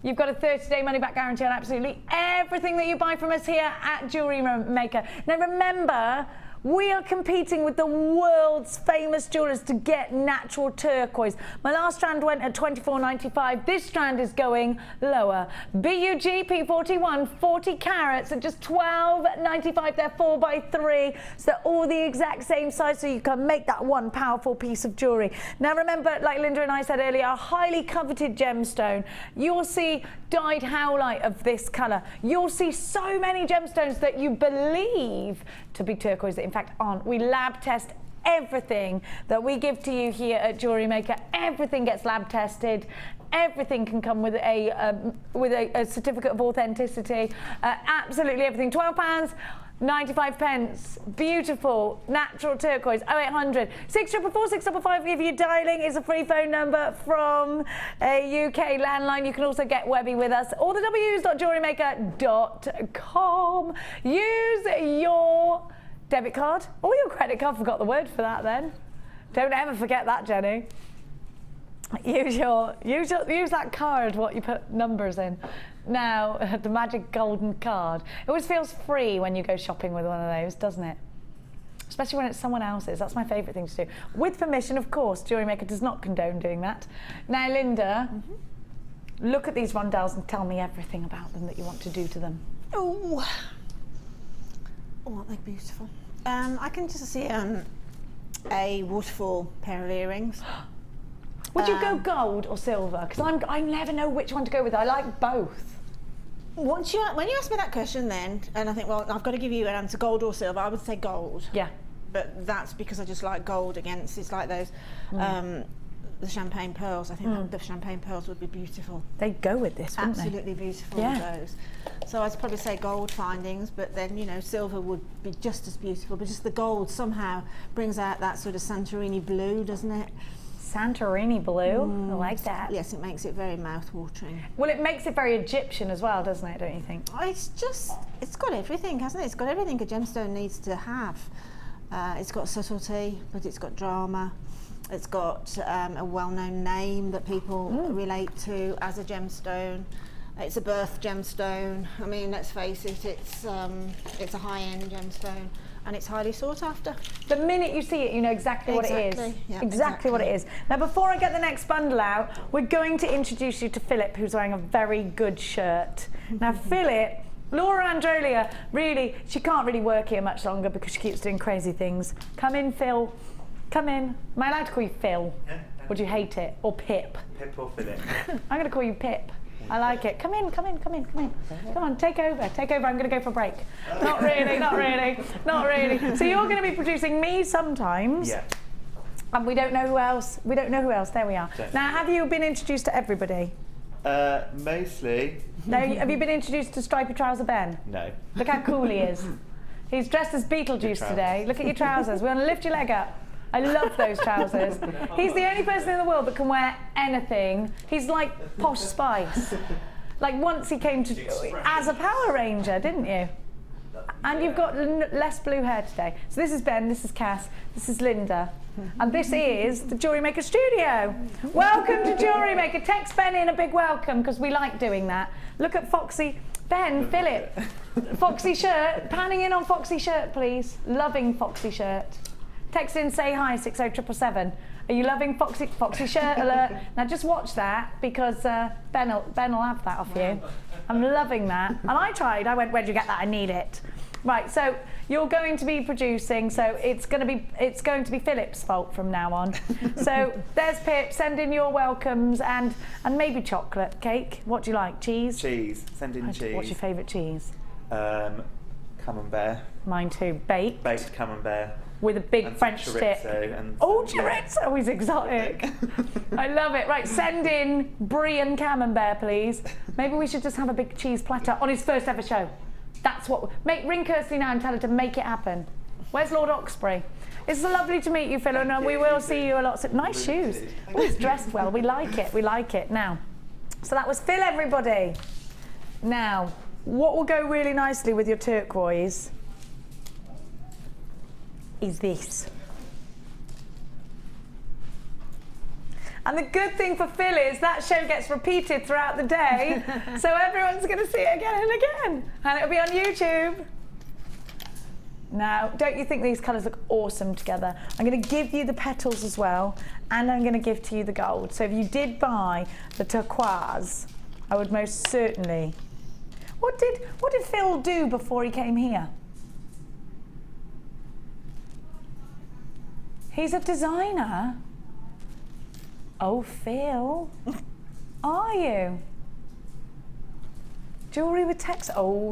You've got a 30-day money-back guarantee on absolutely everything that you buy from us here at Jewellery Maker. Now remember, we are competing with the world's famous jewellers to get natural turquoise. My last strand went at $24.95. This strand is going lower. BUG P41, 40 carats at just $12.95. They're 4x3, so they're all the exact same size, so you can make that one powerful piece of jewellery. Now remember, like Linda and I said earlier, a highly coveted gemstone. You'll see dyed howlite of this colour. You'll see so many gemstones that you believe to be turquoise that in fact aren't. We lab test everything that we give to you here at Jewellery Maker. Everything gets lab tested. Everything can come with a certificate of authenticity. Absolutely everything. £12.95. Beautiful natural turquoise. 0800 644 655. If you're dialing, is a free phone number from a UK landline. You can also get Webby with us. All the W's.jewellerymaker.com. Use your debit card or your credit card. Forgot the word for that then. Don't ever forget that, Jenny. Use that card, what you put numbers in. Now, the magic golden card. It always feels free when you go shopping with one of those, doesn't it? Especially when it's someone else's. That's my favourite thing to do. With permission, of course. Jewellery Maker does not condone doing that. Now, Linda, look at these rondelles and tell me everything about them that you want to do to them. Oh, aren't they beautiful? I can just see a waterfall pair of earrings. Would you go gold or silver? Because I never know which one to go with. I like both. When you ask me that question then, and I think, well, I've got to give you an answer, gold or silver, I would say gold. Yeah. But that's because I just like gold against, it's like those, the champagne pearls. I think the champagne pearls would be beautiful. They'd go with this, wouldn't they? Absolutely beautiful with those. So I'd probably say gold findings, but then, you know, silver would be just as beautiful, but just the gold somehow brings out that sort of Santorini blue, doesn't it? Santorini blue, I like that. Yes, it makes it very mouth-watering. Well, it makes it very Egyptian as well, doesn't it, don't you think? It's just, it's got everything, hasn't it? It's got everything a gemstone needs to have. It's got subtlety, but it's got drama. It's got a well-known name that people relate to as a gemstone. It's a birth gemstone. I mean, let's face it, it's a high-end gemstone. And it's highly sought after. The minute you see it, you know exactly what it is. Yeah, exactly what it is. Now, before I get the next bundle out, we're going to introduce you to Philip, who's wearing a very good shirt. Now, Philip, Laura Androlia, really, she can't really work here much longer because she keeps doing crazy things. Come in, Phil. Come in. Am I allowed to call you Phil? Yeah. Would you hate it? Or Pip? Pip or Philip. I'm going to call you Pip. I like it. Come in, come in, come in, come in. Come on, take over, take over. I'm going to go for a break. Not really, not really, not really. So you're going to be producing me sometimes. Yeah. And we don't know who else. We don't know who else. There we are. Definitely. Now, have you been introduced to everybody? Mostly. No, have you been introduced to Stripy Trouser Ben? No. Look how cool he is. He's dressed as Beetlejuice today. Look at your trousers. We want to lift your leg up. I love those trousers. He's the only person in the world that can wear anything. He's like Posh Spice. Like once he came to as a Power Ranger, didn't you? And you've got less blue hair today. So this is Ben, this is Cass, this is Linda, and this is the Jewellery Maker studio. Welcome to Jewellery Maker. Text Ben in a big welcome because we like doing that. Look at Foxy. Ben, Philip, Foxy shirt. Panning in on Foxy shirt, please. Loving Foxy shirt. Text in, say hi, 60777. Are you loving Foxy shirt alert? Now just watch that because Ben will have that off you. I'm loving that. And I tried. I went, where'd you get that? I need it. Right. So you're going to be producing. So it's going to be Philip's fault from now on. So there's Pip. Send in your welcomes and maybe chocolate cake. What do you like? Cheese. Cheese. Send in cheese. What's your favourite cheese? Camembert. Mine too. Baked. Baked camembert. With a big and French stick. Oh, chorizo is exotic. I love it. Right, send in Brie and Camembert, please. Maybe we should just have a big cheese platter on his first ever show. That's what. Ring Kirsty now and tell her to make it happen. Where's Lord Oxbury? It's lovely to meet you, Phil, and we will see you a lot. Nice shoes. Oh, he's dressed well. We like it. We like it. Now, so that was Phil, everybody. Now, what will go really nicely with your turquoise is this. And the good thing for Phil is that show gets repeated throughout the day, so everyone's going to see it again and again, and it'll be on YouTube. Now, don't you think these colours look awesome together? I'm going to give you the petals as well, and I'm going to give to you the gold. So if you did buy the turquoise, I would most certainly. What did Phil do before he came here? He's a designer. Oh, Phil. Are you? Jewellery with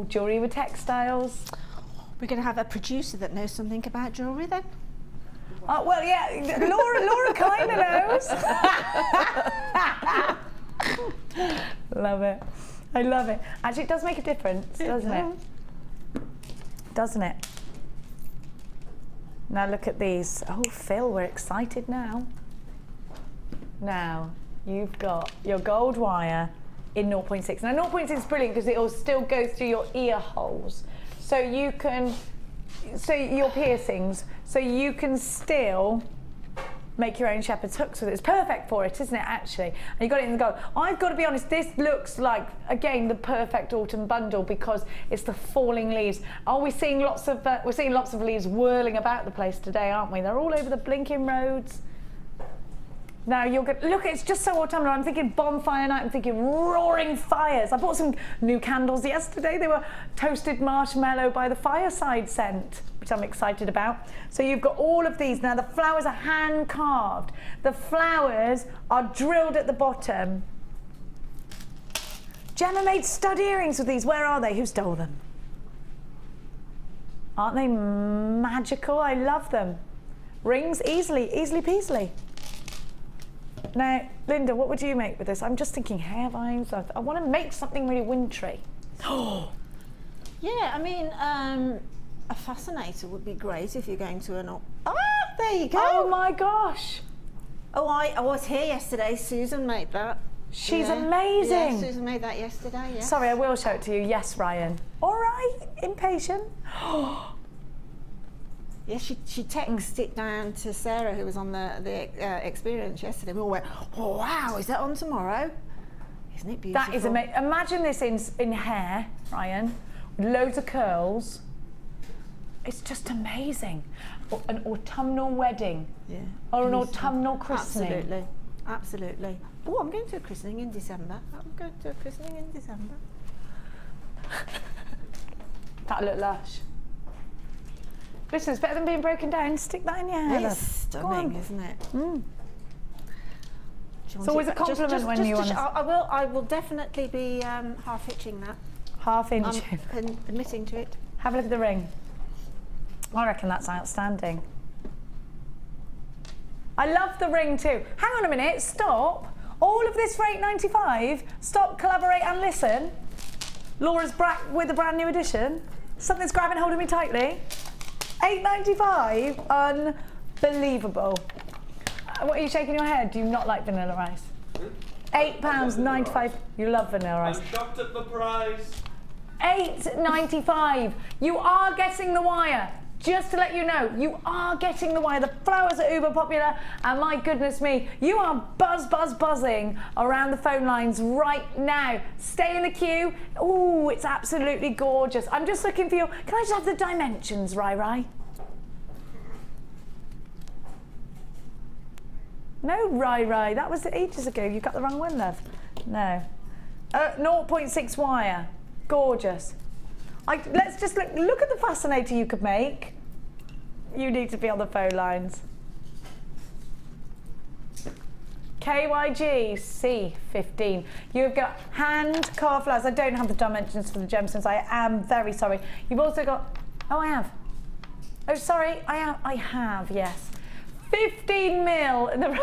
jewellery with textiles. We're going to have a producer that knows something about jewellery then? Oh, well, yeah, Laura kind of knows. Love it. I love it. Actually, it does make a difference, doesn't it? Doesn't it? Now look at these. Oh, Phil, we're excited now. Now, you've got your gold wire in 0.6. Now 0.6 is brilliant because it will still go through your ear holes. So you can, your piercings, so you can still make your own shepherd's hooks with it. It's perfect for it, isn't it, actually? And you got it in the gold. I've got to be honest, this looks like, again, the perfect autumn bundle because it's the falling leaves. Are we seeing lots of, we're seeing lots of leaves whirling about the place today, aren't we? They're all over the blinking roads. Now you'll get, look, it's just so autumnal. I'm thinking bonfire night, I'm thinking roaring fires. I bought some new candles yesterday. They were toasted marshmallow by the fireside scent, which I'm excited about. So you've got all of these. Now the flowers are hand carved. The flowers are drilled at the bottom. Gemma made stud earrings with these. Where are they? Who stole them? Aren't they magical? I love them. Rings, easily peasily. Now, Linda, what would you make with this? I'm just thinking hair vines. I want to make something really wintry. Yeah, I mean, a fascinator would be great if you're going to an... Ah, there you go. Oh my gosh. Oh, I was here yesterday. Susan made that. She's amazing. Yeah, Susan made that yesterday, yes. Sorry, I will show it to you. Yes, Ryan. All right, impatient. Yeah, she texted it down to Sarah, who was on the experience yesterday. We all went, oh, wow, is that on tomorrow? Isn't it beautiful? That is amazing. Imagine this in hair, Ryan, with loads of curls. It's just amazing. Or an autumnal wedding. Yeah. Or an autumnal christening. Absolutely, absolutely. Oh, I'm going to a christening in December. That'll look lush. Listen, it's better than being broken down. Stick that in your hair. It's stunning, isn't it? Mm. It's always a compliment when you want. I will definitely be half hitching that. Half inching. I'm admitting to it. Have a look at the ring. I reckon that's outstanding. I love the ring too. Hang on a minute. Stop. All of this for £8.95? Stop, collaborate and listen. Laura's back with a brand new edition. Something's grabbing hold of me tightly. £8.95? Unbelievable. What are you shaking your head? Do you not like vanilla ice? £8.95. You love vanilla ice. I'm shocked at the price. £8.95. You are getting the wire. Just to let you know, you are getting the wire. The flowers are uber popular, and my goodness me, you are buzzing around the phone lines right now. Stay in the queue. Ooh, it's absolutely gorgeous. I'm just looking for you. Can I just have the dimensions, Rai? No, Rai, that was ages ago. You got the wrong one, love. No. 0.6 wire. Gorgeous. Let's just look at the fascinator you could make. You need to be on the phone lines. KYG C15. You've got hand carved flowers. I don't have the dimensions for the gemstones. I am very sorry. You've also got. Oh, I have. Oh, sorry. I have. Yes. 15 mil in the.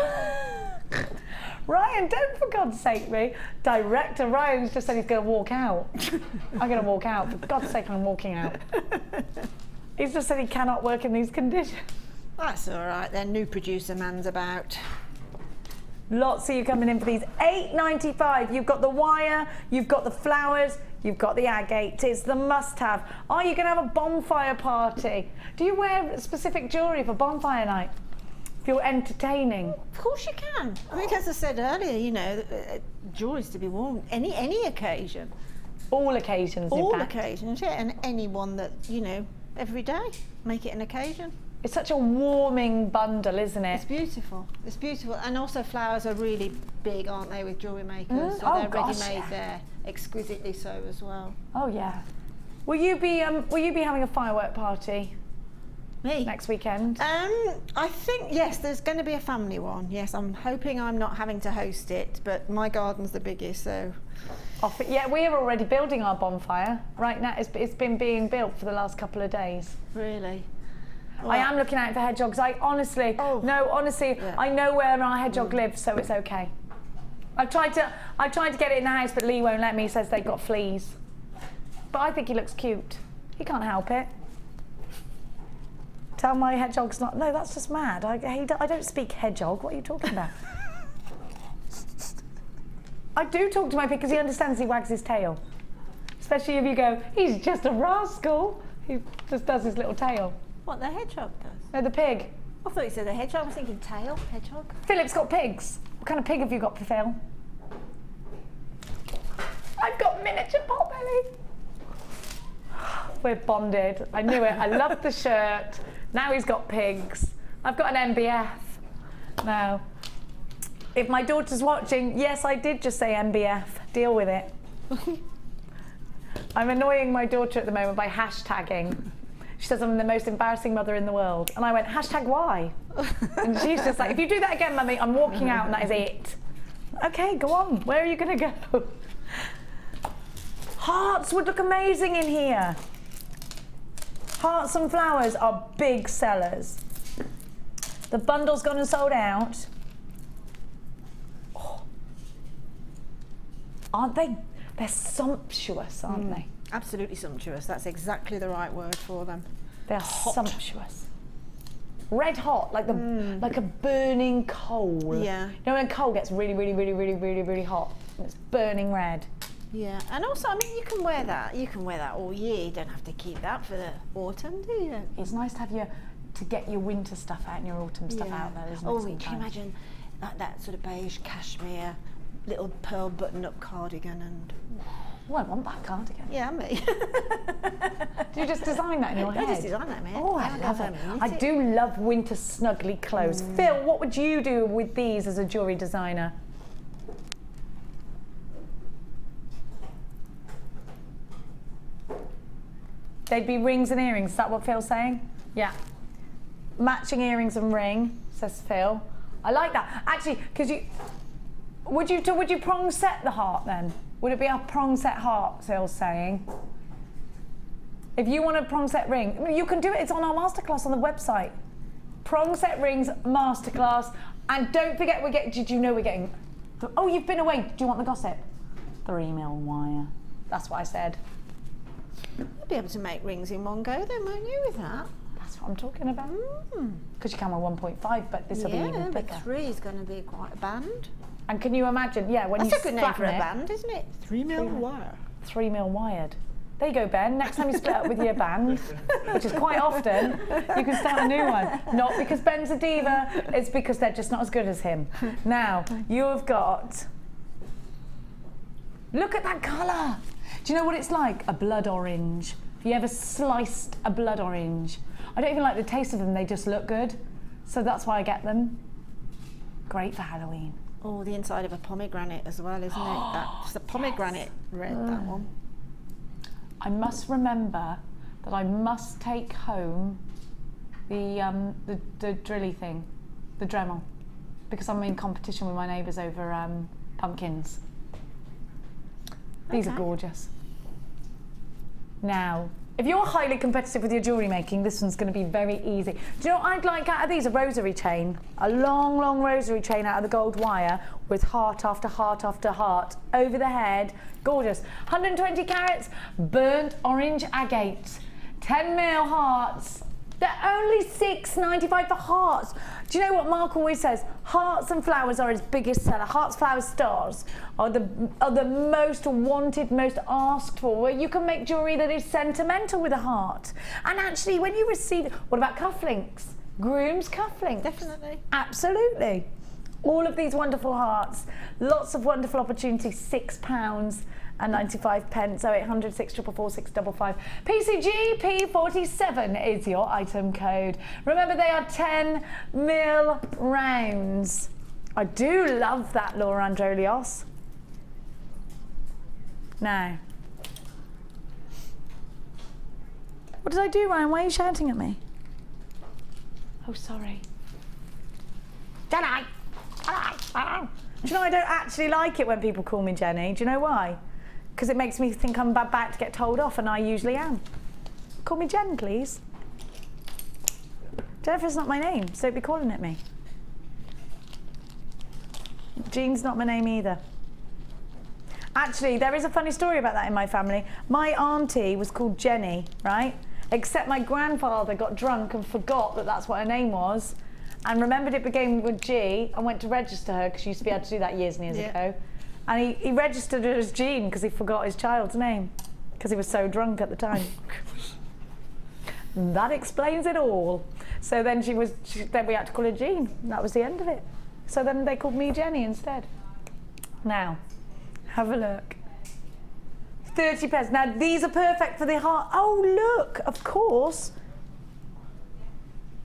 Ryan, don't for God's sake me. Director Ryan's just said he's going to walk out. I'm going to walk out. For God's sake, I'm walking out. He's just said he cannot work in these conditions. That's all right then. New producer man's about. Lots of you coming in for these. £8.95. You've got the wire, you've got the flowers, you've got the agate. It's the must-have. Are you going to have a bonfire party? Do you wear specific jewellery for bonfire night? You're entertaining. Of course you can. I mean, as I said earlier, you know, jewellery's to be worn any occasion. All occasions, in All fact. occasions, yeah, and any one that, you know, every day, make it an occasion. It's such a warming bundle, isn't it? It's beautiful. It's beautiful, and also flowers are really big, aren't they, with Jewellery Maker? So Oh, they're gosh, ready-made yeah. there, exquisitely so as well. Oh yeah. Will you be having a firework party? Me? Next weekend? I think, yes, there's going to be a family one. Yes, I'm hoping I'm not having to host it, but my garden's the biggest, so. Yeah, we are already building our bonfire. Right now, it's been being built for the last couple of days. Really? Well, I am looking out for hedgehogs. I honestly, yeah. I know where our hedgehog lives, so it's okay. I've tried to get it in the house, but Lee won't let me. He says they've got fleas. But I think he looks cute. He can't help it. Tell my hedgehog's not. No, that's just mad. I don't speak hedgehog. What are you talking about? I do talk to my pig because he understands. He wags his tail. Especially if you go, he's just a rascal. He just does his little tail. What, the hedgehog does? No, the pig. I thought you said the hedgehog. I was thinking tail, hedgehog. Philip's got pigs. What kind of pig have you got for Phil? I've got miniature potbelly. We're bonded. I knew it. I loved the shirt. Now he's got pigs. I've got an MBF. Now, if my daughter's watching, yes, I did just say MBF. Deal with it. I'm annoying my daughter at the moment by hashtagging. She says I'm the most embarrassing mother in the world. And I went, hashtag why? And she's just like, if you do that again, Mummy, I'm walking out and that is it. Okay, go on. Where are you going to go? Hearts would look amazing in here. Hearts and flowers are big sellers. The bundle's gone and sold out. Oh. Aren't they? They're sumptuous, aren't they? Absolutely sumptuous. That's exactly the right word for them. They're sumptuous. Red hot, like like a burning coal. Yeah. You know when coal gets really hot and it's burning red. Yeah, and also, I mean, you can wear that. You can wear that all year. You don't have to keep that for the autumn, do you? It's nice to have to get your winter stuff out and your autumn stuff out there, isn't it? Oh, can you imagine that sort of beige cashmere, little pearl button-up cardigan and. Oh, I want that cardigan. Yeah, me. Do you just design that in your head? I just design that, man. Oh, I love it. I do love winter snuggly clothes. Phil, what would you do with these as a jewellery designer? They'd be rings and earrings. Is that what Phil's saying? Yeah. Matching earrings and ring, says Phil. I like that. Actually, because would you prong set the heart then? Would it be a prong set heart, Phil's saying? If you want a prong set ring, you can do it. It's on our masterclass on the website. Prong set rings masterclass. And don't forget, did you know we're getting Oh, you've been away. Do you want the gossip? 3 mil wire. That's what I said. You'll be able to make rings in one go then, won't you, with that? That's what I'm talking about. Because you can with 1.5, but this will be even but bigger. 3 is going to be quite a band. And can you imagine, when That's you a good name for a flatten it, band, isn't it? 3 mil wire. 3 mil wired. There you go, Ben. Next time you split up with your band, which is quite often, you can start a new one. Not because Ben's a diva, it's because they're just not as good as him. Now, you have got... Look at that colour. Do you know what it's like? A blood orange. Have you ever sliced a blood orange? I don't even like the taste of them, they just look good. So that's why I get them. Great for Halloween. Oh, the inside of a pomegranate as well, isn't it? That's the pomegranate red, that one. I must remember that I must take home the drilly thing, the Dremel, because I'm in competition with my neighbours over pumpkins. These are gorgeous. Now, if you're highly competitive with your jewellery making, this one's going to be very easy. Do you know what I'd like out of these? A rosary chain. A long, long rosary chain out of the gold wire with heart after heart after heart over the head. Gorgeous. 120 carats, burnt orange agate. 10 mil hearts. They're only $6.95 for hearts. Do you know what Mark always says? Hearts and flowers are his biggest seller. Hearts, flowers, stars are the most wanted, most asked for. Where you can make jewellery that is sentimental with a heart. And actually, when you receive, what about cufflinks? Groom's cufflinks. Definitely. Absolutely. All of these wonderful hearts. Lots of wonderful opportunities. £6.95. 0800 644 655. PCG P47 is your item code. Remember, they are 10 mil rounds. I do love that, Laura Androlios. Now, what did I do, Ryan? Why are you shouting at me? Oh, sorry. Jenny! Do you know, I don't actually like it when people call me Jenny. Do you know why? Because it makes me think I'm about to get told off, and I usually am. Call me Jen, please. Jennifer's not my name, so don't be calling at me. Jean's not my name either. Actually, there is a funny story about that in my family. My auntie was called Jenny, right? Except my grandfather got drunk and forgot that that's what her name was, and remembered it began with G, and went to register her, because she used to be able to do that years and years ago. And he registered her as Jean because he forgot his child's name, because he was so drunk at the time. That explains it all. So then then we had to call her Jean, and that was the end of it. So then they called me Jenny instead. Now, have a look. 30 pairs. Now these are perfect for the heart. Oh look, of course.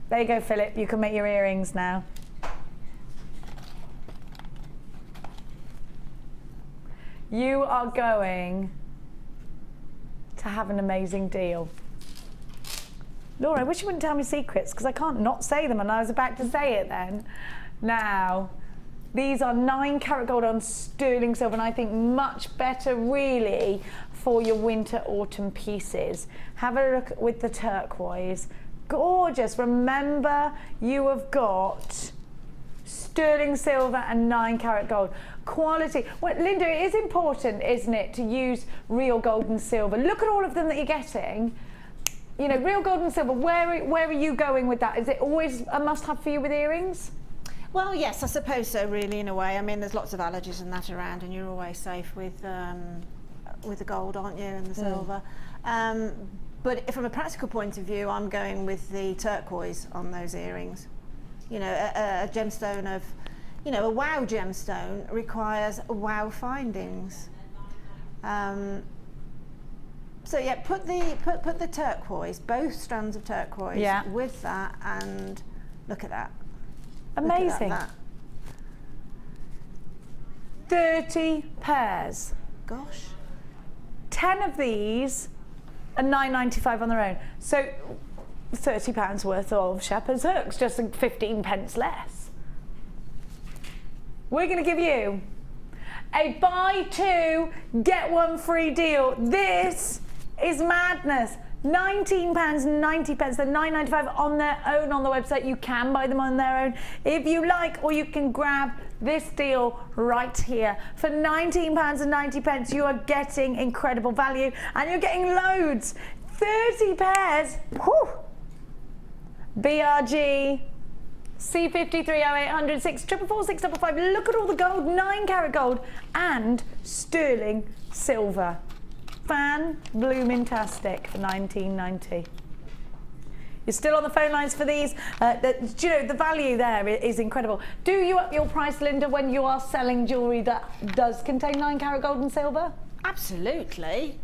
There you go, Philip. You can make your earrings now. You are going to have an amazing deal. Laura, I wish you wouldn't tell me secrets, because I can't not say them, and I was about to say it then. Now, these are 9 karat gold on sterling silver, and I think much better really for your winter autumn pieces. Have a look with the turquoise. Gorgeous. Remember, you have got sterling silver and 9 karat gold. Quality. Well, Linda, it is important, isn't it, to use real gold and silver. Look at all of them that you're getting. You know, real gold and silver. Where are you going with that? Is it always a must-have for you with earrings? Well, yes, I suppose so, really, in a way. I mean, there's lots of allergies and that around, and you're always safe with the gold, aren't you, and the silver. But from a practical point of view, I'm going with the turquoise on those earrings. You know, a gemstone of, you know, a wow gemstone requires wow findings. So yeah, put the turquoise, both strands of turquoise, with that, and look at that. Amazing. Look at that. 30 pairs. Gosh. 10 of these are £9.95 on their own. So £30 worth of shepherd's hooks, just 15 pence less. We're going to give you a buy 2, get 1 free deal. This is madness. £19.90. They're £9.95 on their own on the website. You can buy them on their own if you like, or you can grab this deal right here. For £19.90, you are getting incredible value, and you're getting loads. 30 pairs. Whew. BRG. C53 0800 644 655. Look at all the gold, 9 carat gold, and sterling silver. Fan bloomintastic for £19.90. You're still on the phone lines for these. Do you know, the value there is incredible. Do you up your price, Linda, when you are selling jewellery that does contain 9 carat gold and silver? Absolutely.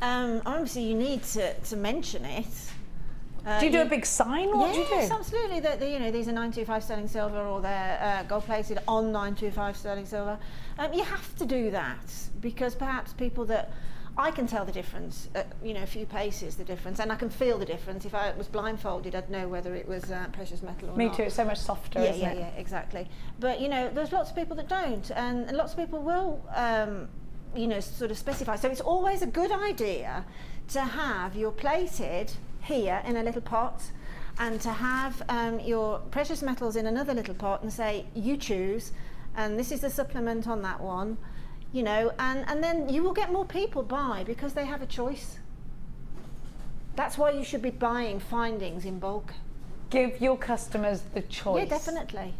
Obviously, you need to mention it. Do you do a big sign? What do you do? Yes, absolutely. You know, these are 925 sterling silver, or they're gold plated on 925 sterling silver. You have to do that because perhaps people that I can tell the difference, you know, a few paces the difference, and I can feel the difference. If I was blindfolded, I'd know whether it was precious metal or not. Me too. It's so much softer, isn't it? Yeah, exactly. But you know, there's lots of people that don't, and lots of people will, you know, sort of specify. So it's always a good idea to have your plated here in a little pot, and to have your precious metals in another little pot, and say you choose, and this is the supplement on that one, you know, and then you will get more people buy because they have a choice. That's why you should be buying findings in bulk. Give your customers the choice. Yeah, definitely.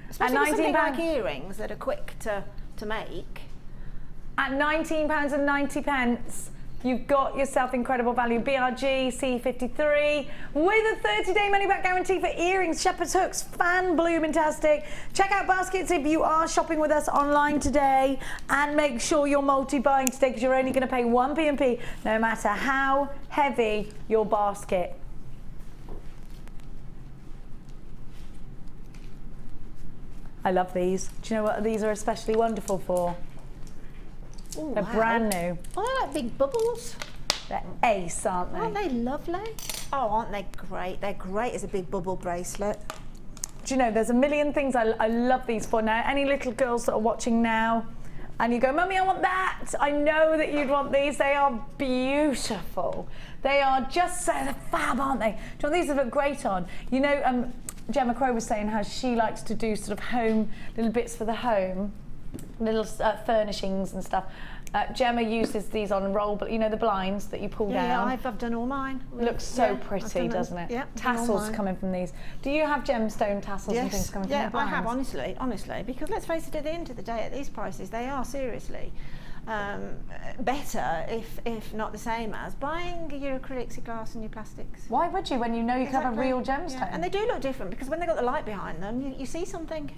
Especially with something like earrings that are quick to make. At £19.90, you've got yourself incredible value. BRG C53 with a 30-day money-back guarantee for earrings, shepherd's hooks, fan bloomintastic. Check out baskets if you are shopping with us online today, and make sure you're multi-buying today because you're only going to pay 1 P&P no matter how heavy your basket. I love these. Do you know what these are especially wonderful for? Ooh, they're brand new. Oh, they're like big bubbles. They're ace, aren't they? Aren't they lovely? Oh, aren't they great? They're great as a big bubble bracelet. Do you know, there's a million things I love these for now. Any little girls that are watching now and you go, Mummy, I want that. I know that you'd want these. They are beautiful. They are just so fab, aren't they? Do you know, these would look great on. You know, Gemma Crow was saying how she likes to do sort of home, little bits for the home, little furnishings and stuff. Gemma uses these on roll, but you know the blinds that you pull down. Yeah, I've done all mine. Looks so pretty, doesn't it? Yeah, tassels coming from these. Do you have gemstone tassels and things coming from the blinds? Yeah, I have, honestly, because let's face it, at the end of the day, at these prices, they are seriously better, if not the same as, buying your acrylics, your glass and your plastics. Why would you when you know you can have a real gemstone? Yeah. And they do look different because when they've got the light behind them, you see something.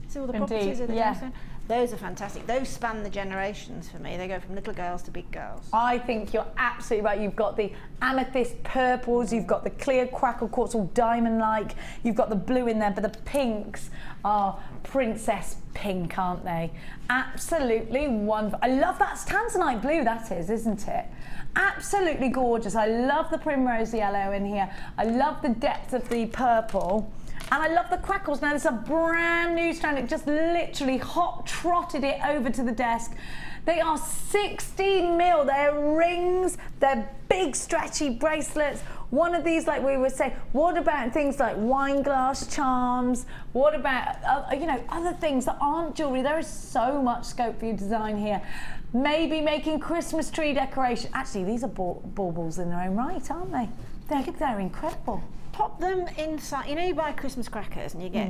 See all the properties of the gemstone. Those are fantastic. Those span the generations for me. They go from little girls to big girls. I think you're absolutely right. You've got the amethyst purples, you've got the clear crackle quartz, all diamond-like, you've got the blue in there, but the pinks are princess pink, aren't they? Absolutely wonderful. I love that tanzanite blue, that is, isn't it? Absolutely gorgeous. I love the primrose yellow in here. I love the depth of the purple. And I love the crackles. Now, this is a brand new strand. It just literally hot trotted it over to the desk. They are 16 mil. They're rings. They're big, stretchy bracelets. One of these, like we were saying, what about things like wine glass charms? What about, you know, other things that aren't jewellery? There is so much scope for your design here. Maybe making Christmas tree decoration. Actually, these are baubles in their own right, aren't they? They're incredible. Pop them inside. You know, you buy Christmas crackers and you get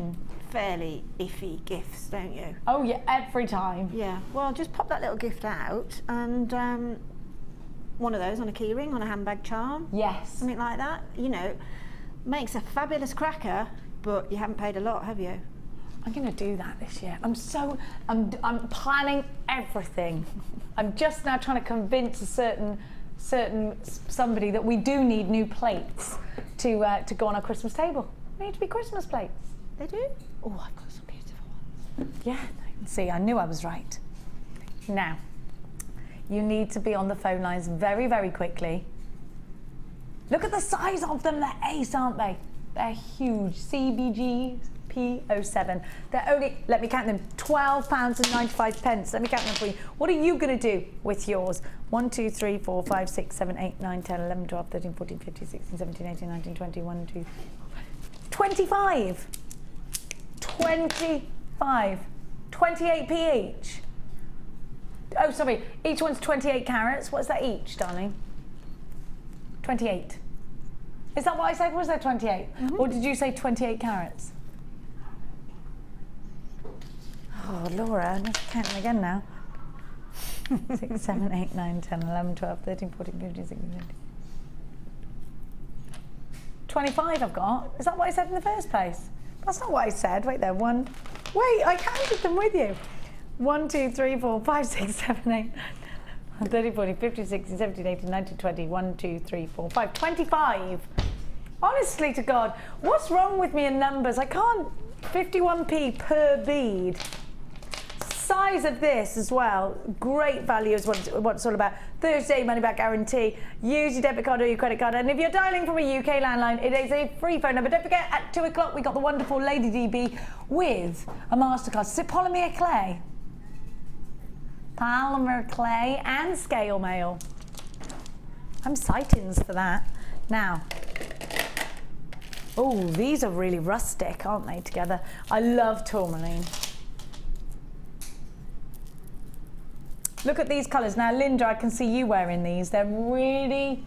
fairly iffy gifts, don't you? Oh yeah, every time. Yeah. Well, just pop that little gift out and one of those on a key ring, on a handbag charm. Yes. Something like that. You know, makes a fabulous cracker, but you haven't paid a lot, have you? I'm going to do that this year. I'm planning everything. I'm just now trying to convince a certain somebody that we do need new plates to go on our Christmas table. They need to be Christmas plates. They do? Oh, I've got some beautiful ones. Yeah, see, I knew I was right. Now, you need to be on the phone lines very, very quickly. Look at the size of them. They're ace, aren't they? They're huge. CBG, P07. They're only, let me count them, £12.95. Let me count them for you. What are you going to do with yours? 1, 2, 3, 4, 5, 6, 7, 8, 9, 10, 11, 12, 13, 14, 15, 16, 17, 18, 19, 20, 1, 2, 25. 25. 28p each. Oh, sorry, each one's 28 carats. What's that each, darling? 28. Is that what I said? Was that 28? Or did you say 28 carats? Oh, Laura, let's count them again now. 6, 7, 8, 9, 10, 11, 12, 13, 14, 15, 16, 17. 25 I've got. Is that what I said in the first place? That's not what I said. Wait there. Wait, I counted them with you. 1, 2, 3, 4, 5, 6, 7, 8, 9, 30, 40, 50, 60, 70, 80, 90, 20, 1, 2, 3, 4, 5. 25. Honestly to God, what's wrong with me in numbers? I can't. 51p per bead. Size of this as well. Great value is what it's all about. Thursday money back guarantee. Use your debit card or your credit card. And if you're dialing from a UK landline, it is a free phone number. Don't forget, at 2 o'clock, we got the wonderful Lady DB with a masterclass. Is it polymer clay? Polymer clay and scale mail. I'm sightings for that. Now, oh, these are really rustic, aren't they, together? I love tourmaline. Look at these colours. Now, Linda, I can see you wearing these. They're really...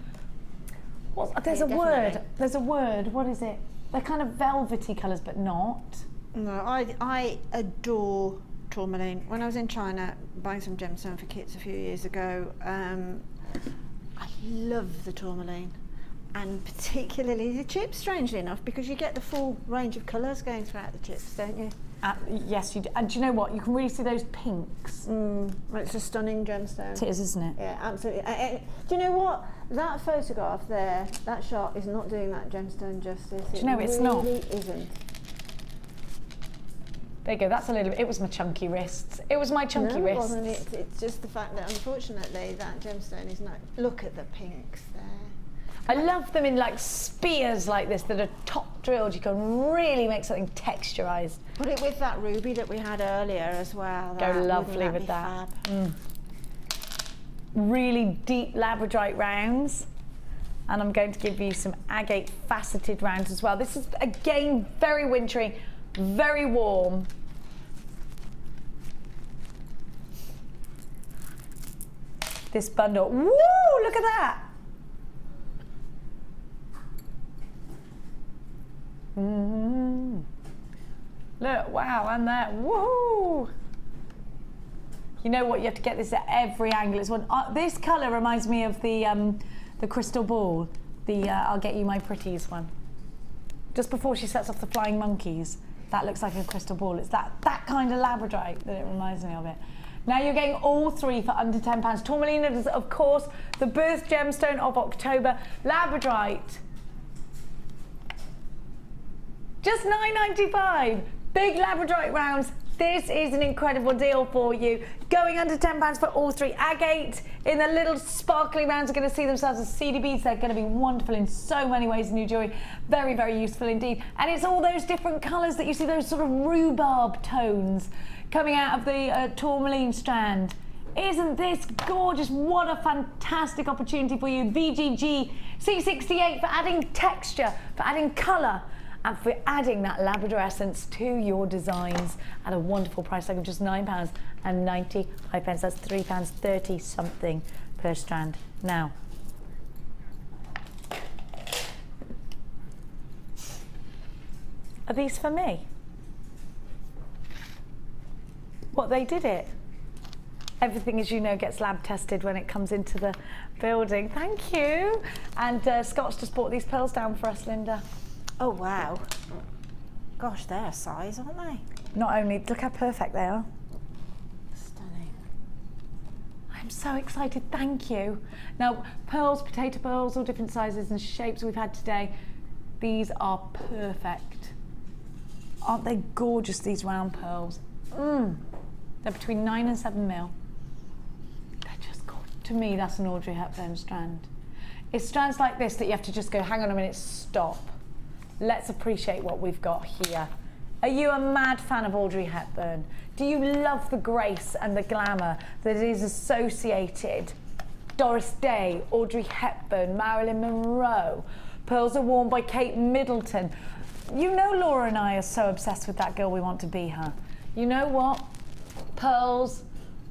There's a word. There's a word. What is it? They're kind of velvety colours, but not. No, I adore tourmaline. When I was in China buying some gemstone for kits a few years ago, I love the tourmaline. And particularly the chips, strangely enough, because you get the full range of colours going throughout the chips, don't you? Yes, you do. And do you know what? You can really see those pinks. Well, it's a stunning gemstone. It is, isn't it? Yeah, absolutely. Do you know what? That photograph there, that shot is not doing that gemstone justice. Do you know, it's not. It really isn't. There you go, that's a little bit, it was my chunky wrists. It was my chunky wrists. No, it wasn't. It's just the fact that, unfortunately, that gemstone is not... Look at the pinks there. I love them in like spears like this that are top drilled. You can really make something texturized. Put it with that ruby that we had earlier as well. Go lovely with that. Really deep labradorite rounds. And I'm going to give you some agate faceted rounds as well. This is, again, very wintry, very warm. This bundle, woo, look at that. Look, wow, and that, woohoo! You know what? You have to get this at every angle. It's one. This colour reminds me of the crystal ball, the "I'll get you my pretties" one. Just before she sets off the flying monkeys, that looks like a crystal ball. It's that kind of labradorite that it reminds me of it. Now you're getting all three for under £10. Tourmaline is, of course, the birth gemstone of October. Labradorite. Just £9.95. Big labradorite rounds. This is an incredible deal for you. Going under £10 for all three. Agate in the little sparkly rounds are going to see themselves as CDBs. They're going to be wonderful in so many ways in your jewellery. Very, very useful indeed. And it's all those different colours that you see, those sort of rhubarb tones coming out of the tourmaline strand. Isn't this gorgeous? What a fantastic opportunity for you. VGG C68 for adding texture, for adding colour, and for adding that Labrador essence to your designs at a wonderful price tag of just £9.95. That's £3.30 something per strand. Now, are these for me? What, they did it? Everything, as you know, gets lab tested when it comes into the building. Thank you. And Scott's just brought these pearls down for us, Linda. Oh, wow. Gosh, they're a size, aren't they? Not only, look how perfect they are. Stunning. I'm so excited, thank you. Now, pearls, potato pearls, all different sizes and shapes we've had today. These are perfect. Aren't they gorgeous, these round pearls? They're between 9 and 7 mil. They're just gorgeous. To me, that's an Audrey Hepburn strand. It's strands like this that you have to just go, hang on a minute, stop. Let's appreciate what we've got here. Are you a mad fan of Audrey Hepburn? Do you love the grace and the glamour that is associated? Doris Day, Audrey Hepburn, Marilyn Monroe. Pearls are worn by Kate Middleton. You know Laura and I are so obsessed with that girl, we want to be her. You know what? Pearls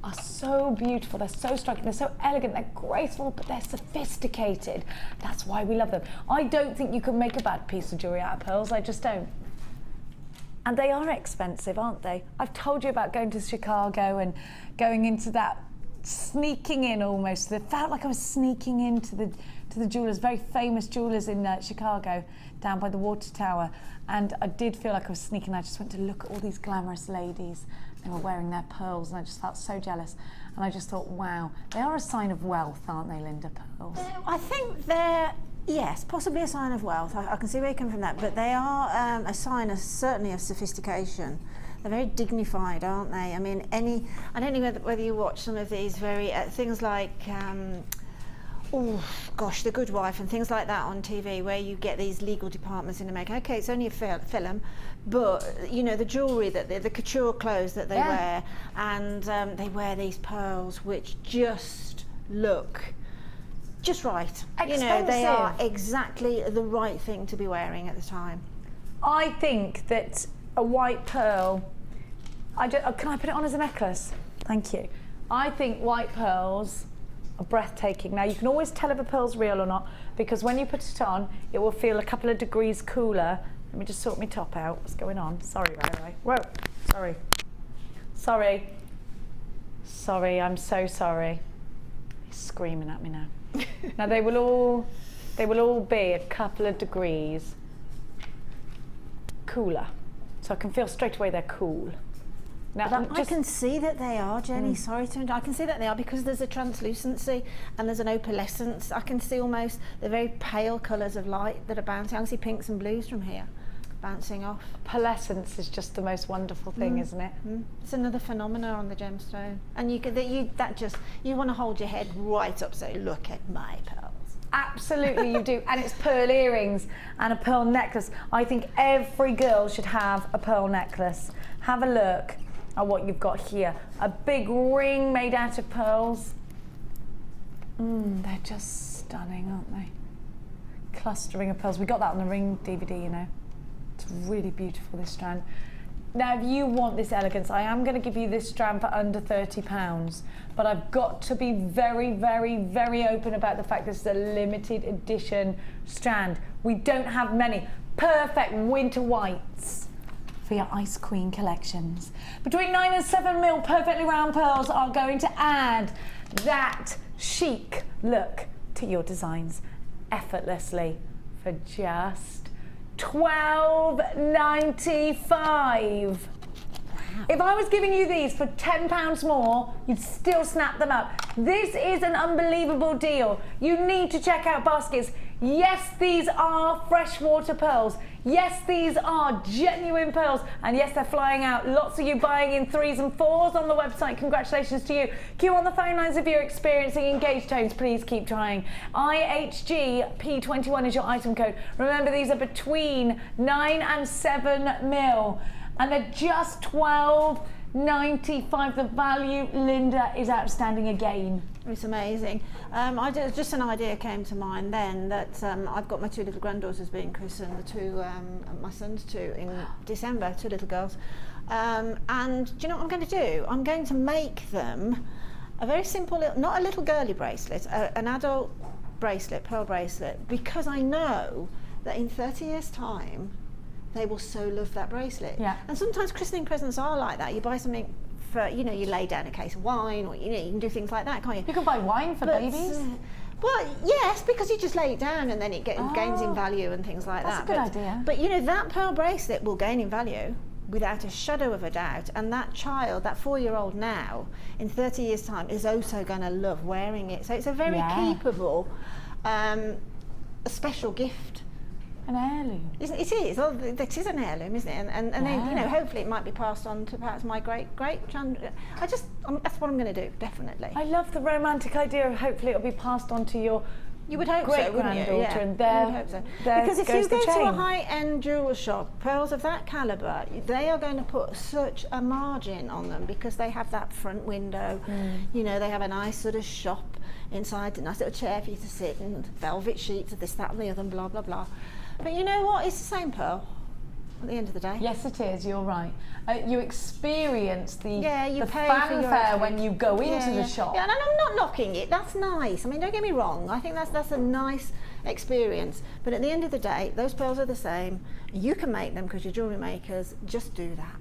are so beautiful, they're so striking, they're so elegant, they're graceful, but they're sophisticated. That's why we love them. I don't think you can make a bad piece of jewellery out of pearls, I just don't. And they are expensive, aren't they? I've told you about going to Chicago and going into that, sneaking in almost. It felt like I was sneaking into the jewellers, very famous jewellers in Chicago, down by the water tower. And I did feel like I was sneaking. I just went to look at all these glamorous ladies. They were wearing their pearls, and I just felt so jealous. And I just thought, wow, they are a sign of wealth, aren't they, Linda, pearls? I think they're, yes, possibly a sign of wealth. I can see where you come from that, but they are a sign of, certainly of sophistication. They're very dignified, aren't they? I mean, I don't know whether you watch some of these very, things like, oh gosh, The Good Wife and things like that on TV, where you get these legal departments in America. Okay, it's only a film, but you know, the jewellery, the couture clothes that they wear, and they wear these pearls which just look just right. Expensive. You know, they are exactly the right thing to be wearing at the time. I think that a white pearl, can I put it on as a necklace? Thank you. I think white pearls are breathtaking. Now, you can always tell if a pearl's real or not, because when you put it on, it will feel a couple of degrees cooler. Let me just sort my top out. What's going on? Sorry, by the way. Whoa, sorry. Sorry. Sorry, I'm so sorry. He's screaming at me now. Now, they will all be a couple of degrees cooler. So I can feel straight away they're cool. Now, I can see that they are, Jenny. Sorry to interrupt. I can see that they are, because there's a translucency and there's an opalescence. I can see almost the very pale colours of light that are bouncing. I can see pinks and blues from here bouncing off. Opalescence is just the most wonderful thing, isn't it? It's another phenomena on the gemstone, and you want to hold your head right up, so look at my pearls. Absolutely, you do. And it's pearl earrings and a pearl necklace. I think every girl should have a pearl necklace. Have a look at what you've got here. A big ring made out of pearls. They're just stunning, aren't they? Clustering of pearls. We got that on the Ring DVD, you know. It's really beautiful, this strand. Now, if you want this elegance, I am going to give you this strand for under £30, but I've got to be very, very, very open about the fact this is a limited edition strand. We don't have many. Perfect winter whites for your Ice Queen collections. Between 9 and 7 mil perfectly round pearls are going to add that chic look to your designs effortlessly for just $12.95. If I was giving you these for £10 more, you'd still snap them up. This is an unbelievable deal. You need to check out baskets. Yes, these are freshwater pearls. Yes, these are genuine pearls. And yes, they're flying out. Lots of you buying in 3s and 4s on the website. Congratulations to you. Queue on the phone lines if you're experiencing engaged tones. Please keep trying. IHG P21 is your item code. Remember, these are between 9 and 7 mil. And they're just $12.95. The value, Linda, is outstanding again. It's amazing. Just an idea came to mind then that I've got my 2 little granddaughters being christened, my son's 2 in December, 2 little girls. And do you know what I'm going to do? I'm going to make them a very simple, not a little girly bracelet, an adult bracelet, pearl bracelet, because I know that in 30 years' time, they will so love that bracelet. Yeah. And sometimes christening presents are like that. You buy something for, you know, you lay down a case of wine, or you can do things like that, can't you? You can buy wine for babies. Well, yes, because you just lay it down and then it gains in value and things like that. That's a good idea. But you know, that pearl bracelet will gain in value without a shadow of a doubt, and that child, that 4-year-old now, in 30 years' time, is also going to love wearing it. So it's a very keepable, a special gift. An heirloom. It is. Well, that is an heirloom, isn't it? And then, you know, hopefully it might be passed on to perhaps my great-grandchildren. That's what I'm going to do, definitely. I love the romantic idea of hopefully it'll be passed on to your You would hope so, wouldn't you? great-granddaughter, and you there, would hope so. there Because if goes you the go to a chain. high-end jewel shop, pearls of that calibre, they are going to put such a margin on them because they have that front window. You know, they have a nice sort of shop inside, a nice little chair for you to sit, and velvet sheets of this, that, and the other, and blah blah blah. But you know what? It's the same pearl. At the end of the day. Yes, it is. You're right. You experience the You pay for your fanfare effort. when you go into the shop. Yeah, and I'm not knocking it. That's nice. I mean, don't get me wrong. I think that's a nice experience. But at the end of the day, those pearls are the same. You can make them because you're jewellery makers. Just do that.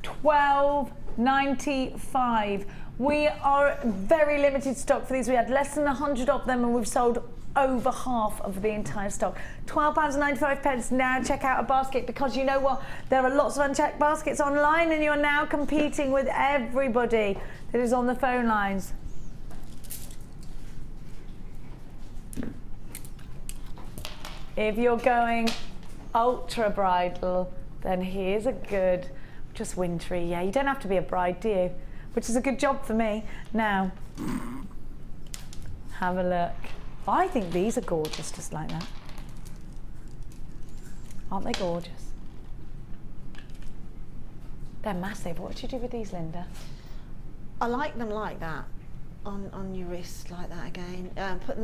$12.95. We are very limited stock for these. We had less than 100 of them, and we've sold over half of the entire stock. £12.95. Now check out a basket, because you know what? There are lots of unchecked baskets online, and you're now competing with everybody that is on the phone lines. If you're going ultra bridal, then here's a good, just wintry. Yeah, you don't have to be a bride, do you? Which is a good job for me. Now, have a look. I think these are gorgeous, just like that. Aren't they gorgeous? They're massive. What do you do with these, Linda? I like them like that, on your wrist, like that again.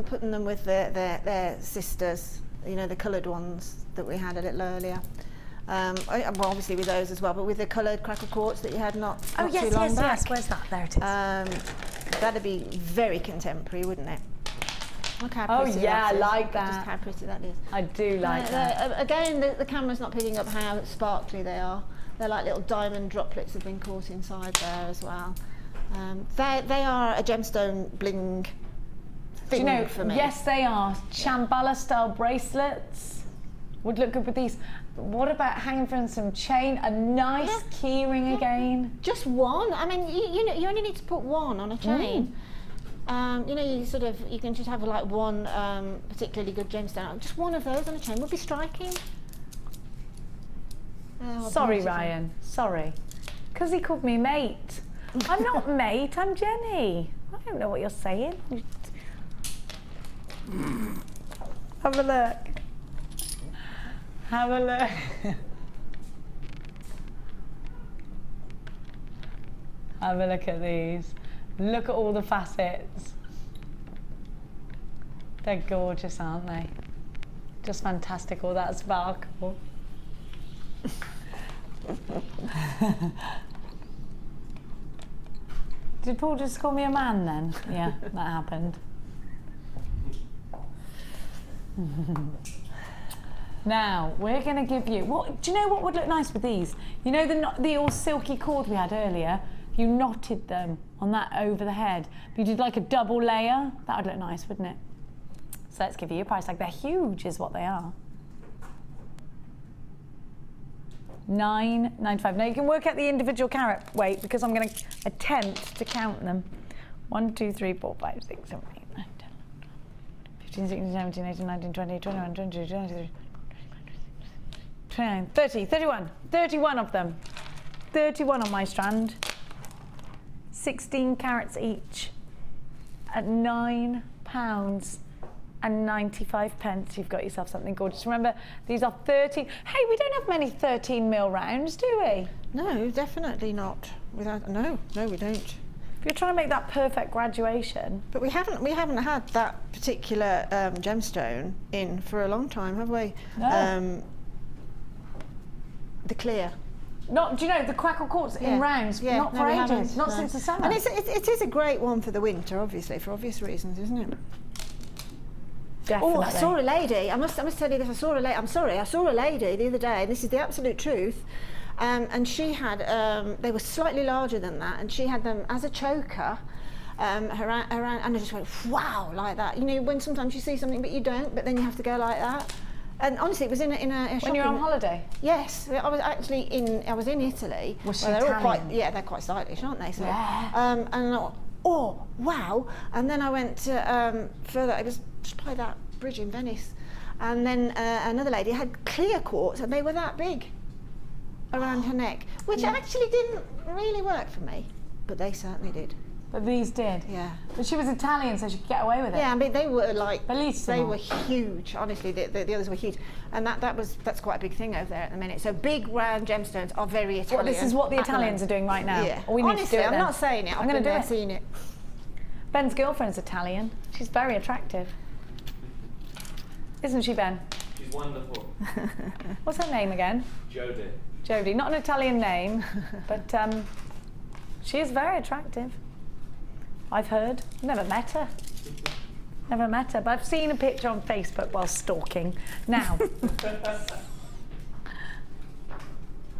Putting them with their sisters, you know, the coloured ones that we had a little earlier. Well, obviously with those as well, but with the coloured crackle quartz that you had not too long back. Yes. Where's that? There it is. That'd be very contemporary, wouldn't it? Look how Oh pretty yeah, I that is. like Just that. how pretty that is. I do like that. Again, the camera's not picking up how sparkly they are. They're like little diamond droplets have been caught inside there as well. They are a gemstone bling thing, Do you know, for me. yes they are. Shambhala style bracelets would look good with these. What about hanging from some chain? A nice key ring again. Just one. I mean, you only need to put one on a chain. You know, you can just have like one particularly good gemstone. Just one of those on a chain would be striking. Oh, Sorry, beautiful. Ryan. Sorry. Because he called me mate. I'm not mate, I'm Jenny. I don't know what you're saying. Have a look. Have a look. Have a look at these. Look at all the facets. They're gorgeous, aren't they? Just fantastic, all that sparkle. Did Paul just call me a man then? Yeah, that happened. Now, we're going to give you, do you know what would look nice with these? You know the all silky cord we had earlier? You knotted them on that over the head. But you did like a double layer. That would look nice, wouldn't it? So let's give you a price tag. They're huge is what they are. $9.95. Now you can work out the individual carat weight, because I'm going to attempt to count them. 1, 2, 3, 4, 5, 6, 7, 8, 9, 10, 15, 16, 17, 18, 19, 20, 21, 22, 23, 29, 30, 31. 31 of them. 31 on my strand. 16 carats each at £9.95. You've got yourself something gorgeous. Remember, these are 13. Hey, we don't have many 13 mil rounds, do we? No, definitely not. No, we don't. If you're trying to make that perfect graduation. But we haven't had that particular gemstone in for a long time, have we? No. The clear. Not, do you know, the crackle quartz in rounds, not for ages, not since the summer. And it is a great one for the winter, obviously, for obvious reasons, isn't it? Definitely. Oh, I saw a lady. I must tell you this. I saw a lady. I'm sorry. I saw a lady the other day. This is the absolute truth. And she had. They were slightly larger than that, and she had them as a choker. Around, and I just went, wow, like that. You know, when sometimes you see something but you don't, but then you have to go like that. And honestly, it was in a shop. When you're on holiday? Yes, I was actually in Italy. Was she they're all Italian? they're quite stylish, aren't they? So, Yeah. and I thought, oh wow! And then I went to further. It was just by that bridge in Venice, and then another lady had clear quartz, and they were that big around her neck, which actually didn't really work for me, but they certainly did. But these did. Yeah. But she was Italian, so she could get away with it. Yeah, I mean they were like Bellissimo. they were huge. Honestly, the others were huge, and that's quite a big thing over there at the minute. So big round gemstones are very Italian. Well, this is what the Italians are doing right now. Yeah. Or we need Honestly, to do it I'm then. not saying it. I'm going to do it. Seen it. Ben's girlfriend's Italian. She's very attractive. Isn't she, Ben? She's wonderful. What's her name again? Jodie. Jodie. Not an Italian name, but she is very attractive. I've heard. Never met her. Never met her, but I've seen a picture on Facebook while stalking. Now,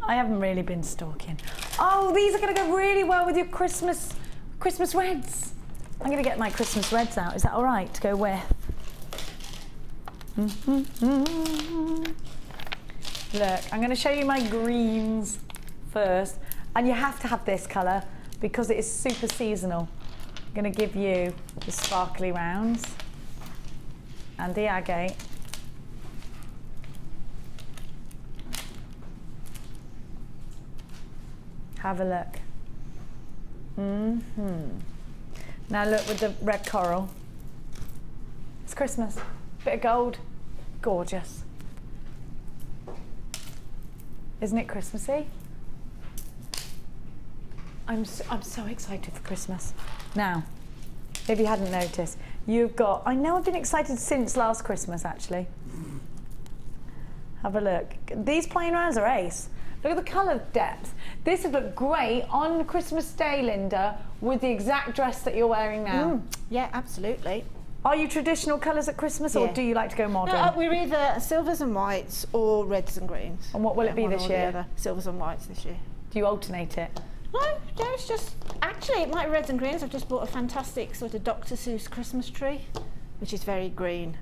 I haven't really been stalking. Oh, these are going to go really well with your Christmas reds. I'm going to get my Christmas reds out. Is that all right to go with? Look, I'm going to show you my greens first, and you have to have this colour because it is super seasonal. I'm going to give you the sparkly rounds and the agate. Have a look. Now look with the red coral. It's Christmas. Bit of gold. Gorgeous. Isn't it Christmassy? I'm so excited for Christmas. Now, if you hadn't noticed, you've got, I know I've been excited since last Christmas actually. Have a look. These plain rounds are ace. Look at the colour depth. This would look great on Christmas Day, Linda, with the exact dress that you're wearing now. Yeah, absolutely. Are you traditional colours at Christmas, or do you like to go modern? No, we're either silvers and whites or reds and greens. And what will it be this year? Silvers and whites this year. Do you alternate it? No, it's just, actually it might be reds and greens. I've just bought a fantastic sort of Dr. Seuss Christmas tree, which is very green.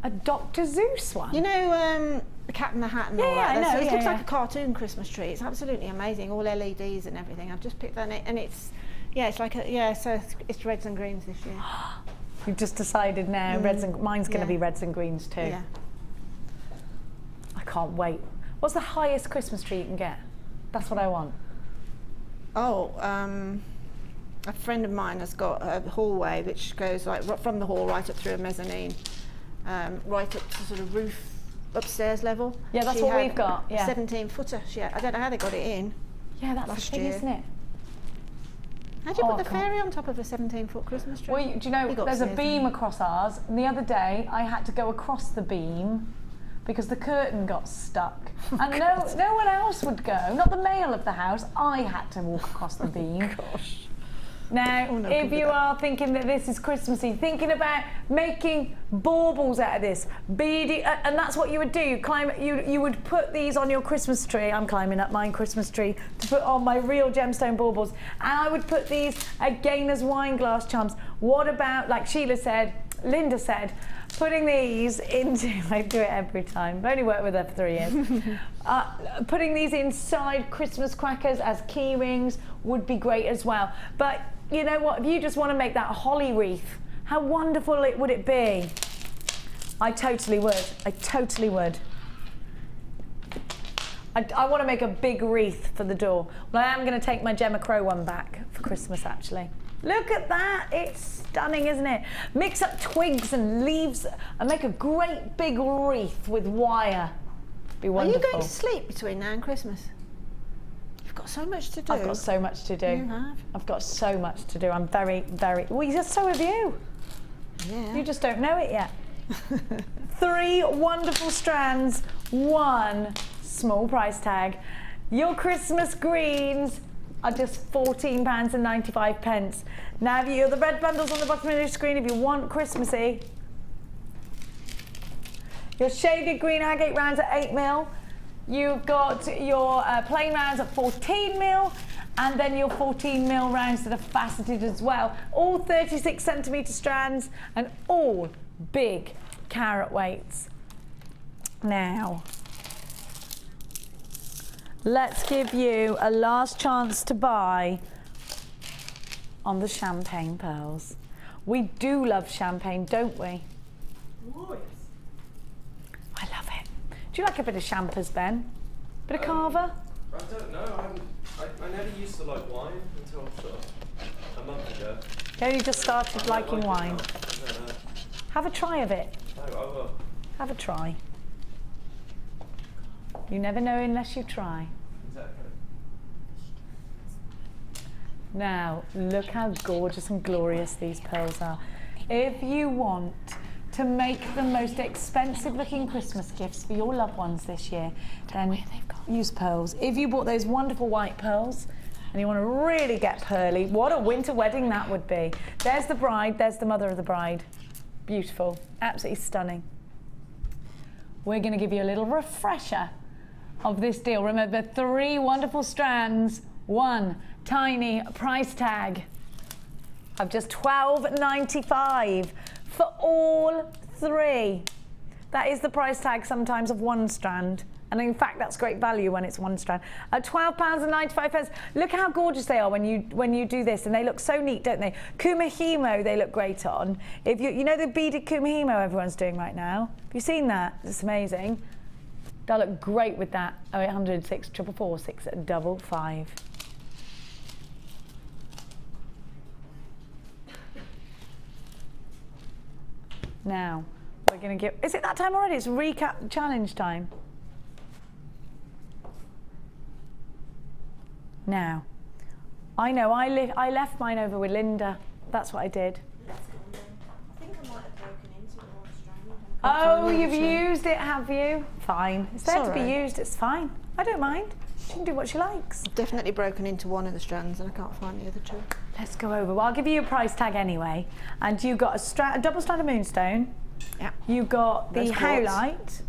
A Dr. Seuss one? You know, the Cat in the Hat and all that? I know, It looks like a cartoon Christmas tree. It's absolutely amazing, all LEDs and everything. I've just picked that, and it's, it's like so it's reds and greens this year. You've just decided now, mine's going to be reds and greens too. Yeah. I can't wait. What's the highest Christmas tree you can get? That's what I want. Oh, a friend of mine has got a hallway which goes like from the hall right up through a mezzanine, right up to sort of roof upstairs level. Yeah, that's what we've got. Yeah. 17-footer. I don't know how they got it in. Yeah, that's last the thing, year. isn't it? How do you put the fairy on top of a 17-foot Christmas tree? Well, do you know, there's a beam across ours, and the other day I had to go across the beam because the curtain got stuck. And no one else would go, not the male of the house. I had to walk across the beam. Gosh. Now, if you are thinking that this is Christmassy, thinking about making baubles out of this, beady, and that's what you would do. You would put these on your Christmas tree. I'm climbing up my Christmas tree to put on my real gemstone baubles, and I would put these again as wine glass charms. What about, like Sheila said, Linda said, putting these into, I do it every time, I've only worked with her for 3 years, putting these inside Christmas crackers as key rings would be great as well. But you know what, if you just want to make that holly wreath, how wonderful would it be? I totally would. I totally would. I want to make a big wreath for the door. Well, I am going to take my Gemma Crow one back for Christmas, actually. Look at that, it's stunning, isn't it? Mix up twigs and leaves and make a great big wreath with wire. Be wonderful. Are you going to sleep between now and Christmas? You've got so much to do. I've got so much to do. You have? I've got so much to do. I'm very, very, well, so have you. Yeah. You just don't know it yet. 3 wonderful strands, 1 small price tag. Your Christmas greens are just £14.95. Now, if you're the red bundles on the bottom of your screen, if you want Christmassy, your shaded green agate rounds at 8mm. You've got your plain rounds at 14mm, and then your 14mm rounds that are faceted as well. All 36 centimetre strands and all big carat weights. Now, let's give you a last chance to buy on the champagne pearls. We do love champagne, don't we? Oh, yes. I love it. Do you like a bit of champers, Ben? Bit of carver? I don't know. I never used to like wine until sort of a month ago. You only just started liking wine. No. Have a try of it. No, I will. Have a try. You never know unless you try. Exactly. Now, look how gorgeous and glorious these pearls are. If you want to make the most expensive looking Christmas gifts for your loved ones this year, then use pearls. If you bought those wonderful white pearls and you want to really get pearly, what a winter wedding that would be. There's the bride, there's the mother of the bride. Beautiful, absolutely stunning. We're going to give you a little refresher of this deal. Remember, 3 wonderful strands, 1 tiny price tag of just £12.95 for all 3. That is the price tag sometimes of 1 strand. And in fact, that's great value when it's 1 strand. At £12.95. Look how gorgeous they are when you do this, and they look so neat, don't they? Kumahimo, they look great on. If you know the beaded Kumahimo everyone's doing right now. Have you seen that? It's amazing. They'll look great with that. 0800 644 655. Now, we're going to give... Is it that time already? It's recap challenge time. Now, I know I left mine over with Linda. That's what I did. I think I might have broken into one strand. Oh, you've used it, have you? Fine. It's there to be Sorry. used. It's fine. I don't mind. She can do what she likes. Definitely broken into one of the strands, and I can't find the other 2. Let's go over. Well, I'll give you a price tag anyway. And you got a double strand of moonstone. Yeah. You got the Rose quartz. howlite.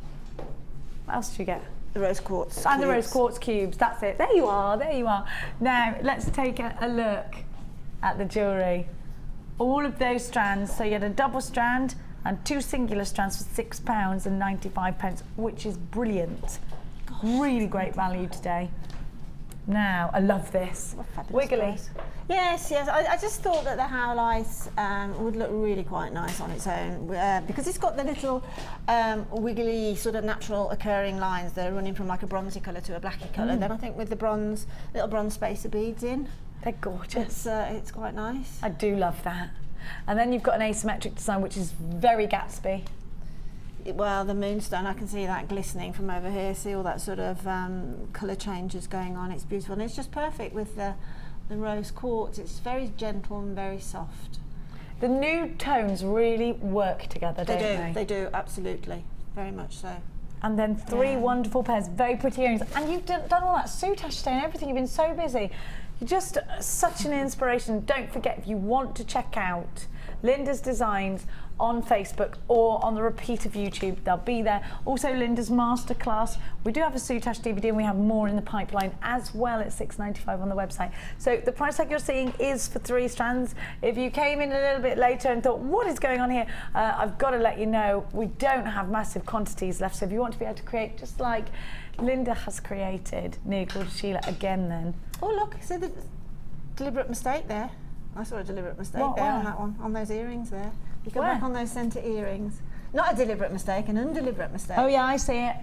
What else did you get? The rose quartz. And the rose cubes. quartz cubes. That's it. There you are. There you are. Now let's take a look at the jewellery. All of those strands. So you had a double strand and 2 singular strands for £6.95, which is brilliant. Gosh, really great value today. Now, I love this. Wiggly. Price. Yes. I just thought that the howlite would look really quite nice on its own because it's got the little wiggly sort of natural occurring lines that are running from like a bronzy colour to a blacky colour. Then I think with the little bronze spacer beads in, they're gorgeous. It's quite nice. I do love that. And then you've got an asymmetric design, which is very Gatsby. Well, the moonstone, I can see that glistening from over here. See all that sort of colour changes going on. It's beautiful, and it's just perfect with the rose quartz. It's very gentle and very soft. The new tones really work together, don't they? They do, absolutely. Very much so. And then 3 wonderful pairs, very pretty earrings. And you've done all that soutache today and everything. You've been so busy. You're just such an inspiration. Don't forget, if you want to check out Linda's designs on Facebook or on the repeat of YouTube, they'll be there. Also, Linda's masterclass. We do have a soutache DVD, and we have more in the pipeline as well at $6.95 on the website. So the price tag you're seeing is for 3 strands. If you came in a little bit later and thought, what is going on here? I've got to let you know, we don't have massive quantities left. So if you want to be able to create just like Linda has created, near called Sheila again then. Oh look, see the deliberate mistake there. I saw a deliberate mistake on that one, on those earrings there. You go back on those centre earrings. Not a deliberate mistake, an undeliberate mistake. Oh yeah, I see it.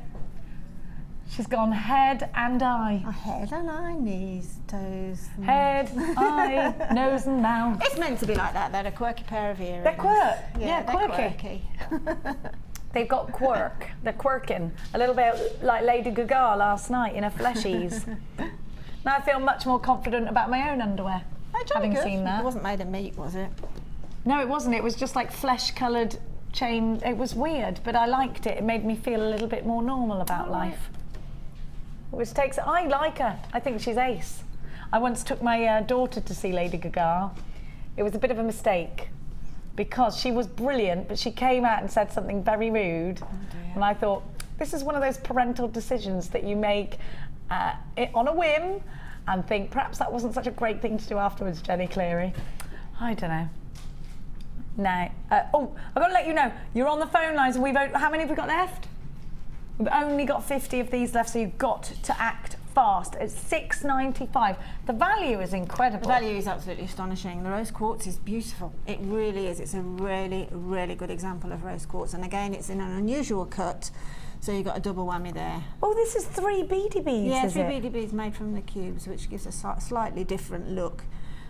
She's gone head and eye. Head and eye, knees, toes. Head, eye, nose and mouth. It's meant to be like that. They're a quirky pair of earrings. They're quirky. They've got quirk. They're quirking. A little bit like Lady Gaga last night in her fleshies. Now I feel much more confident about my own underwear, having seen that. It wasn't made of meat, was it? No, it wasn't. It was just like flesh-coloured chain. It was weird, but I liked it. It made me feel a little bit more normal about life. Which takes... I like her. I think she's ace. I once took my daughter to see Lady Gaga. It was a bit of a mistake because she was brilliant, but she came out and said something very rude. Oh dear. And I thought, this is one of those parental decisions that you make on a whim and think perhaps that wasn't such a great thing to do afterwards, Jenny Cleary. I don't know. Now, I've got to let you know, you're on the phone lines and how many have we got left? We've only got 50 of these left, so you've got to act fast. It's $6.95. The value is incredible. The value is absolutely astonishing. The rose quartz is beautiful. It really is. It's a really, really good example of rose quartz. And again, it's in an unusual cut, so you've got a double whammy there. Oh, this is 3 beady beads, yeah, is 3 it? beady beads made from the cubes, which gives a slightly different look.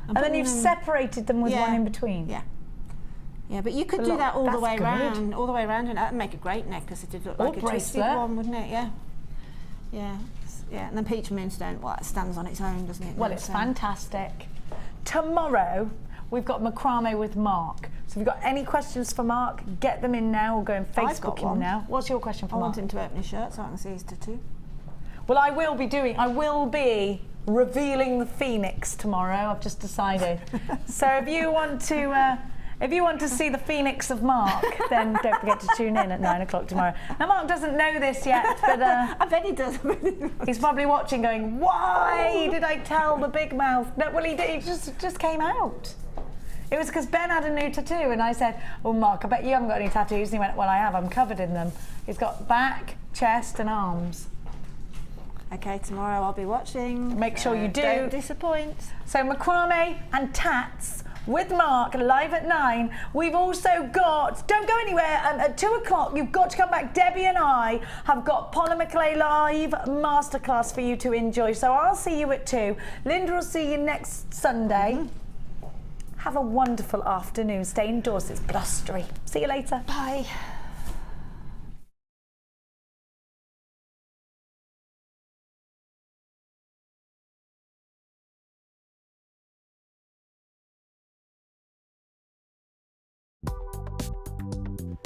And then you've separated them with one in between. Yeah. Yeah, but you could do that all the way around, and that'd make a great necklace. It'd look like a twisted one, wouldn't it? Yeah. Yeah. Yeah, and then peach moonstone, well, it stands on its own, doesn't it? Well, it's fantastic. Tomorrow, we've got macrame with Mark. So if you've got any questions for Mark, get them in now or go and Facebook him now. What's your question for Mark? I want him to open his shirt so I can see his tattoo. Well, I will be revealing the phoenix tomorrow, I've just decided. So if you want to see the phoenix of Mark, then don't forget to tune in at 9 o'clock tomorrow. Now, Mark doesn't know this yet, but I bet he does. He's probably watching going, why did I tell the big mouth? No, well, he just came out. It was because Ben had a new tattoo, and I said, oh, Mark, I bet you haven't got any tattoos. And he went, well, I have. I'm covered in them. He's got back, chest, and arms. Okay, tomorrow I'll be watching. Make sure you do. Don't disappoint. So macrame and tats with Mark live at 9. We've also got, don't go anywhere, at 2 o'clock you've got to come back. Debbie and I have got polymer clay live masterclass for you to enjoy. So I'll see you at 2. Linda will see you next Sunday. Have a wonderful afternoon. Stay indoors, it's blustery. See you later. Bye.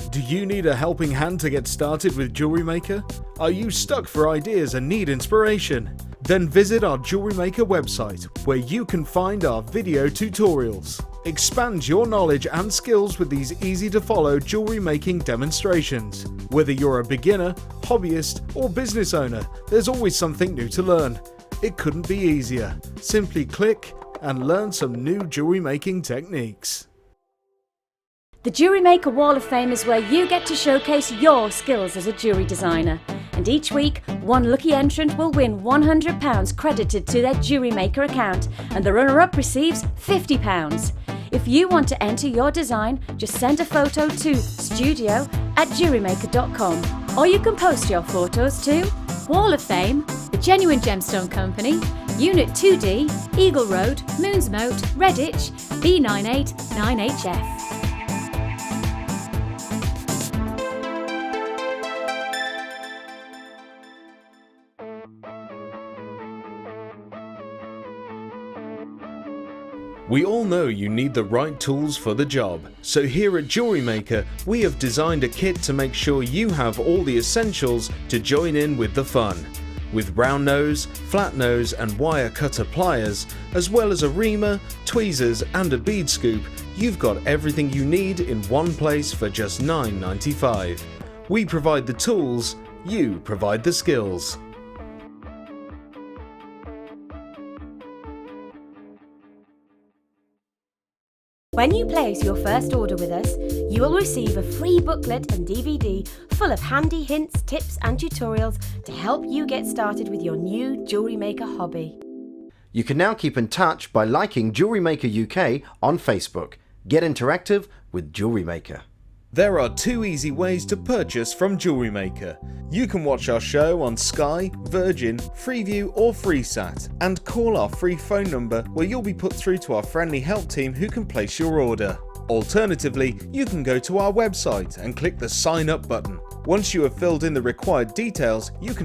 Do you need a helping hand to get started with Jewellery Maker? Are you stuck for ideas and need inspiration? Then visit our Jewellery Maker website, where you can find our video tutorials. Expand your knowledge and skills with these easy-to-follow jewellery making demonstrations. Whether you're a beginner, hobbyist, or business owner, there's always something new to learn. It couldn't be easier. Simply click and learn some new jewellery making techniques. The Jewellery Maker Wall of Fame is where you get to showcase your skills as a jewellery designer. And each week, one lucky entrant will win £100 credited to their Jewellery Maker account, and the runner-up receives £50. If you want to enter your design, just send a photo to studio@jewellerymaker.com, or you can post your photos to Wall of Fame, The Genuine Gemstone Company, Unit 2D, Eagle Road, Moonsmote, Redditch, B989HF. We all know you need the right tools for the job, so here at Jewellery Maker we have designed a kit to make sure you have all the essentials to join in with the fun. With round nose, flat nose and wire cutter pliers, as well as a reamer, tweezers and a bead scoop, you've got everything you need in one place for just $9.95. We provide the tools, you provide the skills. When you place your first order with us, you will receive a free booklet and DVD full of handy hints, tips and tutorials to help you get started with your new Jewellery Maker hobby. You can now keep in touch by liking Jewellery Maker UK on Facebook. Get interactive with Jewellery Maker. There are 2 easy ways to purchase from Jewellery Maker. You can watch our show on Sky, Virgin, Freeview or FreeSat and call our free phone number where you'll be put through to our friendly help team who can place your order. Alternatively, you can go to our website and click the sign up button. Once you have filled in the required details, you can